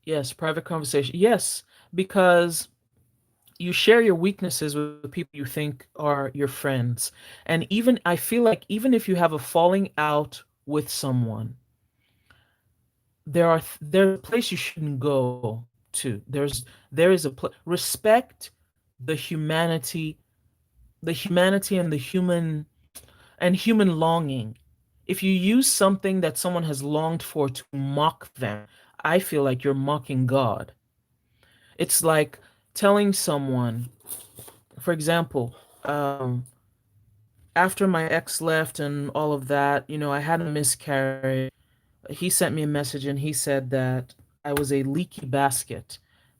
Yes, private conversation. Yes, because you share your weaknesses with people you think are your friends. And even I feel like even if you have a falling out with someone, there's a place you shouldn't go to. Respect the humanity and the human longing. If you use something that someone has longed for to mock them, I feel like you're mocking God. It's like telling someone, for example, um, after my ex left and all of that, I had a miscarriage. He sent me a message and he said that I was a leaky basket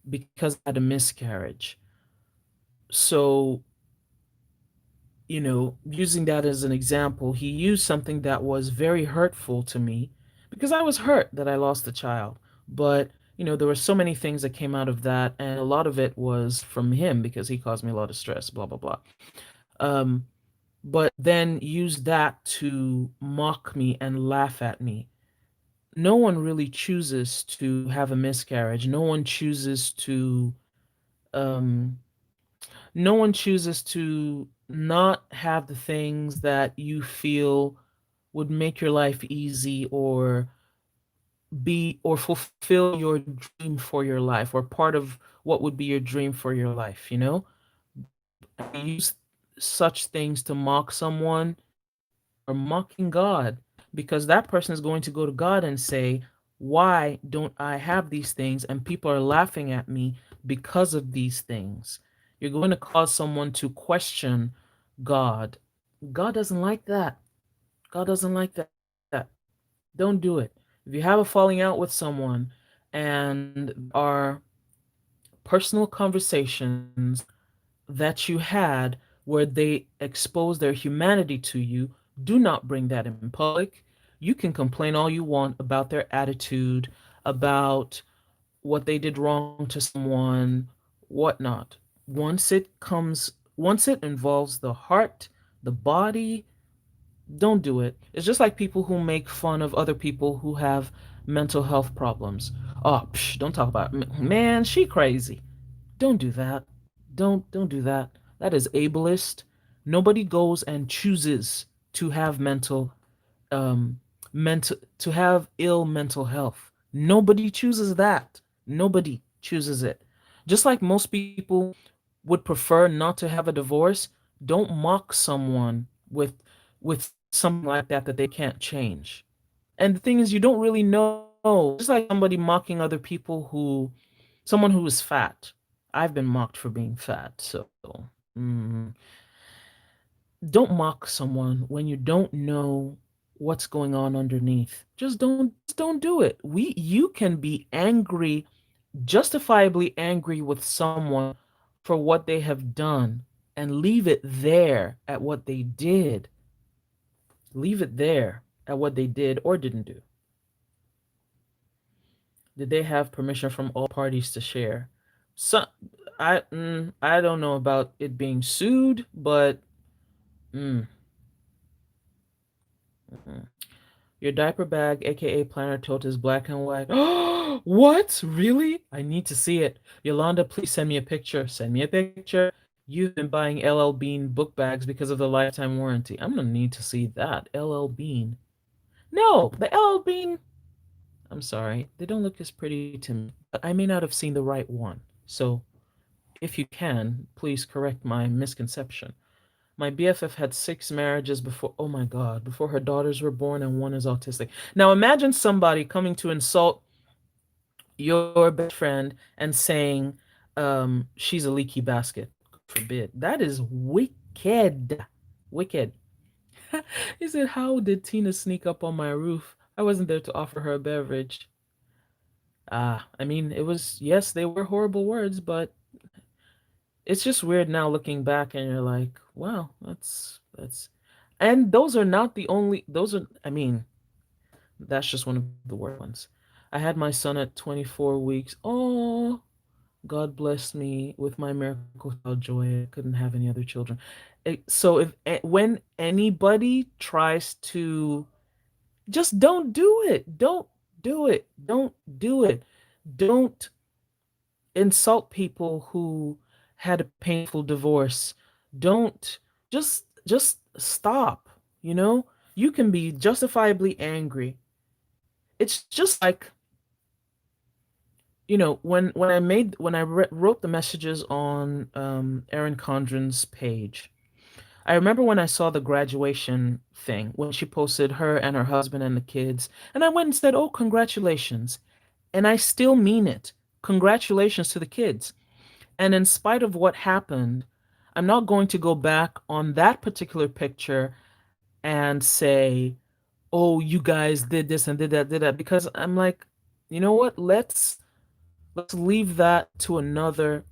because I had a miscarriage. So, using that as an example, he used something that was very hurtful to me because I was hurt that I lost a child. But, there were so many things that came out of that, and a lot of it was from him because he caused me a lot of stress, blah, blah, blah. Um, but then used that to mock me and laugh at me. No one really chooses to have a miscarriage. Um, no one chooses to not have the things that you feel would make your life easy or fulfill your dream for your life or part of what would be your dream for your life, and you use such things to mock someone, you are mocking God because that person is going to go to God and say, why don't I have these things? And people are laughing at me because of these things. You're going to cause someone to question God. God doesn't like that. God doesn't like that. Don't do it. If you have a falling out with someone and there are personal conversations that you had where they expose their humanity to you, do not bring that in public. You can complain all you want about their attitude, about what they did wrong to someone, whatnot. Once it involves the heart, the body, don't do it. It's just like people who make fun of other people who have mental health problems. Oh, don't talk about it. Man, she crazy. Don't do that. Don't do that. That is ableist. Nobody goes and chooses to have um to have ill mental health. Nobody chooses that. Nobody chooses it. Just like most people would prefer not to have a divorce, don't mock someone with something like that they can't change. And the thing is, you don't really know. Just like somebody mocking other people someone who is fat. I've been mocked for being fat, so don't mock someone when you don't know what's going on underneath. Just don't do it. You can be angry, justifiably angry with someone for what they have done and leave it there at what they did. Leave it there at what they did or didn't do. Did they have permission from all parties to share? So I don't know about it being sued, but mm, mm. Your diaper bag, aka planner tote, is black and white. What? Really? I need to see it. Yolanda, please send me a picture. Send me a picture. You've been buying LL Bean book bags because of the lifetime warranty. I'm gonna need to see that. LL Bean. No, the LL Bean. I'm sorry. They don't look as pretty to me. But I may not have seen the right one. So if you can, please correct my misconception. My BFF had 6 marriages before, oh my God, before her daughters were born, and one is autistic. Now imagine somebody coming to insult your best friend and saying she's a leaky basket. God forbid. That is wicked. Wicked. He said, how did Tina sneak up on my roof? I wasn't there to offer her a beverage. I mean, yes, they were horrible words, but it's just weird now looking back and you're like, wow, and those are not the only, I mean, that's just one of the worst ones. I had my son at 24 weeks. Oh, God blessed me with my miracle child Joy. I couldn't have any other children. So when anybody tries to, just don't do it. Don't do it. Don't do it. Don't insult people who had a painful divorce. Don't just stop, you know? You can be justifiably angry. It's just like, when wrote the messages on Erin Condren's page. I remember when I saw the graduation thing, when she posted her and her husband and the kids, and I went and said, "Oh, congratulations." And I still mean it. Congratulations to the kids. And in spite of what happened, I'm not going to go back on that particular picture and say, "Oh, you guys did this and did that," because I'm like, you know what? Let's leave that to another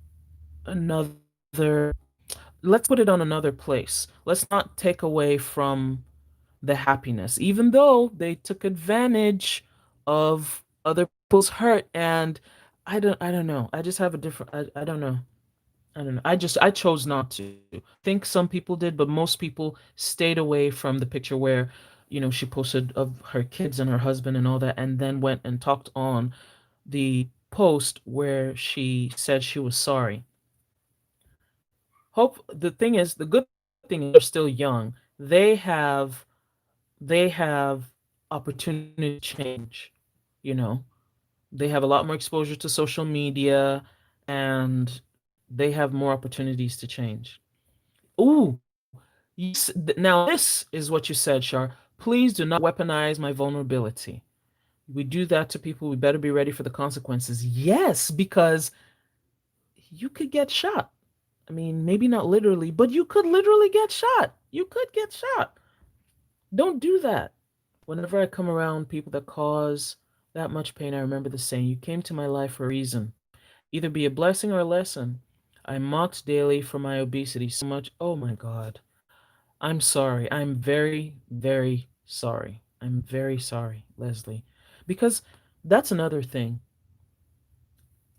let's put it on another place. Let's not take away from the happiness, even though they took advantage of other people's hurt. And I don't know. I just have a different. I don't know. I don't know. I chose not to. I think some people did, but most people stayed away from the picture where, she posted of her kids and her husband and all that, and then went and talked on the post where she said she was sorry. The good thing is they're still young. They have opportunity to change, you know. They have a lot more exposure to social media, and they have more opportunities to change. Ooh, now this is what you said, Shar. Please do not weaponize my vulnerability. We do that to people, we better be ready for the consequences. Yes, because you could get shot. I mean, maybe not literally, but you could literally get shot. You could get shot. Don't do that. Whenever I come around people that cause that much pain, I remember the saying, "You came to my life for a reason. Either be a blessing or a lesson." I mocked daily for my obesity so much. Oh my God. I'm sorry. I'm very, very sorry. I'm very sorry, Leslie. Because that's another thing.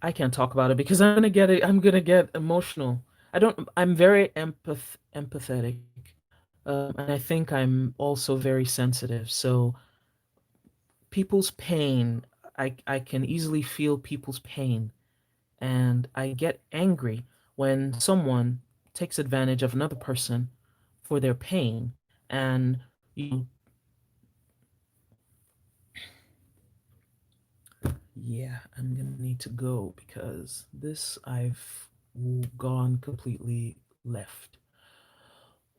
I can't talk about it because I'm gonna get emotional. I'm very empathetic. And I think I'm also very sensitive. So people's pain, I can easily feel people's pain, and I get angry when someone takes advantage of another person for their pain. And yeah, I'm gonna need to go because this I've gone completely left.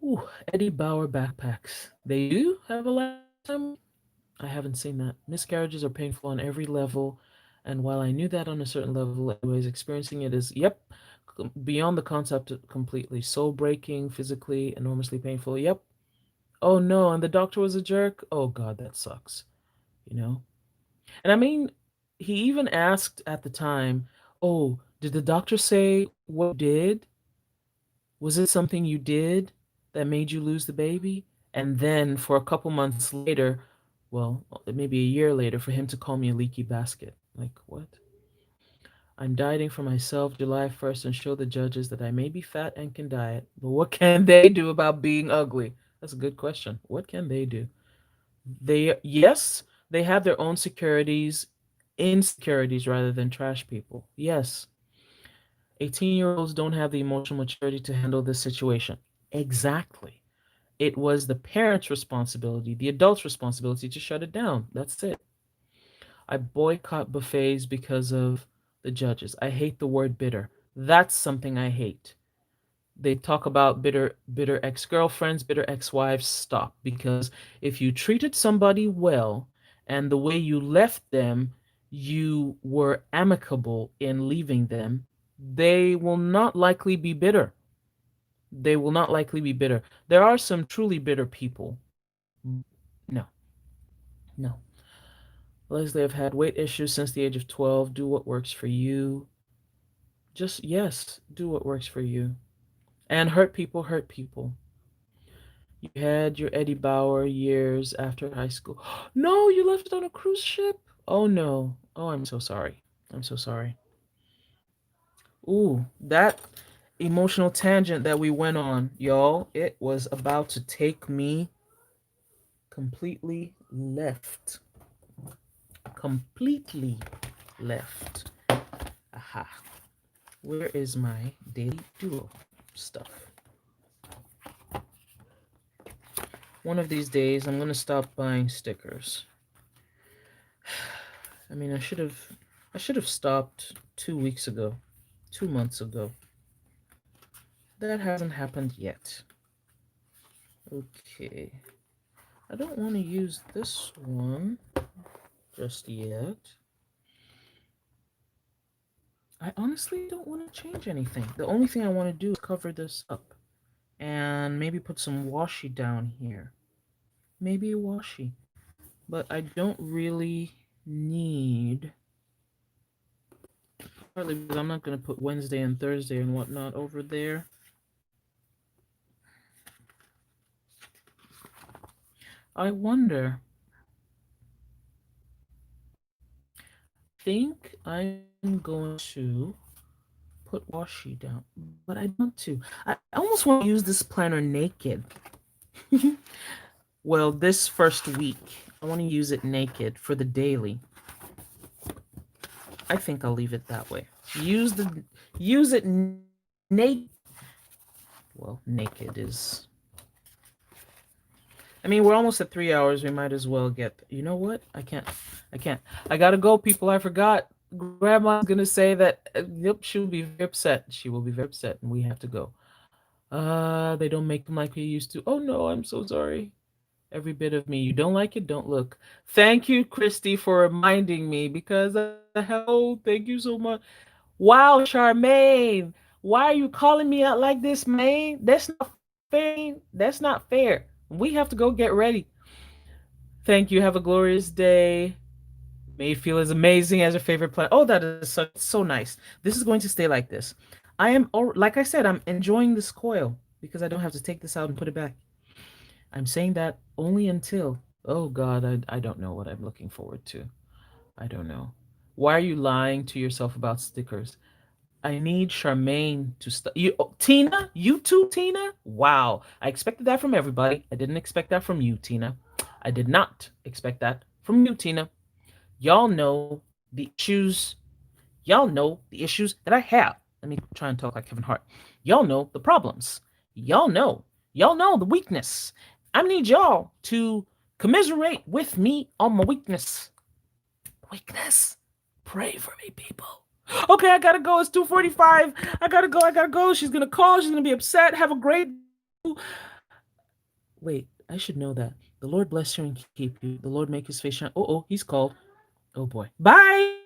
Ooh, Eddie Bauer backpacks. They do have a lifetime warranty? I haven't seen that. Miscarriages are painful on every level, and while I knew that on a certain level, anyways, experiencing it is, yep, beyond the concept completely. Soul breaking, physically, enormously painful. Yep. Oh no, and the doctor was a jerk. Oh God, that sucks. You know? And I mean, he even asked at the time, "Oh, did the doctor say what you did? Was it something you did that made you lose the baby?" And then for a couple months later, well, maybe a year later, for him to call me a leaky basket. Like, what? "I'm dieting for myself July 1st and show the judges that I may be fat and can diet, but what can they do about being ugly?" That's a good question. What can they do? Yes, they have their own insecurities rather than trash people. Yes, 18-year-olds don't have the emotional maturity to handle this situation. Exactly. It was the parents' responsibility, the adult's responsibility to shut it down. That's it. I boycott buffets because of the judges. I hate the word bitter. That's something I hate. They talk about bitter ex-girlfriends, bitter ex-wives. Stop. Because if you treated somebody well and the way you left them, you were amicable in leaving them, they will not likely be bitter. They will not likely be bitter. There are some truly bitter people. No, no. Leslie, I've had weight issues since the age of 12. Do what works for you. Just, yes, do what works for you. And hurt people hurt people. You had your Eddie Bauer years after high school. No, you left it on a cruise ship? Oh no. Oh, I'm so sorry. I'm so sorry. Ooh, that emotional tangent that we went on, y'all, it was about to take me completely left. Completely left. Aha. Where is my daily duo stuff? One of these days, I'm gonna stop buying stickers. I mean, I should have stopped 2 weeks ago, 2 months ago. That hasn't happened yet. Okay, I don't want to use this one just yet. I honestly don't want to change anything. The only thing I want to do is cover this up and maybe put some washi down here. Maybe a washi. But I don't really need, partly because I'm not going to put Wednesday and Thursday and whatnot over there. I wonder, think I'm going to put washi down, but I don't want to. I almost want to use this planner naked. Well, this first week, I want to use it naked for the daily. I think I'll leave it that way. Use it naked. Well, naked is. I mean, we're almost at 3 hours. We might as well get. You know what? I can't. I can't. I gotta go, people. I forgot. Grandma's gonna say that. Yep, she'll be very upset. She will be very upset, and we have to go. They don't make them like we used to. Oh no, I'm so sorry. Every bit of me. You don't like it? Don't look. Thank you, Christy, for reminding me because hello, thank you so much. Wow, Charmaine, why are you calling me out like this, man? That's not fair. That's not fair. We have to go get ready. Thank you. Have a glorious day. May you feel as amazing as your favorite plant. Oh, that is so nice. This is going to stay like this. I am, like I said, I'm enjoying this coil because I don't have to take this out and put it back. I'm saying that only until, oh God, I don't know what I'm looking forward to. I don't know. Why are you lying to yourself about stickers? I need Charmaine to stop. You, oh, Tina, you too, Tina. Wow, I expected that from everybody. I didn't expect that from you, Tina. I did not expect that from you, Tina. Y'all know the issues. Y'all know the issues that I have. Let me try and talk like Kevin Hart. Y'all know the problems. Y'all know. Y'all know the weakness. I need y'all to commiserate with me on my weakness. Weakness. Pray for me, people. Okay, I gotta go. It's 2:45. I gotta go. I gotta go. She's gonna call. She's gonna be upset. Have a great. Wait, I should know that. The Lord bless you and keep you. The Lord make his face shine. Oh, he's called. Oh boy. Bye.